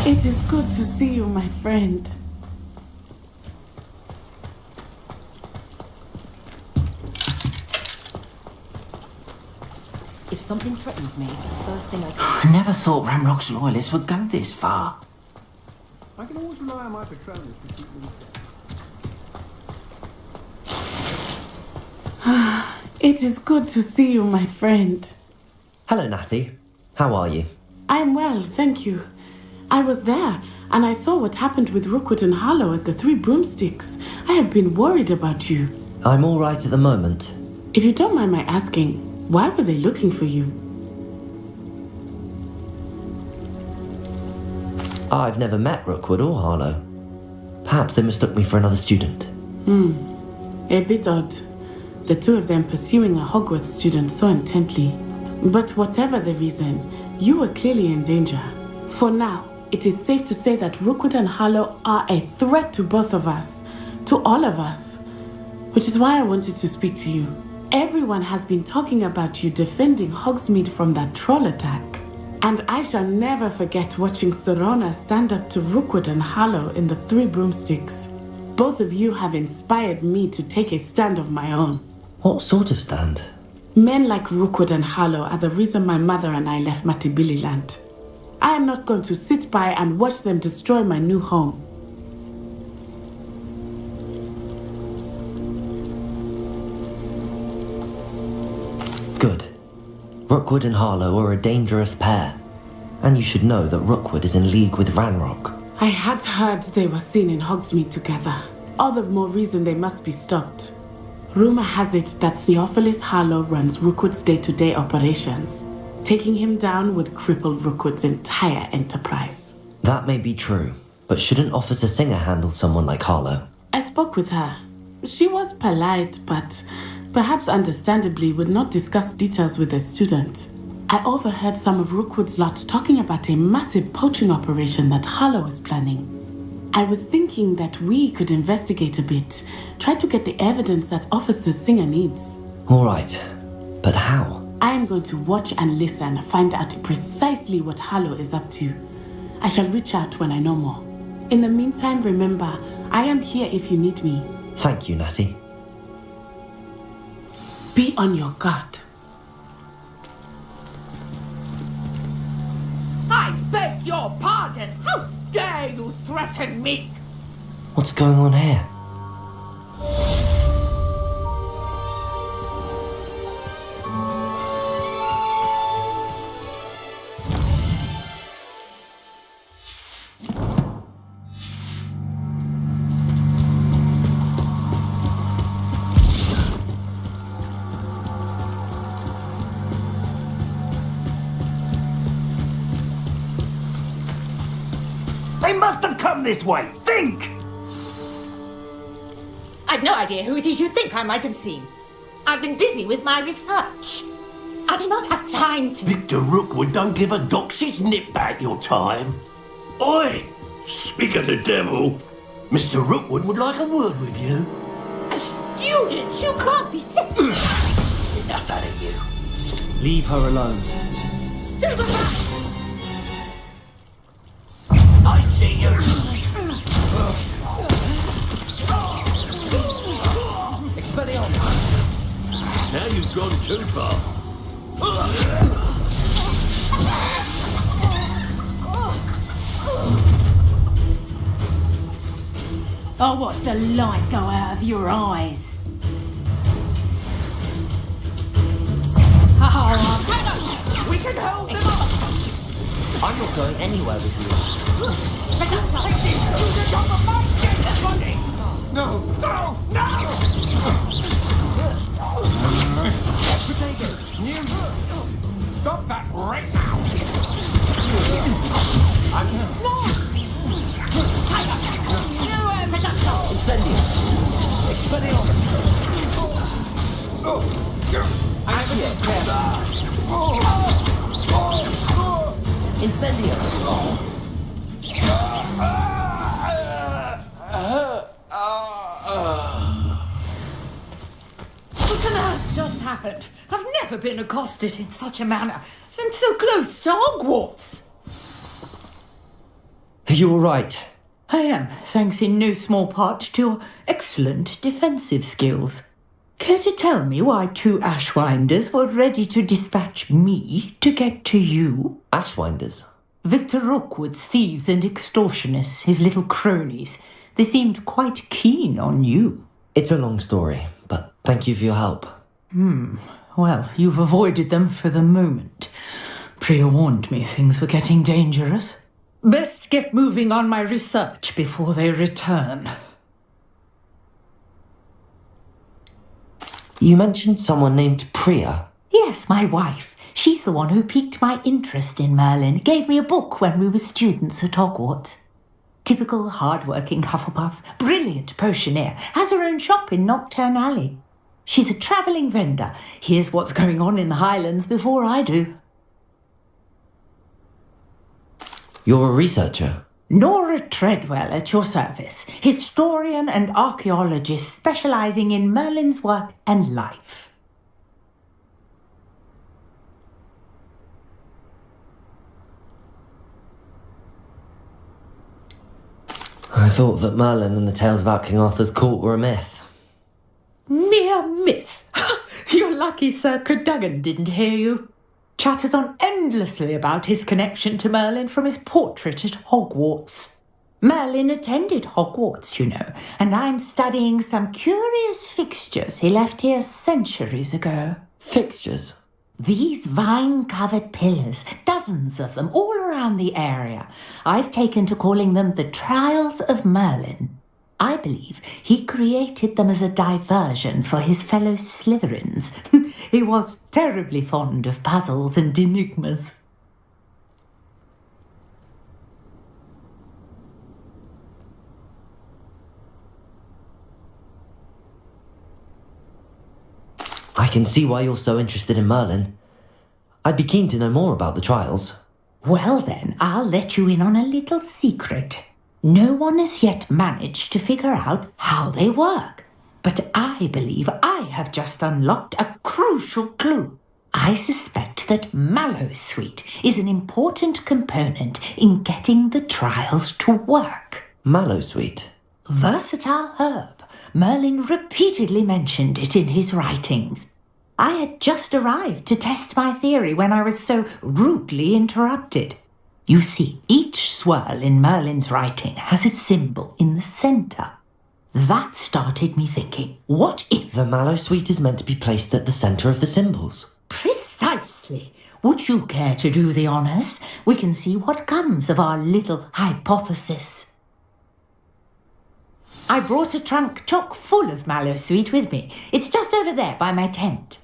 It is good to see you, my friend. If something threatens me, the first thing I never thought Ramrock's loyalists would go this far. I can always rely on my patrols to keep me safe. It is good to see you, my friend. Hello, Natty. How are you? I'm well, thank you. I was there, and I saw what happened with Rookwood and Harlow at the Three Broomsticks. I have been worried about you. I'm all right at the moment. If you don't mind my asking, why were they looking for you? I've never met Rookwood or Harlow. Perhaps they mistook me for another student. A bit odd. The two of them pursuing a Hogwarts student so intently. But whatever the reason, you were clearly in danger. For now, it is safe to say that Rookwood and Harlow are a threat to both of us, to all of us. Which is why I wanted to speak to you. Everyone has been talking about you defending Hogsmeade from that troll attack. And I shall never forget watching Sorona stand up to Rookwood and Harlow in the Three Broomsticks. Both of you have inspired me to take a stand of my own. What sort of stand? Men like Rookwood and Harlow are the reason my mother and I left Matabeleland. I am not going to sit by and watch them destroy my new home. Good. Rookwood and Harlow are a dangerous pair. And you should know that Rookwood is in league with Ranrock. I had heard they were seen in Hogsmeade together. All the more reason they must be stopped. Rumor has it that Theophilus Harlow runs Rookwood's day-to-day operations. Taking him down would cripple Rookwood's entire enterprise. That may be true, but shouldn't Officer Singer handle someone like Harlow? I spoke with her. She was polite, but perhaps understandably would not discuss details with a student. I overheard some of Rookwood's lot talking about a massive poaching operation that Harlow is planning. I was thinking that we could investigate a bit, try to get the evidence that Officer Singer needs. All right, but how? I am going to watch and listen, find out precisely what Harlow is up to. I shall reach out when I know more. In the meantime, remember, I am here if you need me. Thank you, Natty. Be on your guard. I beg your pardon! How dare you threaten me? What's going on here? They must have come this way. Think! I've no idea who it is you think I might have seen. I've been busy with my research. I do not have time to... Victor Rookwood don't give a doxy's nip back your time. Oi! Speak of the devil. Mr. Rookwood would like a word with you. A student? You can't be sick. Enough out of you. Leave her alone. Stupefy! I see you. Expelliarmus! Now you've gone too far. I'll watch the light go out of your eyes. We can hold them off! I'm not going anywhere with you. Take these losers off of my dead body! No! No! No! Stop that right now! Incendio! Expelliarmus! Accio! Incendio! What on earth just happened? I've never been accosted in such a manner, and so close to Hogwarts. Are you alright? I am, thanks in no small part to your excellent defensive skills. Care to tell me why 2 Ashwinders were ready to dispatch me to get to you? Ashwinders? Victor Rookwood's thieves and extortionists, his little cronies. They seemed quite keen on you. It's a long story, but thank you for your help. Well, you've avoided them for the moment. Priya warned me things were getting dangerous. Best get moving on my research before they return. You mentioned someone named Priya. Yes, my wife. She's the one who piqued my interest in Merlin. Gave me a book when we were students at Hogwarts. Typical hard-working Hufflepuff. Brilliant potioneer. Has her own shop in Nocturne Alley. She's a travelling vendor. Hears what's going on in the Highlands before I do. You're a researcher? Nora Treadwell at your service. Historian and archaeologist specialising in Merlin's work and life. I thought that Merlin and the tales about King Arthur's court were a myth. Mere myth. You're lucky Sir Cadogan didn't hear you. Chatters on endlessly about his connection to Merlin from his portrait at Hogwarts. Merlin attended Hogwarts, you know, and I'm studying some curious fixtures he left here centuries ago. Fixtures? These vine-covered pillars, dozens of them, all around the area. I've taken to calling them the Trials of Merlin. I believe he created them as a diversion for his fellow Slytherins. He was terribly fond of puzzles and enigmas. I can see why you're so interested in Merlin. I'd be keen to know more about the trials. Well then, I'll let you in on a little secret. No one has yet managed to figure out how they work. But I believe I have just unlocked a crucial clue. I suspect that Mallowsweet is an important component in getting the trials to work. Mallowsweet? Versatile herb. Merlin repeatedly mentioned it in his writings. I had just arrived to test my theory when I was so rudely interrupted. You see, each swirl in Merlin's writing has a symbol in the centre. That started me thinking, what if... The Mallowsweet is meant to be placed at the centre of the symbols. Precisely. Would you care to do the honours? We can see what comes of our little hypothesis. I brought a trunk chock full of Mallowsweet with me. It's just over there by my tent.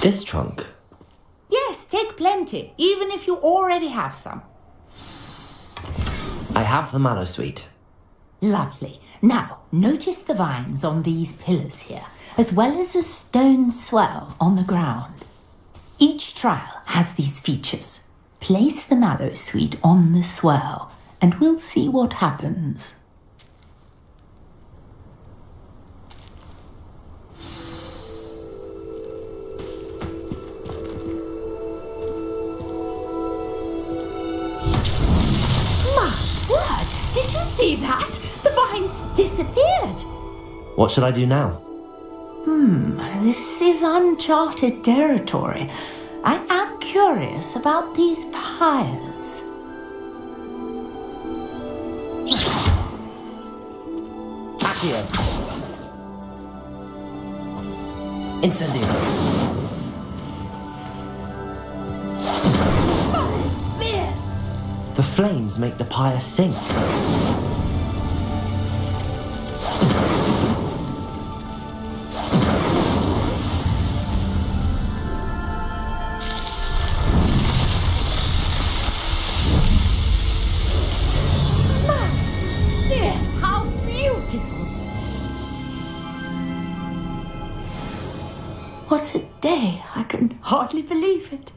This trunk? Yes, take plenty, even if you already have some. I have the mallow sweet. Lovely. Now, notice the vines on these pillars here, as well as a stone swell on the ground. Each trial has these features. Place the mallow sweet on the swell, and we'll see what happens. Did you see that? The vines disappeared. What should I do now? This is uncharted territory. I am curious about these pyres. Accio. Incendio. The flames make the pyre sink. Yes, how beautiful! What a day! I can hardly believe it.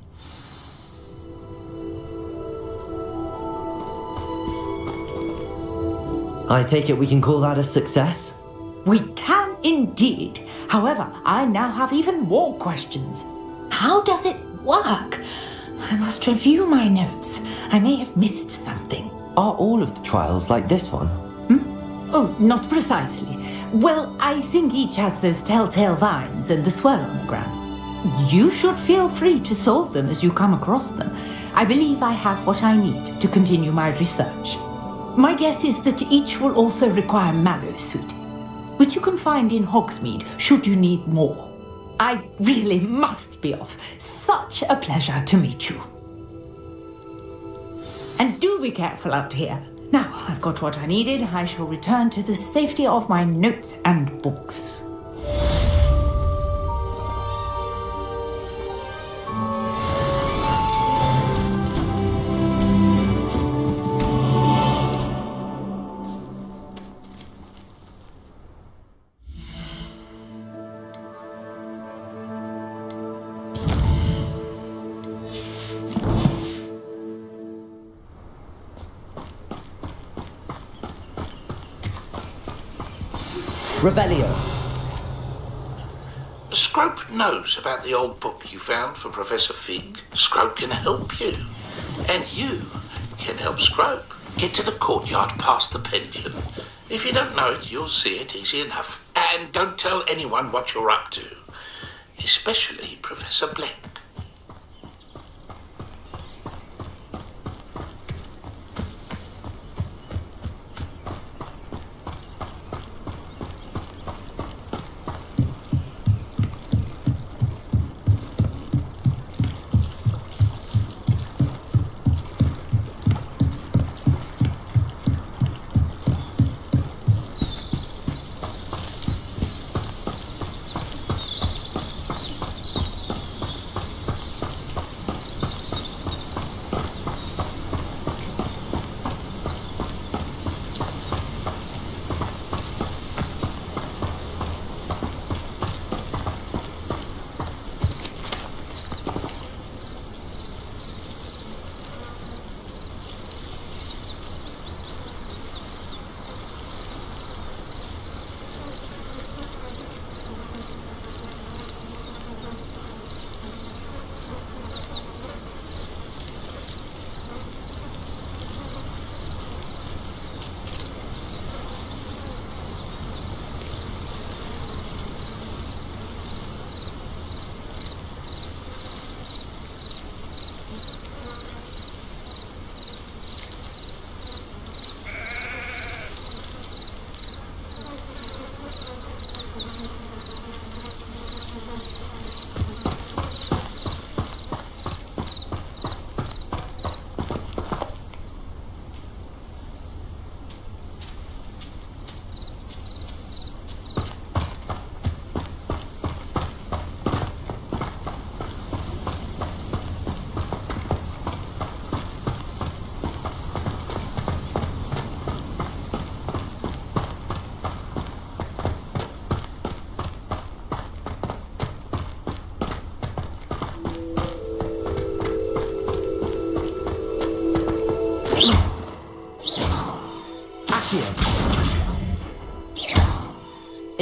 I take it we can call that a success? We can indeed. However, I now have even more questions. How does it work? I must review my notes. I may have missed something. Are all of the trials like this one? Oh, not precisely. Well, I think each has those telltale vines and the swirl on the ground. You should feel free to solve them as you come across them. I believe I have what I need to continue my research. My guess is that each will also require mallow sweet, which you can find in Hogsmeade should you need more. I really must be off. Such a pleasure to meet you. And do be careful out here. Now I've got what I needed, I shall return to the safety of my notes and books. Revelio. Scrope knows about the old book you found for Professor Fig. Scrope can help you. And you can help Scrope. Get to the courtyard past the pendulum. If you don't know it, you'll see it easy enough. And don't tell anyone what you're up to. Especially Professor Blank.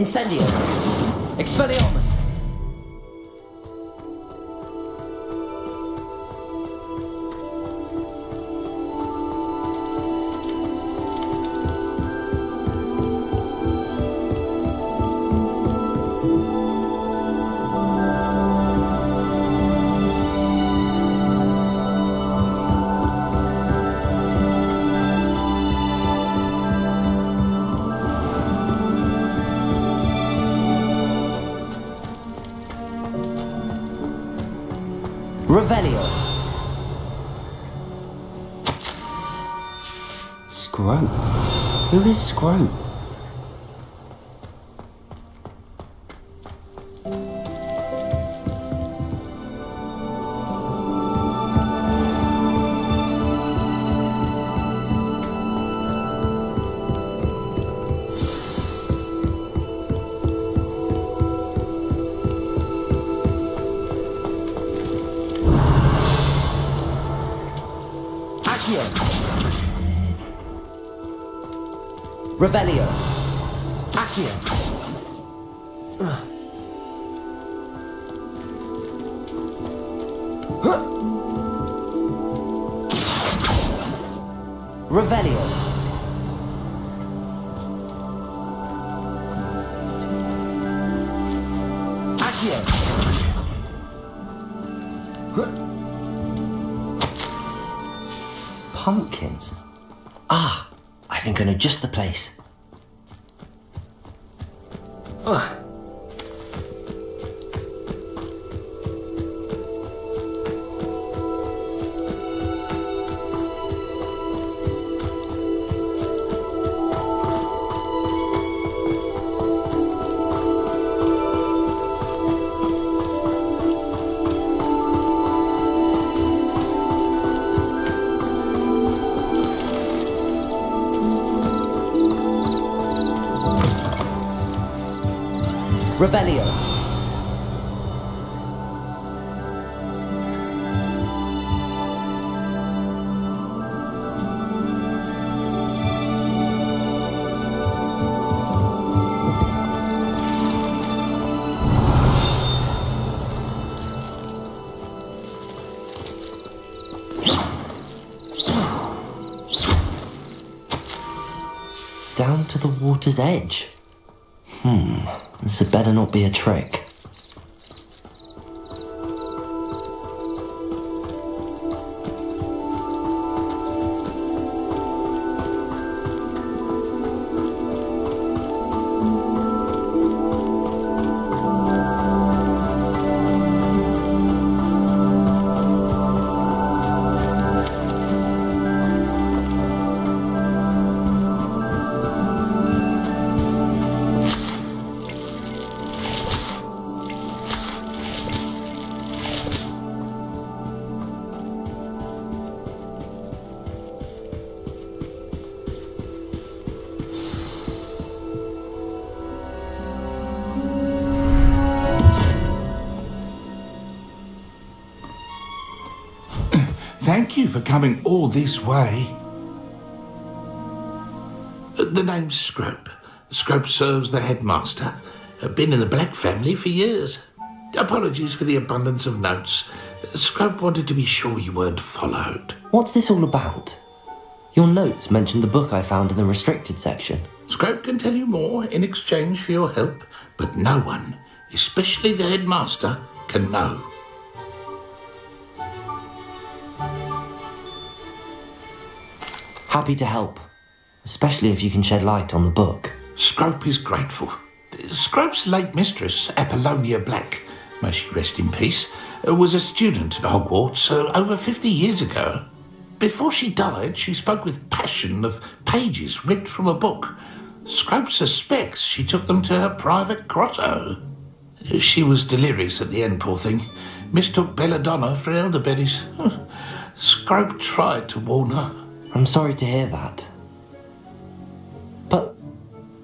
Incendio! Expelliarmus! Revelio. Scrope? Who is Scrope? Revelio. Accio. Revelio. Accio. Pumpkins. Ah, I think I know just the place. Revelio. Down to the water's edge. This had better not be a trick. Thank you for coming all this way. The name's Scrope. Scrope serves the headmaster. Been in the Black family for years. Apologies for the abundance of notes. Scrope wanted to be sure you weren't followed. What's this all about? Your notes mentioned the book I found in the restricted section. Scrope can tell you more in exchange for your help, but no one, especially the headmaster, can know. Happy to help, especially if you can shed light on the book. Scrope is grateful. Scrope's late mistress, Apollonia Black, may she rest in peace, was a student at Hogwarts over 50 years ago. Before she died, she spoke with passion of pages ripped from a book. Scrope suspects she took them to her private grotto. She was delirious at the end, poor thing. Mistook belladonna for elderberries. Scrope tried to warn her. I'm sorry to hear that. But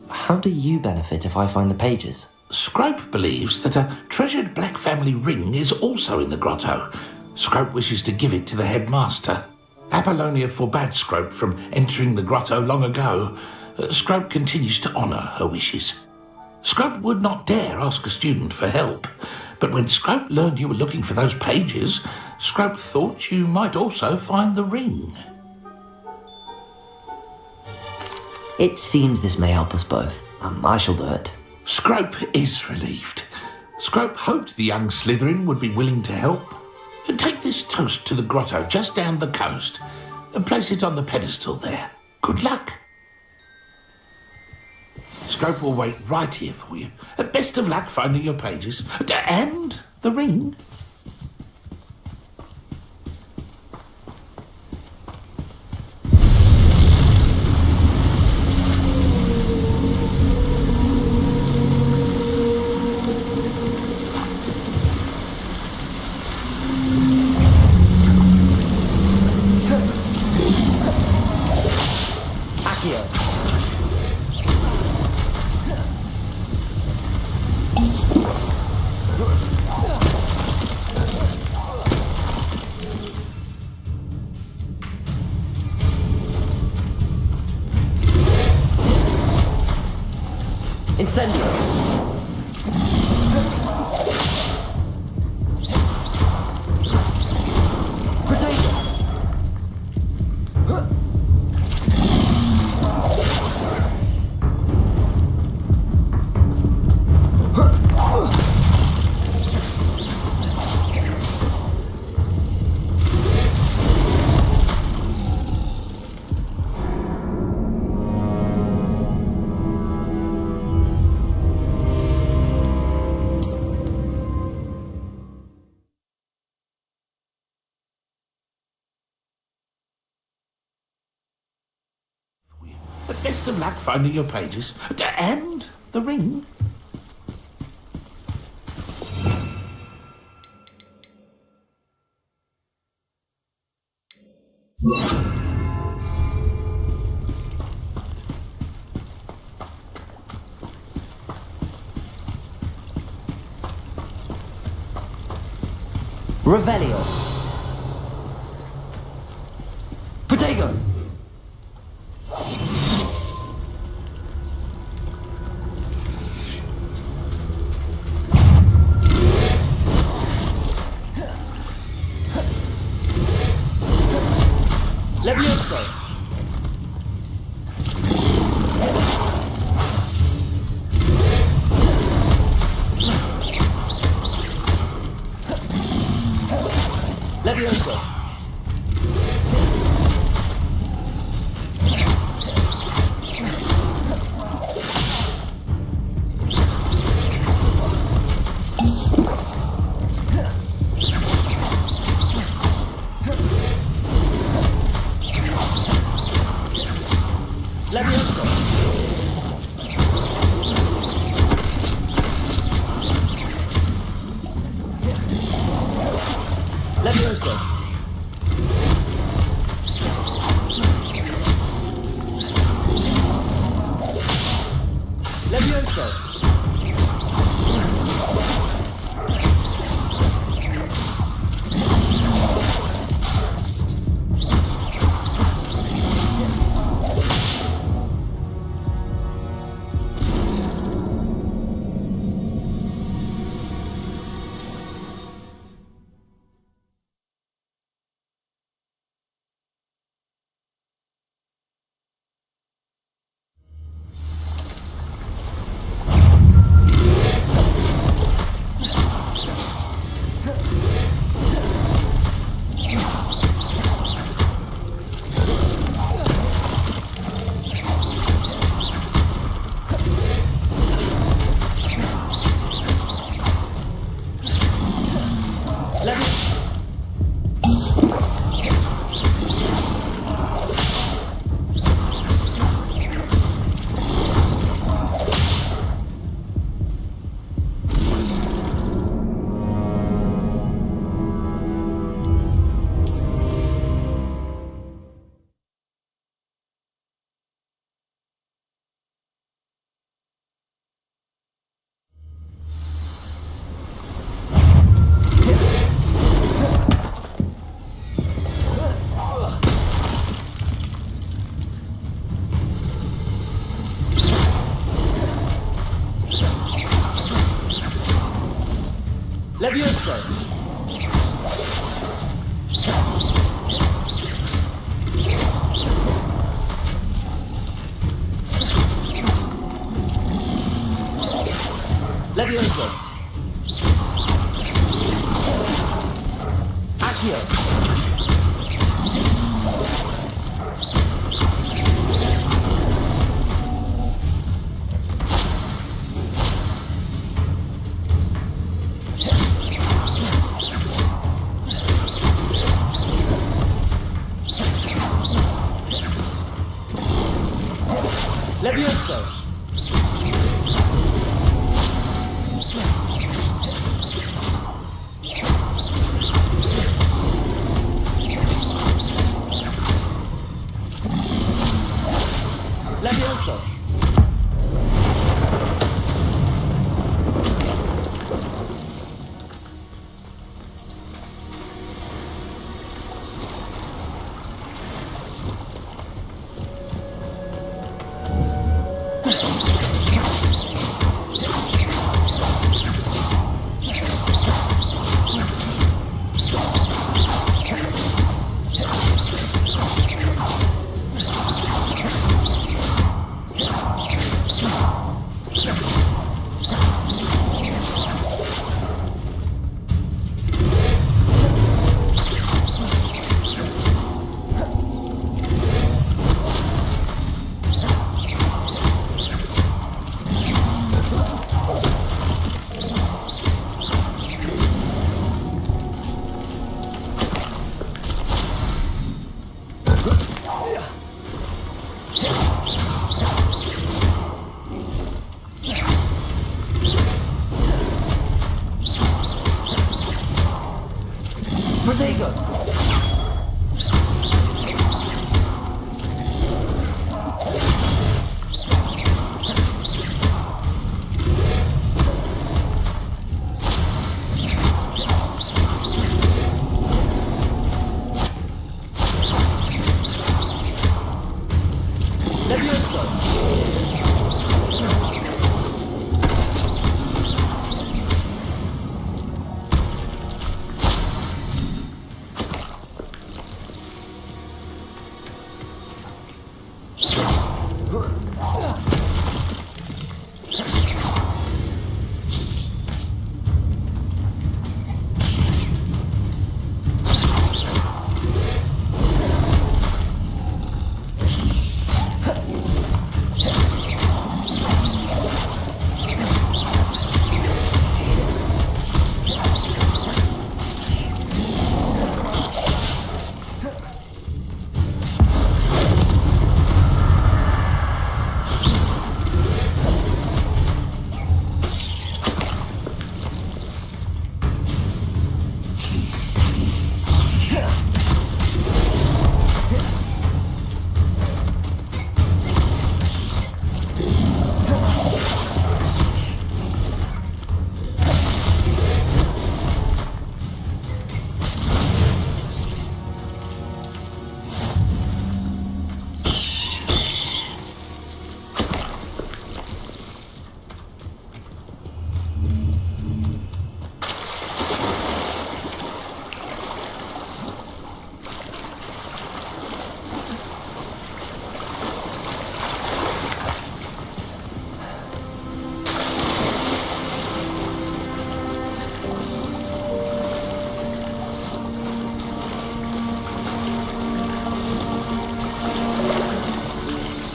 how do you benefit if I find the pages? Scrope believes that a treasured Black family ring is also in the grotto. Scrope wishes to give it to the headmaster. Apollonia forbade Scrope from entering the grotto long ago. Scrope continues to honour her wishes. Scrope would not dare ask a student for help, but when Scrope learned you were looking for those pages, Scrope thought you might also find the ring. It seems this may help us both. I shall do it. Scrope is relieved. Scrope hoped the young Slytherin would be willing to help. Take this toast to the grotto just down the coast and place it on the pedestal there. Good luck. Scrope will wait right here for you. Best of luck finding your pages. And the ring. Incendio! Potato! Best of luck finding your pages. And the ring. Revelio. Protego. Levioso. Levioso. Levioso. Levioso. Levioso. Accio. Levioso. Levioso. Protego. Levioso.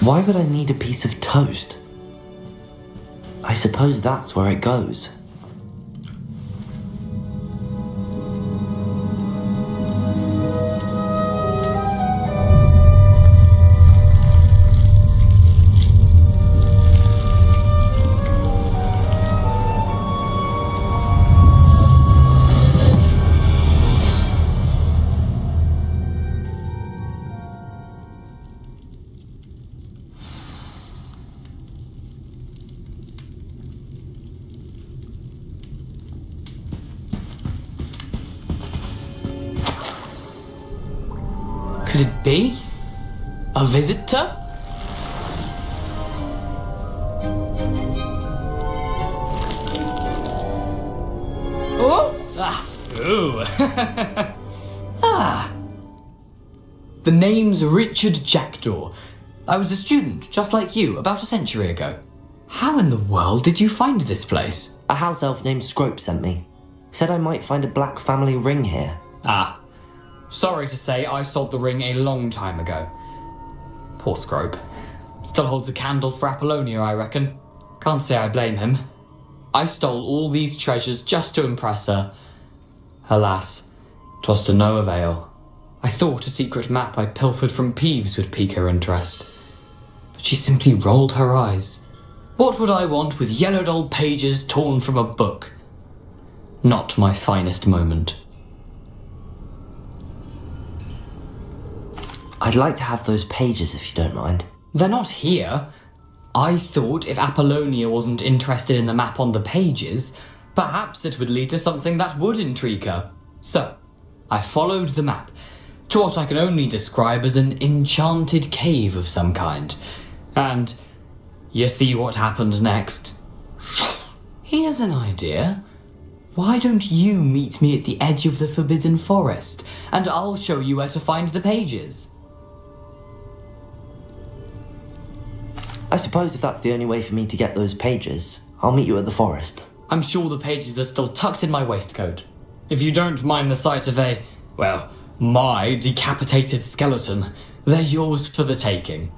Why would I need a piece of toast? I suppose that's where it goes. Could it be? A visitor? Oh! Ah. Ooh. Ah. The name's Richard Jackdaw. I was a student, just like you, about a century ago. How in the world did you find this place? A house elf named Scrope sent me. Said I might find a black family ring here. Ah, Sorry to say, I sold the ring a long time ago. Poor Scrope. Still holds a candle for Apollonia, I reckon. Can't say I blame him. I stole all these treasures just to impress her. Alas, 'twas to no avail. I thought a secret map I pilfered from Peeves would pique her interest. But she simply rolled her eyes. What would I want with yellowed old pages torn from a book? Not my finest moment. I'd like to have those pages if you don't mind. They're not here. I thought if Apollonia wasn't interested in the map on the pages, perhaps it would lead to something that would intrigue her. So, I followed the map to what I can only describe as an enchanted cave of some kind. And you see what happened next. Here's an idea. Why don't you meet me at the edge of the Forbidden Forest, and I'll show you where to find the pages? I suppose if that's the only way for me to get those pages, I'll meet you at the forest. I'm sure the pages are still tucked in my waistcoat. If you don't mind the sight of my decapitated skeleton, they're yours for the taking.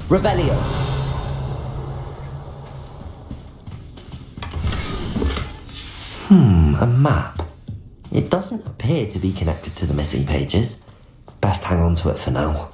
Revelio! A map. It doesn't appear to be connected to the missing pages. Best hang on to it for now.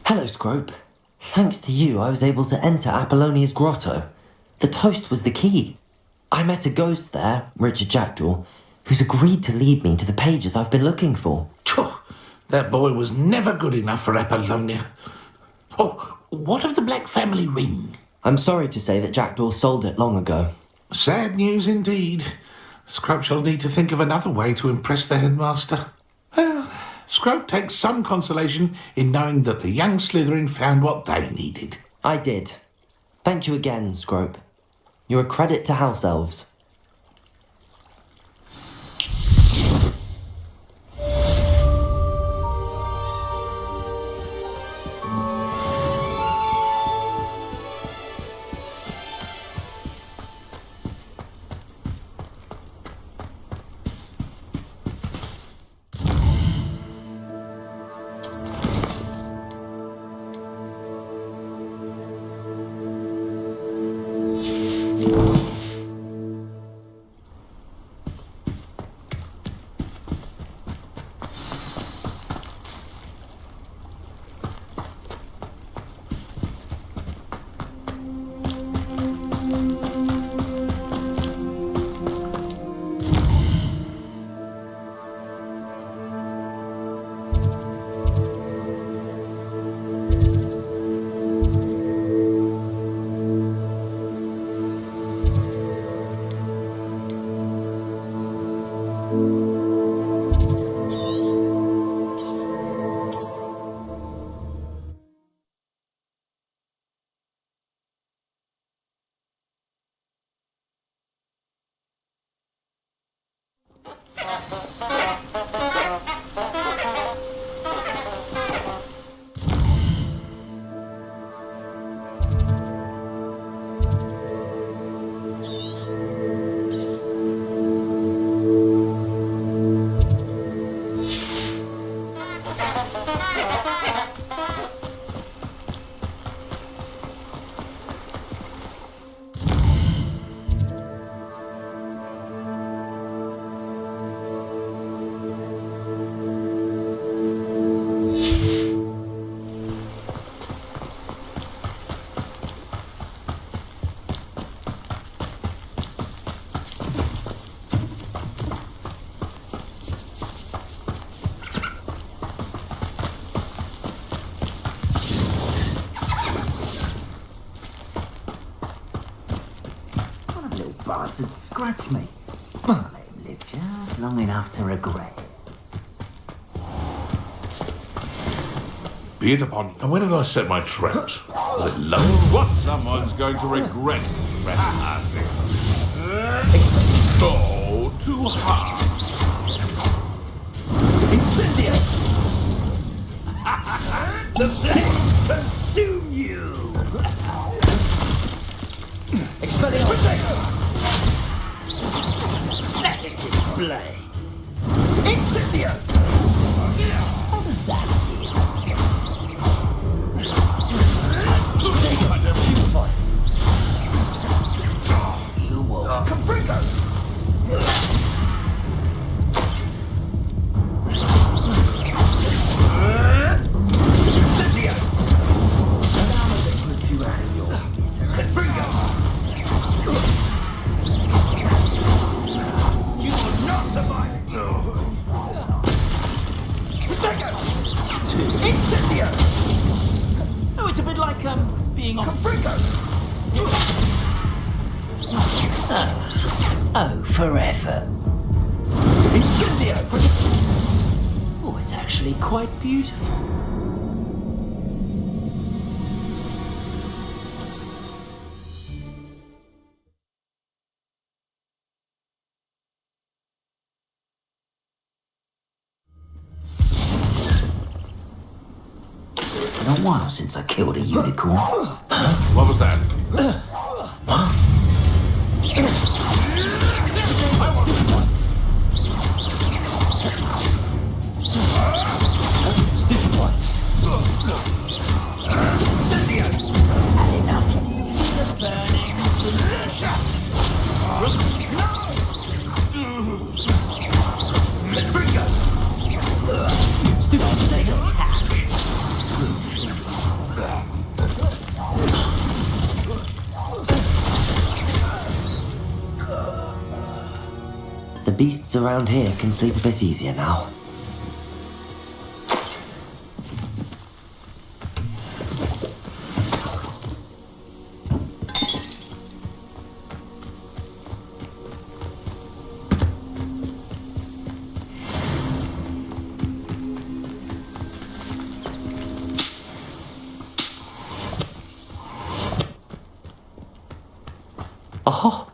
Hello, Scrope. Thanks to you, I was able to enter Apollonia's grotto. The toast was the key. I met a ghost there, Richard Jackdaw, who's agreed to lead me to the pages I've been looking for. That boy was never good enough for Apollonia. Oh, what of the Black family ring? I'm sorry to say that Jackdaw sold it long ago. Sad news indeed. Scrope shall need to think of another way to impress the headmaster. Well, Scrope takes some consolation in knowing that the young Slytherin found what they needed. I did. Thank you again, Scrope. You're a credit to House Elves. bastard scratched me. Well, they've lived just long enough to regret it. Be it upon you. And when did I set my traps? Was it low? What? Someone's going to regret trespassing. Oh, too hard. Incendio! The flames consume you! Expelliarmus! Magic display! Incendio! How does that feel? Purify! You will. Caprico! Incendio! Allow me to put you out of your Caprico! You will not survive! No. Protego! Incendio! Oh, it's a bit like, being on Caprico! Oh, for effort. Incendio! Oh, it's actually quite beautiful. Been a while since I killed a unicorn. What was that? Sticky one. Incendio! Had enough. Feel the burning sensation. Caprico! Sticky take attack. The beasts around here can sleep a bit easier now. Oh,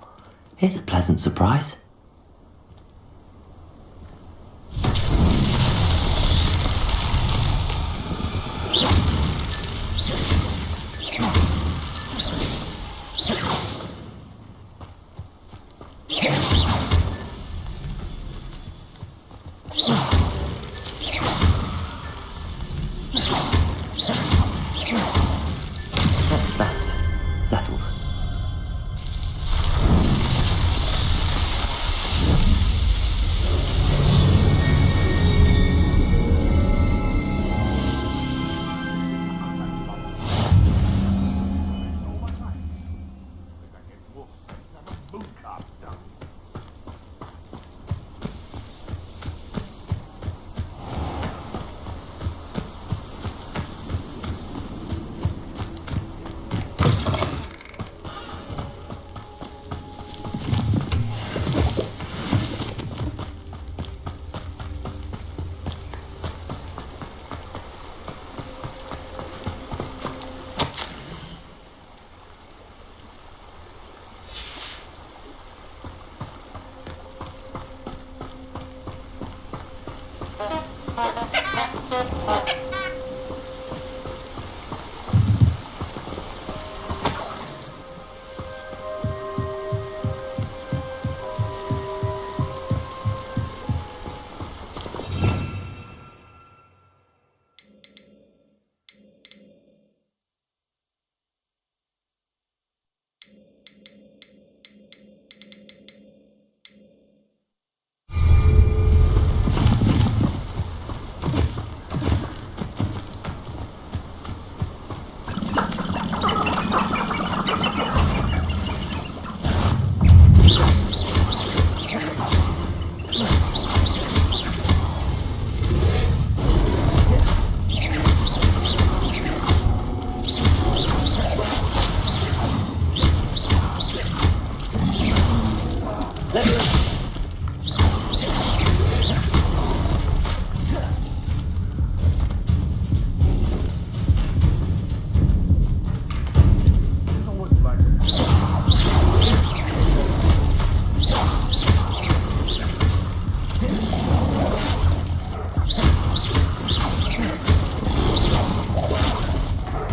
here's a pleasant surprise. That's that. Settled.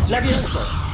Levioso!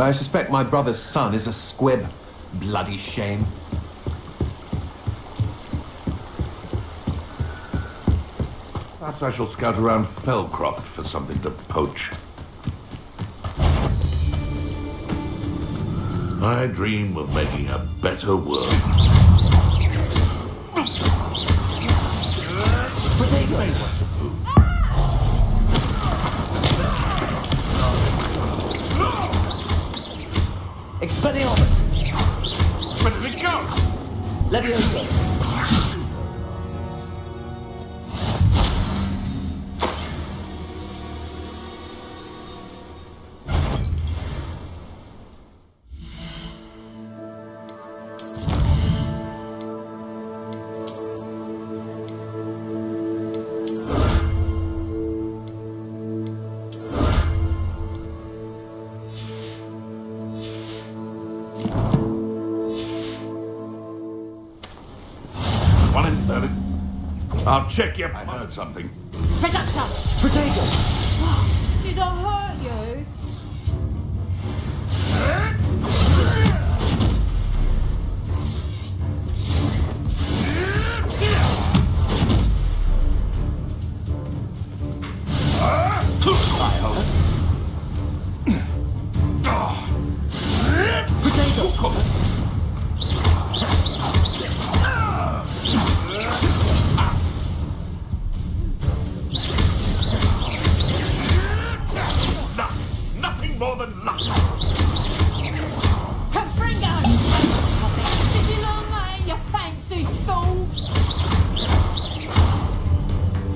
I suspect my brother's son is a squib. Bloody shame. Perhaps I shall scout around Fellcroft for something to poach. I dream of making a better world. Expelliarmus! Where did it go? Levioso! I'll check you. I heard something. Reductor! Protego! Did I hurt you? Nothing more than luck. Confringo! Did you learn that in your fancy school?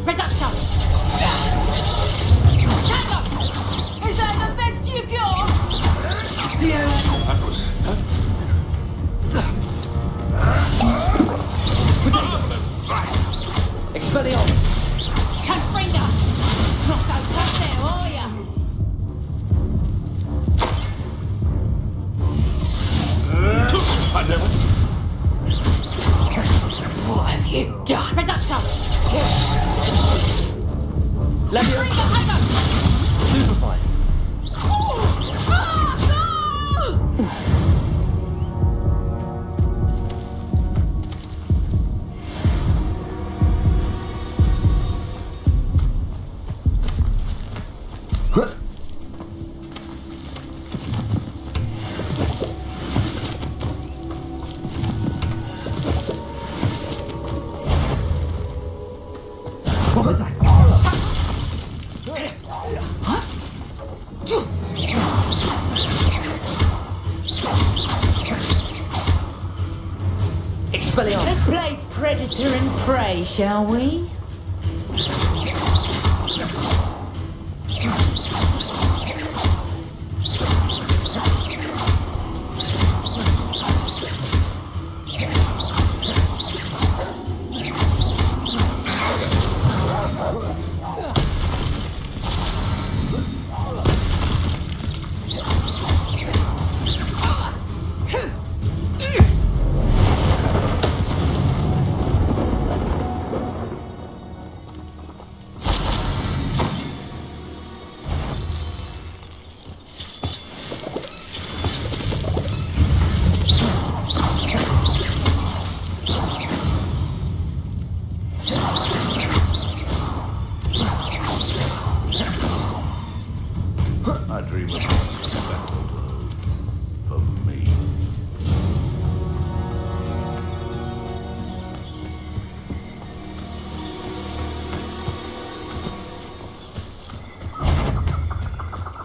Reductor! Tango! Is that the best you got? Yeah. That was... Expelliarmus! Confringo! Not so tough there, are ya? I never... What have you done? Reductor! Levioso! Stupefy! Expelliarmus! Let's play predator and prey, shall we? I dream of speckled for me.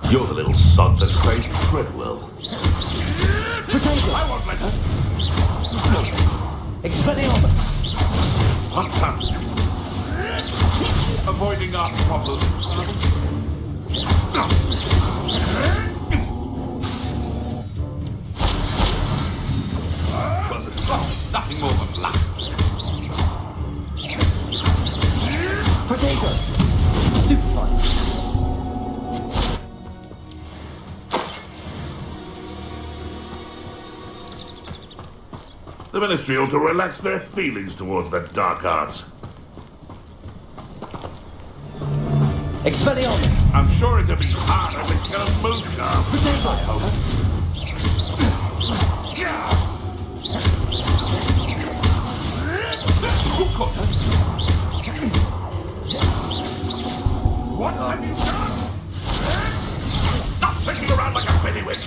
You're the little sod that saved Treadwell. Potato! I won't let Expelliarmus! Hunter! Avoiding our problems. Nothing more than luck. Potato! Stupefy! The Ministry ought to relax their feelings towards the dark arts. Expelliarmus! I'm sure it'll be harder to kill a moose now. Potato! I hope. What have you done? Stop sitting around like a pennywig!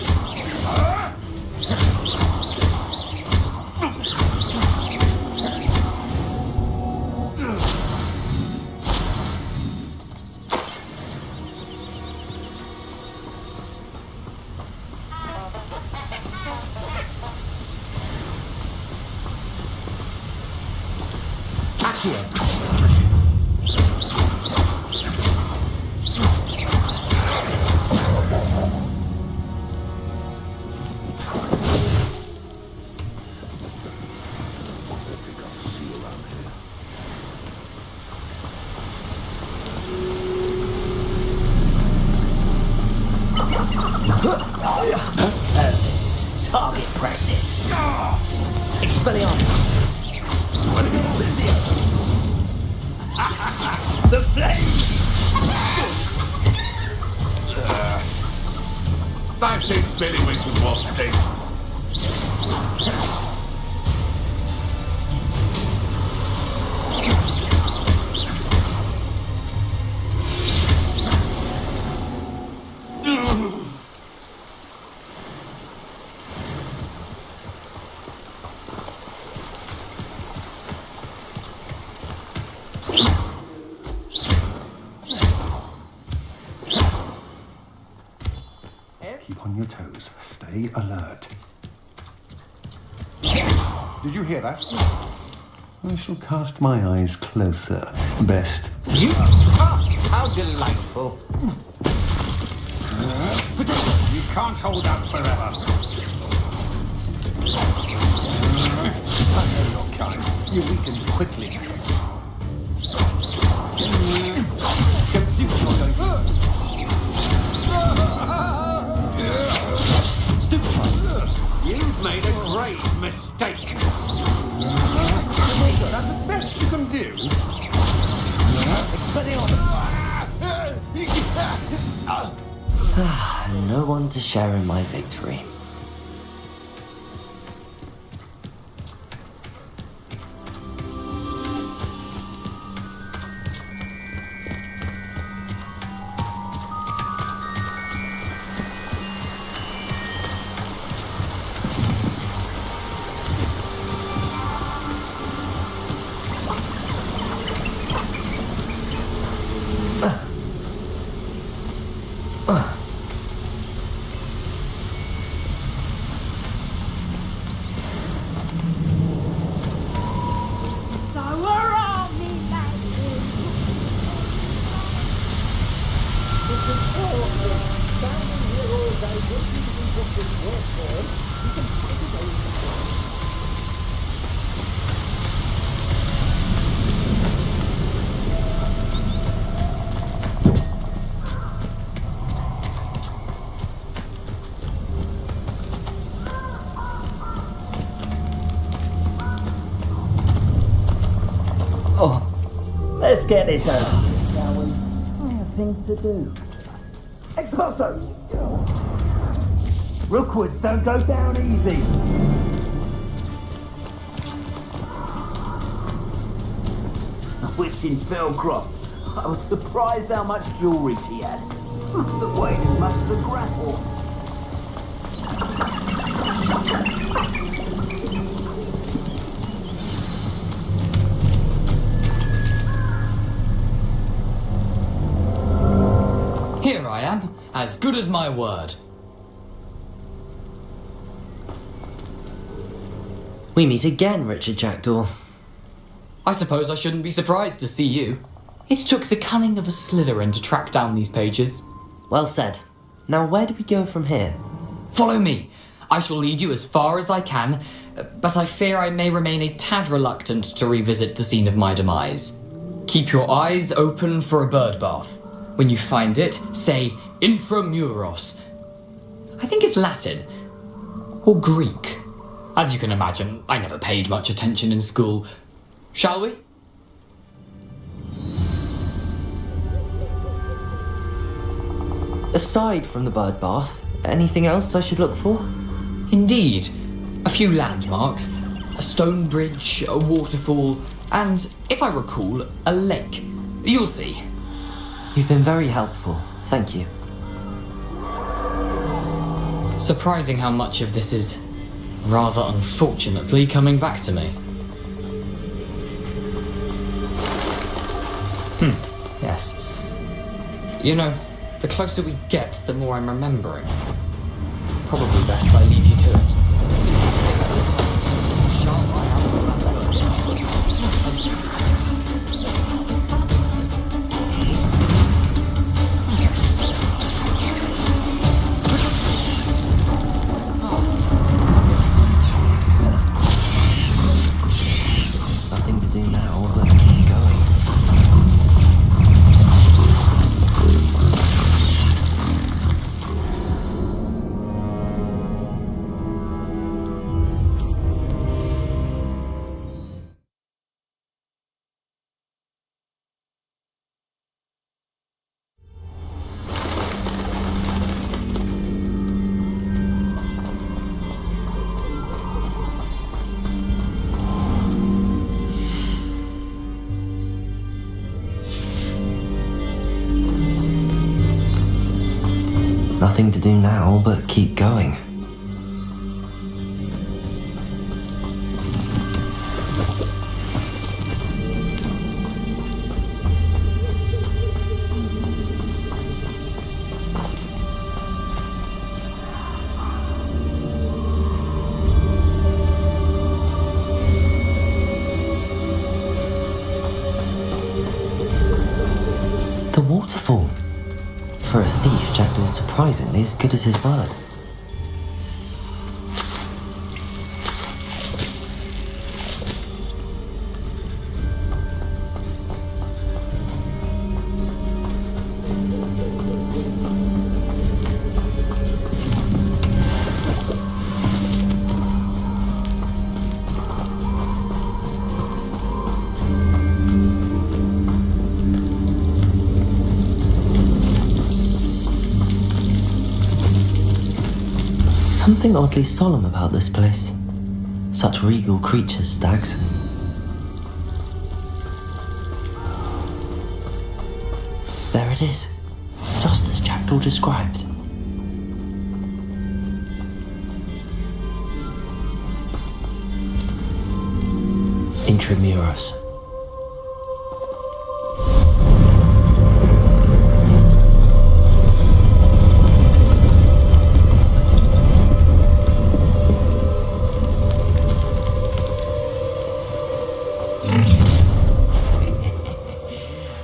Perfect. Target practice. Expelliarmus! The flames! I've seen Billywigs with more sting. Keep on your toes. Stay alert. Did you hear that? I shall cast my eyes closer. Best. You? How delightful. You can't hold out forever. I know your kind. You weaken quickly. Don't see what you're going for. You've made a great mistake. That's the best you can do. No one to share in my victory. Let's get this over, shall we? I have things to do. Expulso! Rookwoods don't go down easy. A witch in Fellcroft. I was surprised how much jewellery she had. Must have weighed as much as a grapple. Here I am, as good as my word. We meet again, Richard Jackdaw. I suppose I shouldn't be surprised to see you. It took the cunning of a Slytherin to track down these pages. Well said. Now where do we go from here? Follow me. I shall lead you as far as I can, but I fear I may remain a tad reluctant to revisit the scene of my demise. Keep your eyes open for a bird bath. When you find it, say Intramuros. I think it's Latin. Or Greek. As you can imagine, I never paid much attention in school. Shall we? Aside from the bird bath, anything else I should look for? Indeed. A few landmarks. A stone bridge, a waterfall, and, if I recall, a lake. You'll see. You've been very helpful. Thank you. Surprising how much of this is, rather unfortunately, coming back to me. Yes. You know, the closer we get, the more I'm remembering. Probably best I leave you to it. Nothing to do now but keep going. Nothing to do now but keep going. The waterfall. For a thief, Jackdaw's surprisingly as good as his word. Something oddly solemn about this place. Such regal creatures, stags. There it is, just as Jackdaw described. Intramuros.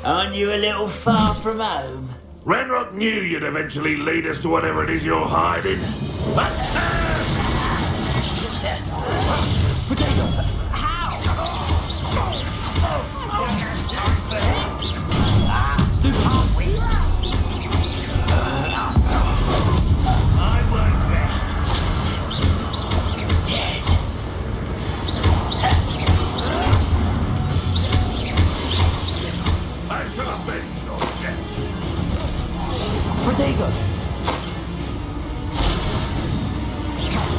Aren't you a little far from home? Ranrock knew you'd eventually lead us to whatever it is you're hiding. Protego!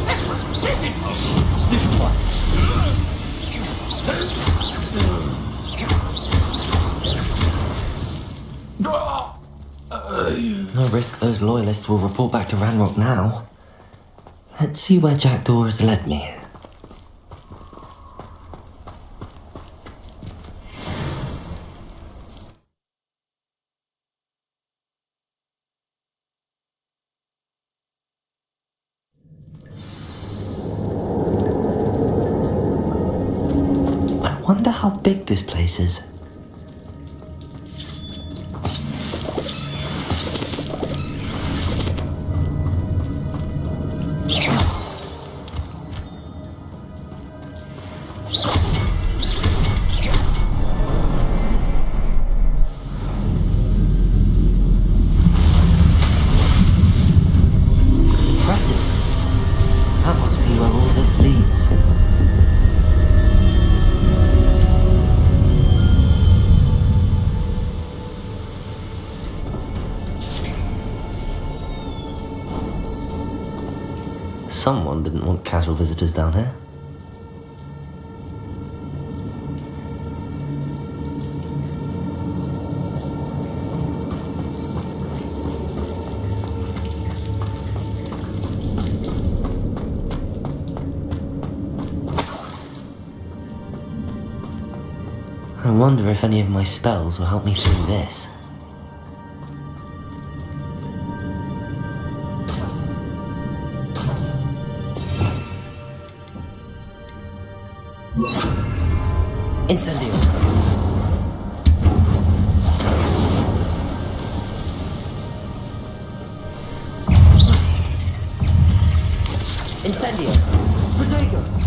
That was pitiful. Stupid one. No risk those loyalists will report back to Ranrock now. Let's see where Jackdaw has led me. I wonder how big this place is. Impressive. That must be where all this leads. Someone didn't want casual visitors down here. I wonder if any of my spells will help me through this. Incendio. Incendio. Protego.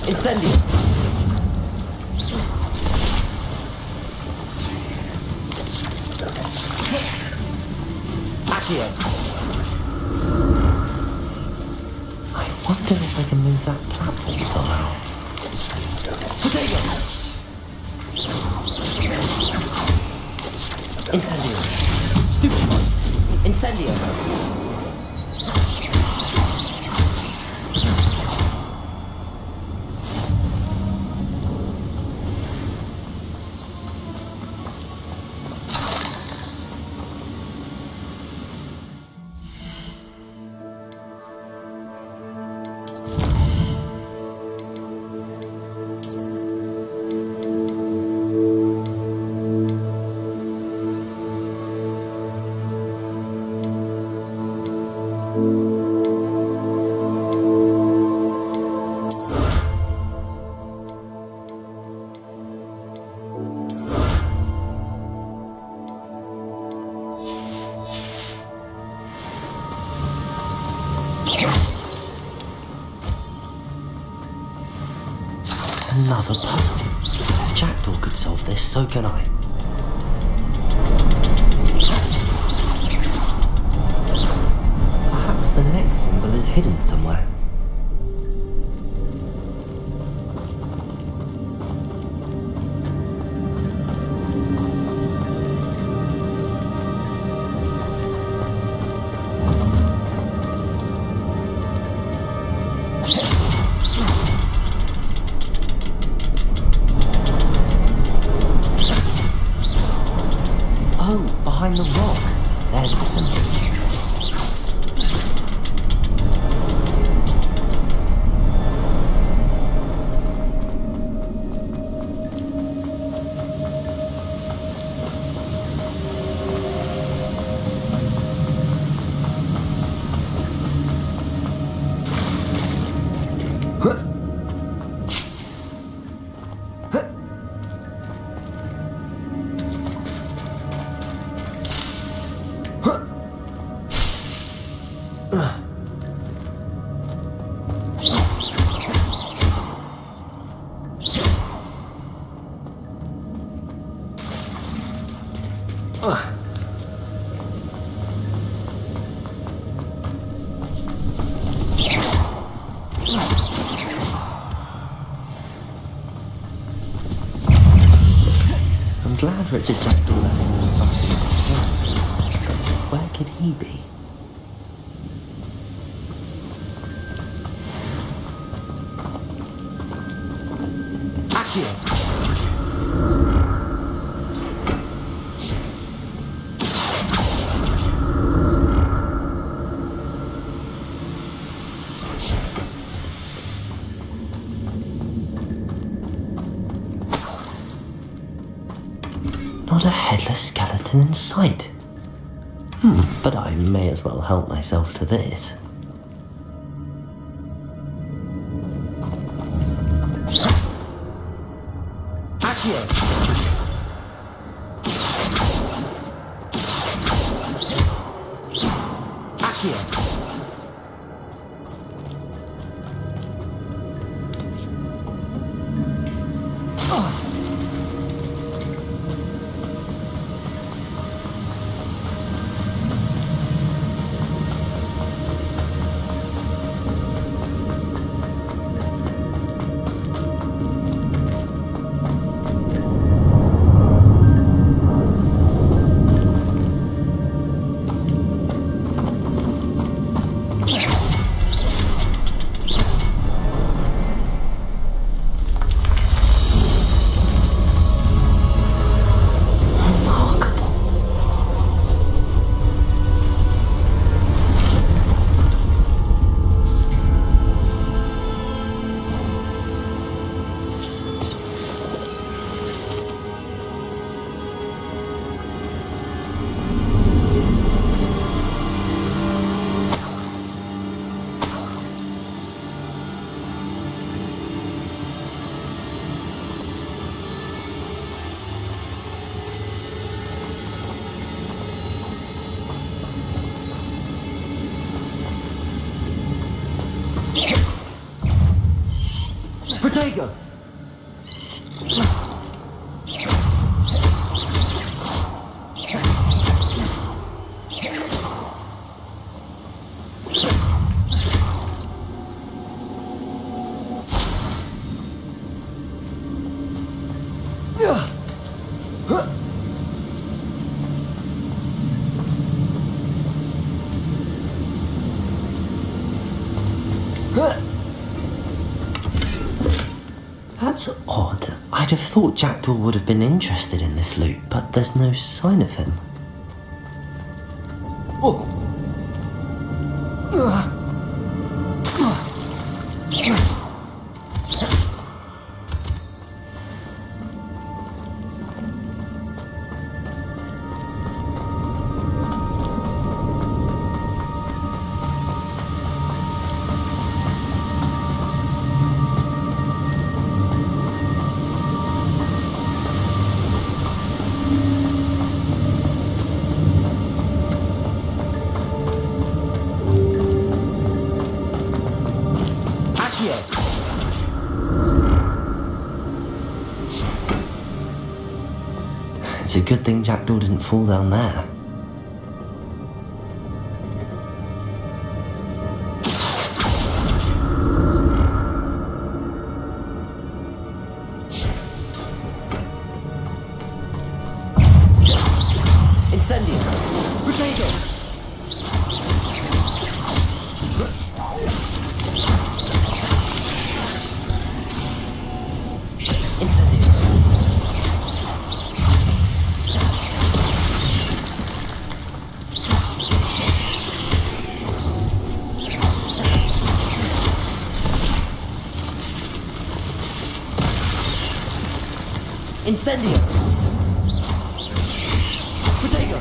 Incendio. Accio. I wonder if I can move that platform somehow. Protego. Incendio. Stupid one. Incendio. Another puzzle. If Jackdaw could solve this, so can I. Perhaps the next symbol is hidden somewhere. Behind the rock. There's the symbol. I'm glad Richard Jackdaw left me something. Where could he be? Accio! Not a headless skeleton in sight. But I may as well help myself to this. Accio! Accio! Protego! That's odd. I'd have thought Jackdaw would have been interested in this loot, but there's no sign of him. Oh. It's a good thing Jackdaw didn't fall down there. Incendio! Potato! Incendio! Incendio! Potato!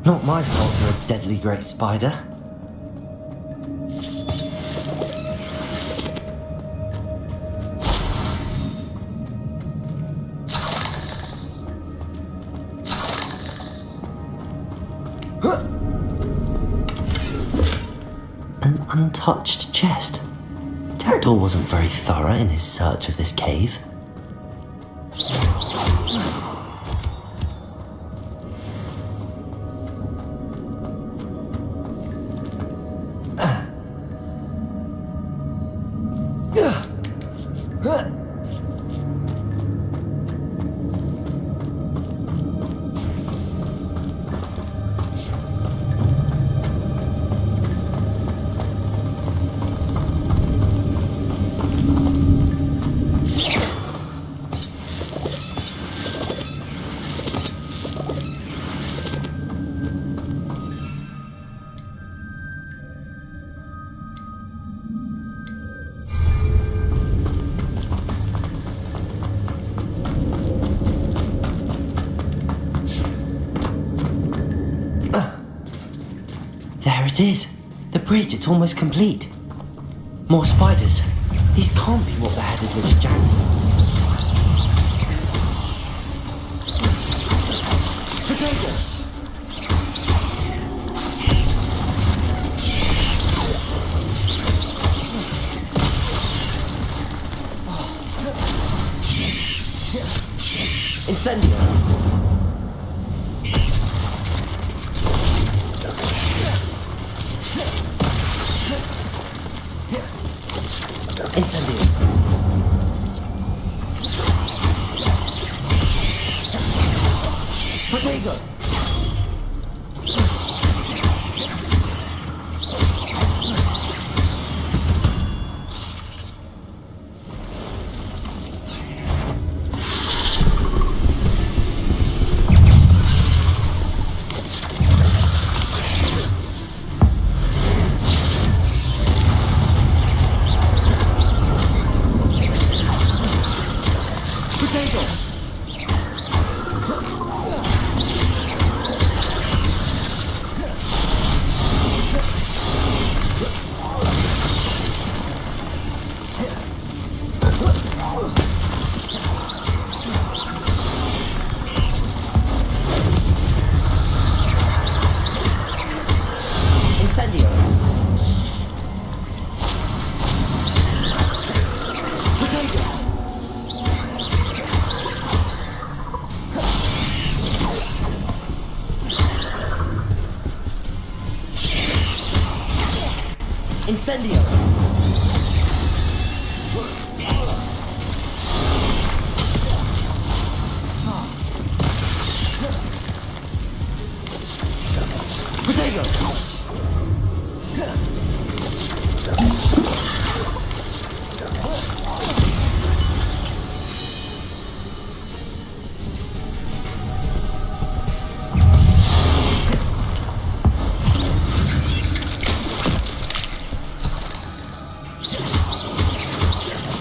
Not my fault you're a deadly great spider. An untouched chest. Jackdaw wasn't very thorough in his search of this cave. There it is. The bridge, it's almost complete. More spiders. These can't be what beheaded Richard Jackdaw. Potato! Incendio! Incendio! Potato! Incendio! Potato!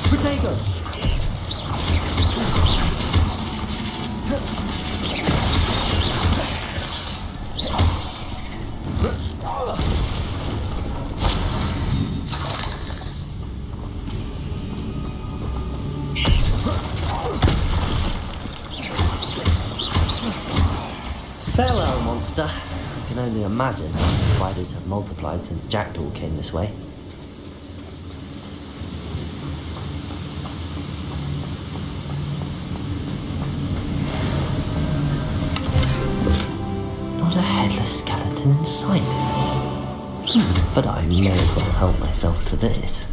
Potato! Farewell, monster. I can only imagine how the spiders have multiplied since Jackdaw came this way. Not a headless skeleton in sight. But I may as well help myself to this.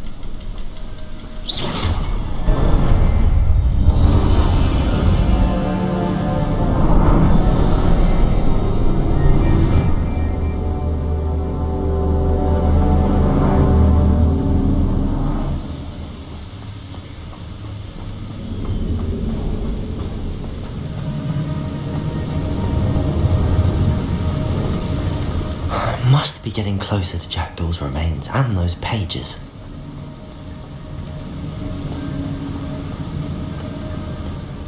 Must be getting closer to Jackdaw's remains and those pages.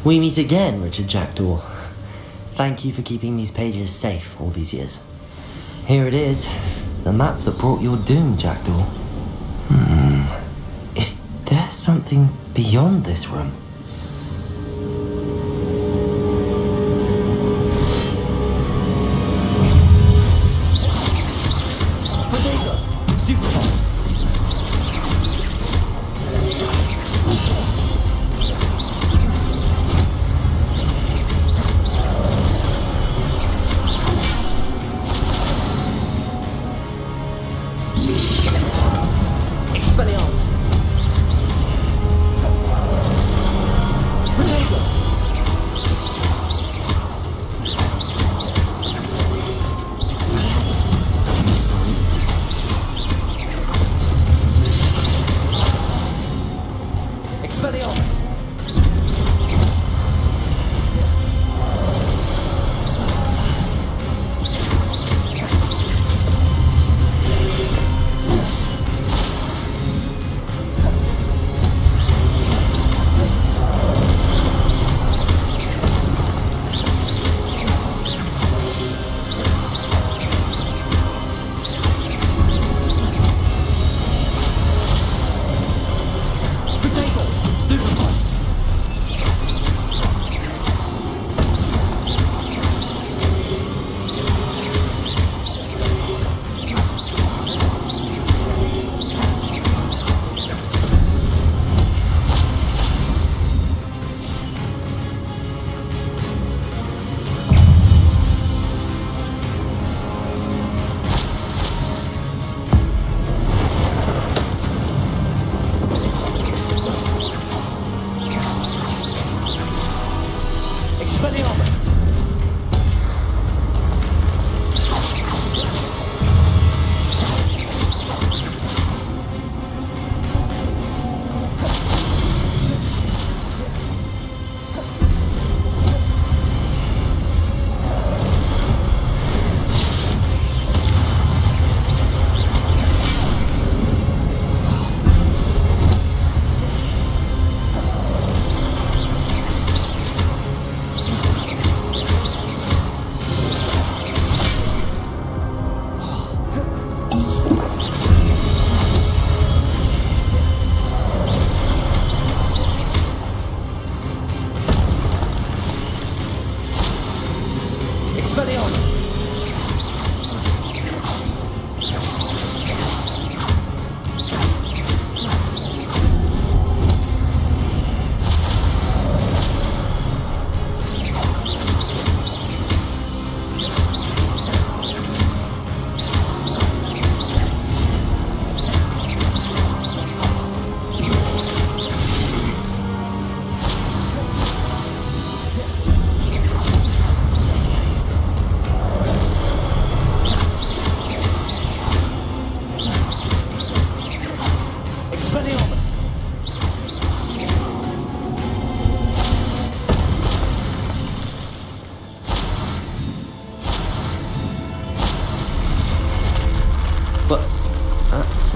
We meet again, Richard Jackdaw. Thank you for keeping these pages safe all these years. Here it is, the map that brought your doom, Jackdaw. Is there something beyond this room?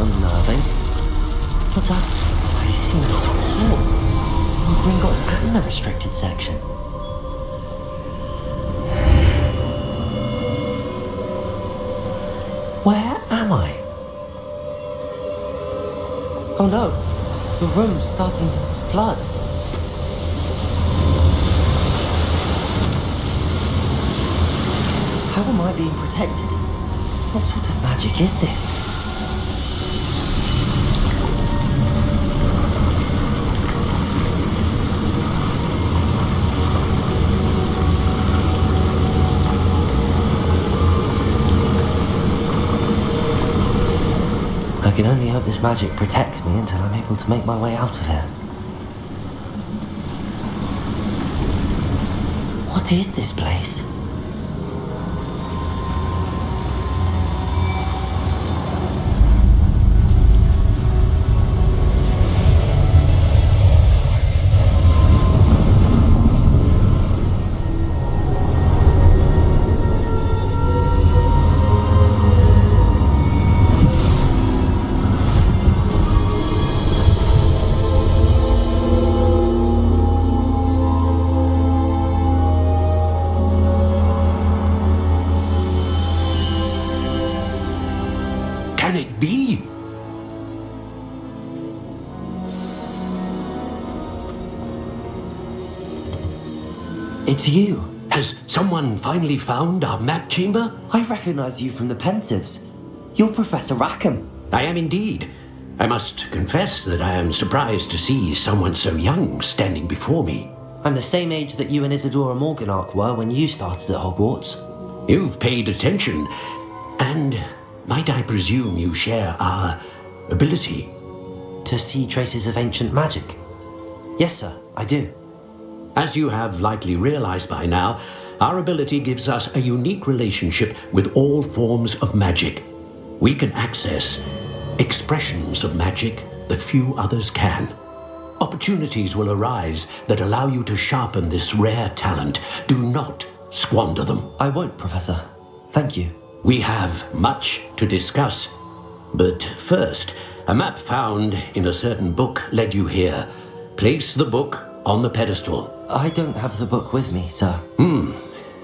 unnerving. What's that? I've seen this before. In Gringotts and the restricted section. Where am I? Oh no, the room's starting to flood. How am I being protected? What sort of magic is this? I can only hope this magic protects me until I'm able to make my way out of here. What is this place? Can it be? It's you. Has someone finally found our map chamber? I recognize you from the Pensives. You're Professor Rackham. I am indeed. I must confess that I am surprised to see someone so young standing before me. I'm the same age that you and Isadora Morganach were when you started at Hogwarts. You've paid attention, and might I presume you share our ability? To see traces of ancient magic? Yes, sir, I do. As you have likely realized by now, our ability gives us a unique relationship with all forms of magic. We can access expressions of magic that few others can. Opportunities will arise that allow you to sharpen this rare talent. Do not squander them. I won't, Professor. Thank you. We have much to discuss. But first, a map found in a certain book led you here. Place the book on the pedestal. I don't have the book with me, sir.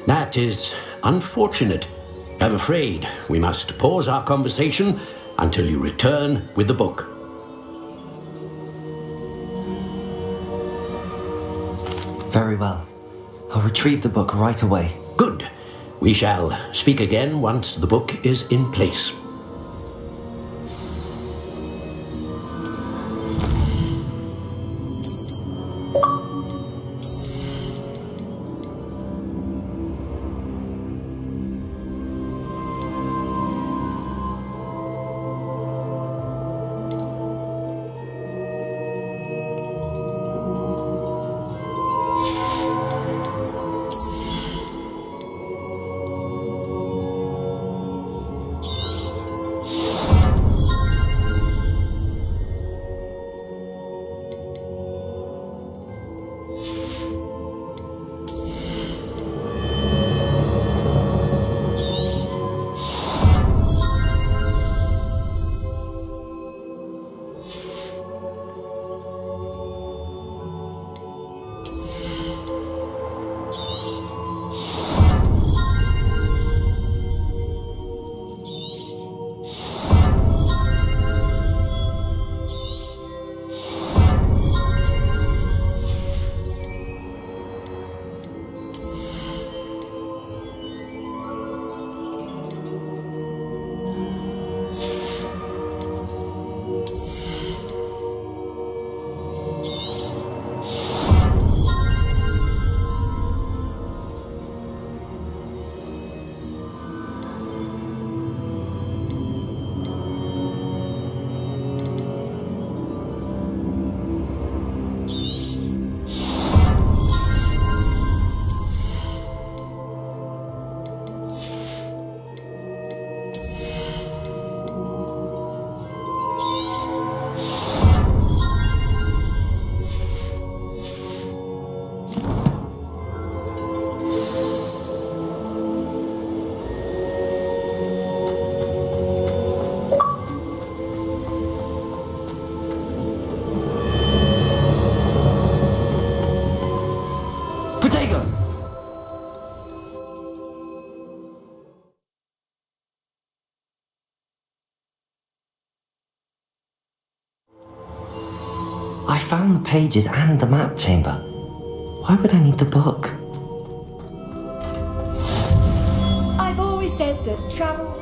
That is unfortunate. I'm afraid we must pause our conversation until you return with the book. Very well. I'll retrieve the book right away. Good. We shall speak again once the book is in place. I found the pages and the map chamber. Why would I need the book? I've the travel.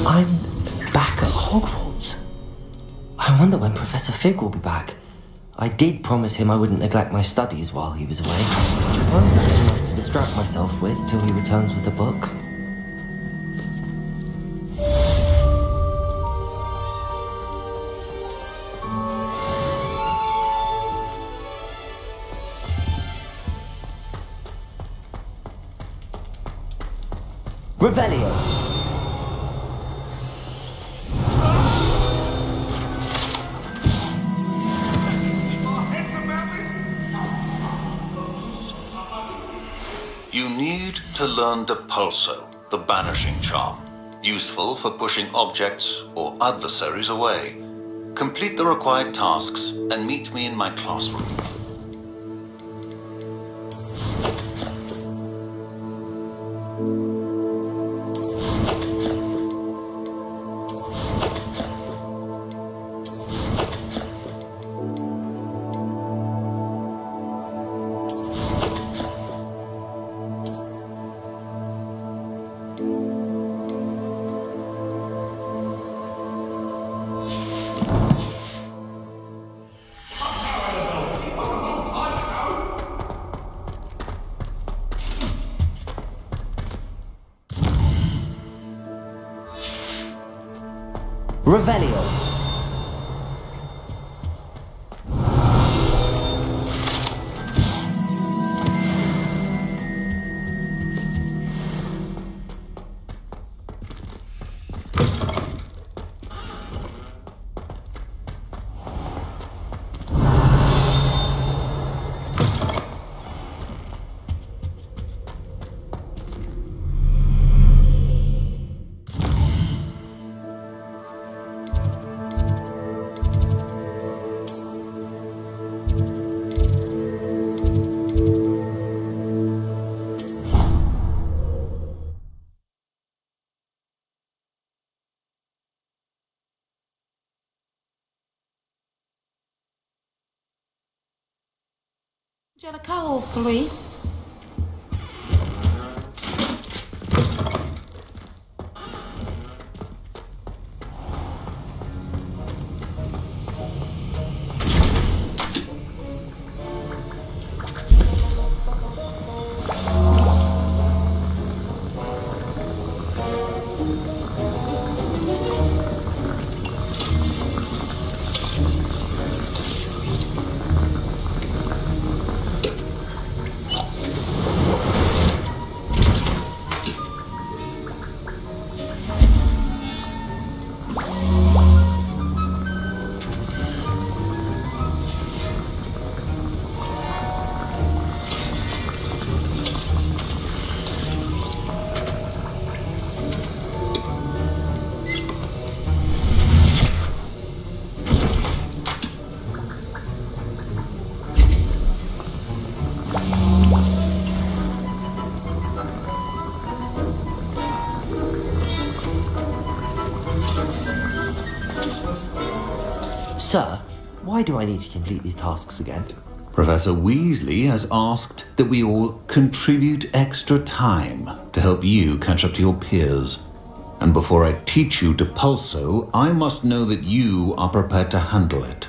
I'm back at Hogwarts. I wonder when Professor Fig will be back. I did promise him I wouldn't neglect my studies while he was away. I suppose I have enough to distract myself with till he returns with a book. Revelio. You need to learn Depulso, the banishing charm, useful for pushing objects or adversaries away. Complete the required tasks and meet me in my classroom. Revelio. Angelica, hopefully. Sir, why do I need to complete these tasks again? Professor Weasley has asked that we all contribute extra time to help you catch up to your peers. And before I teach you Depulso, I must know that you are prepared to handle it.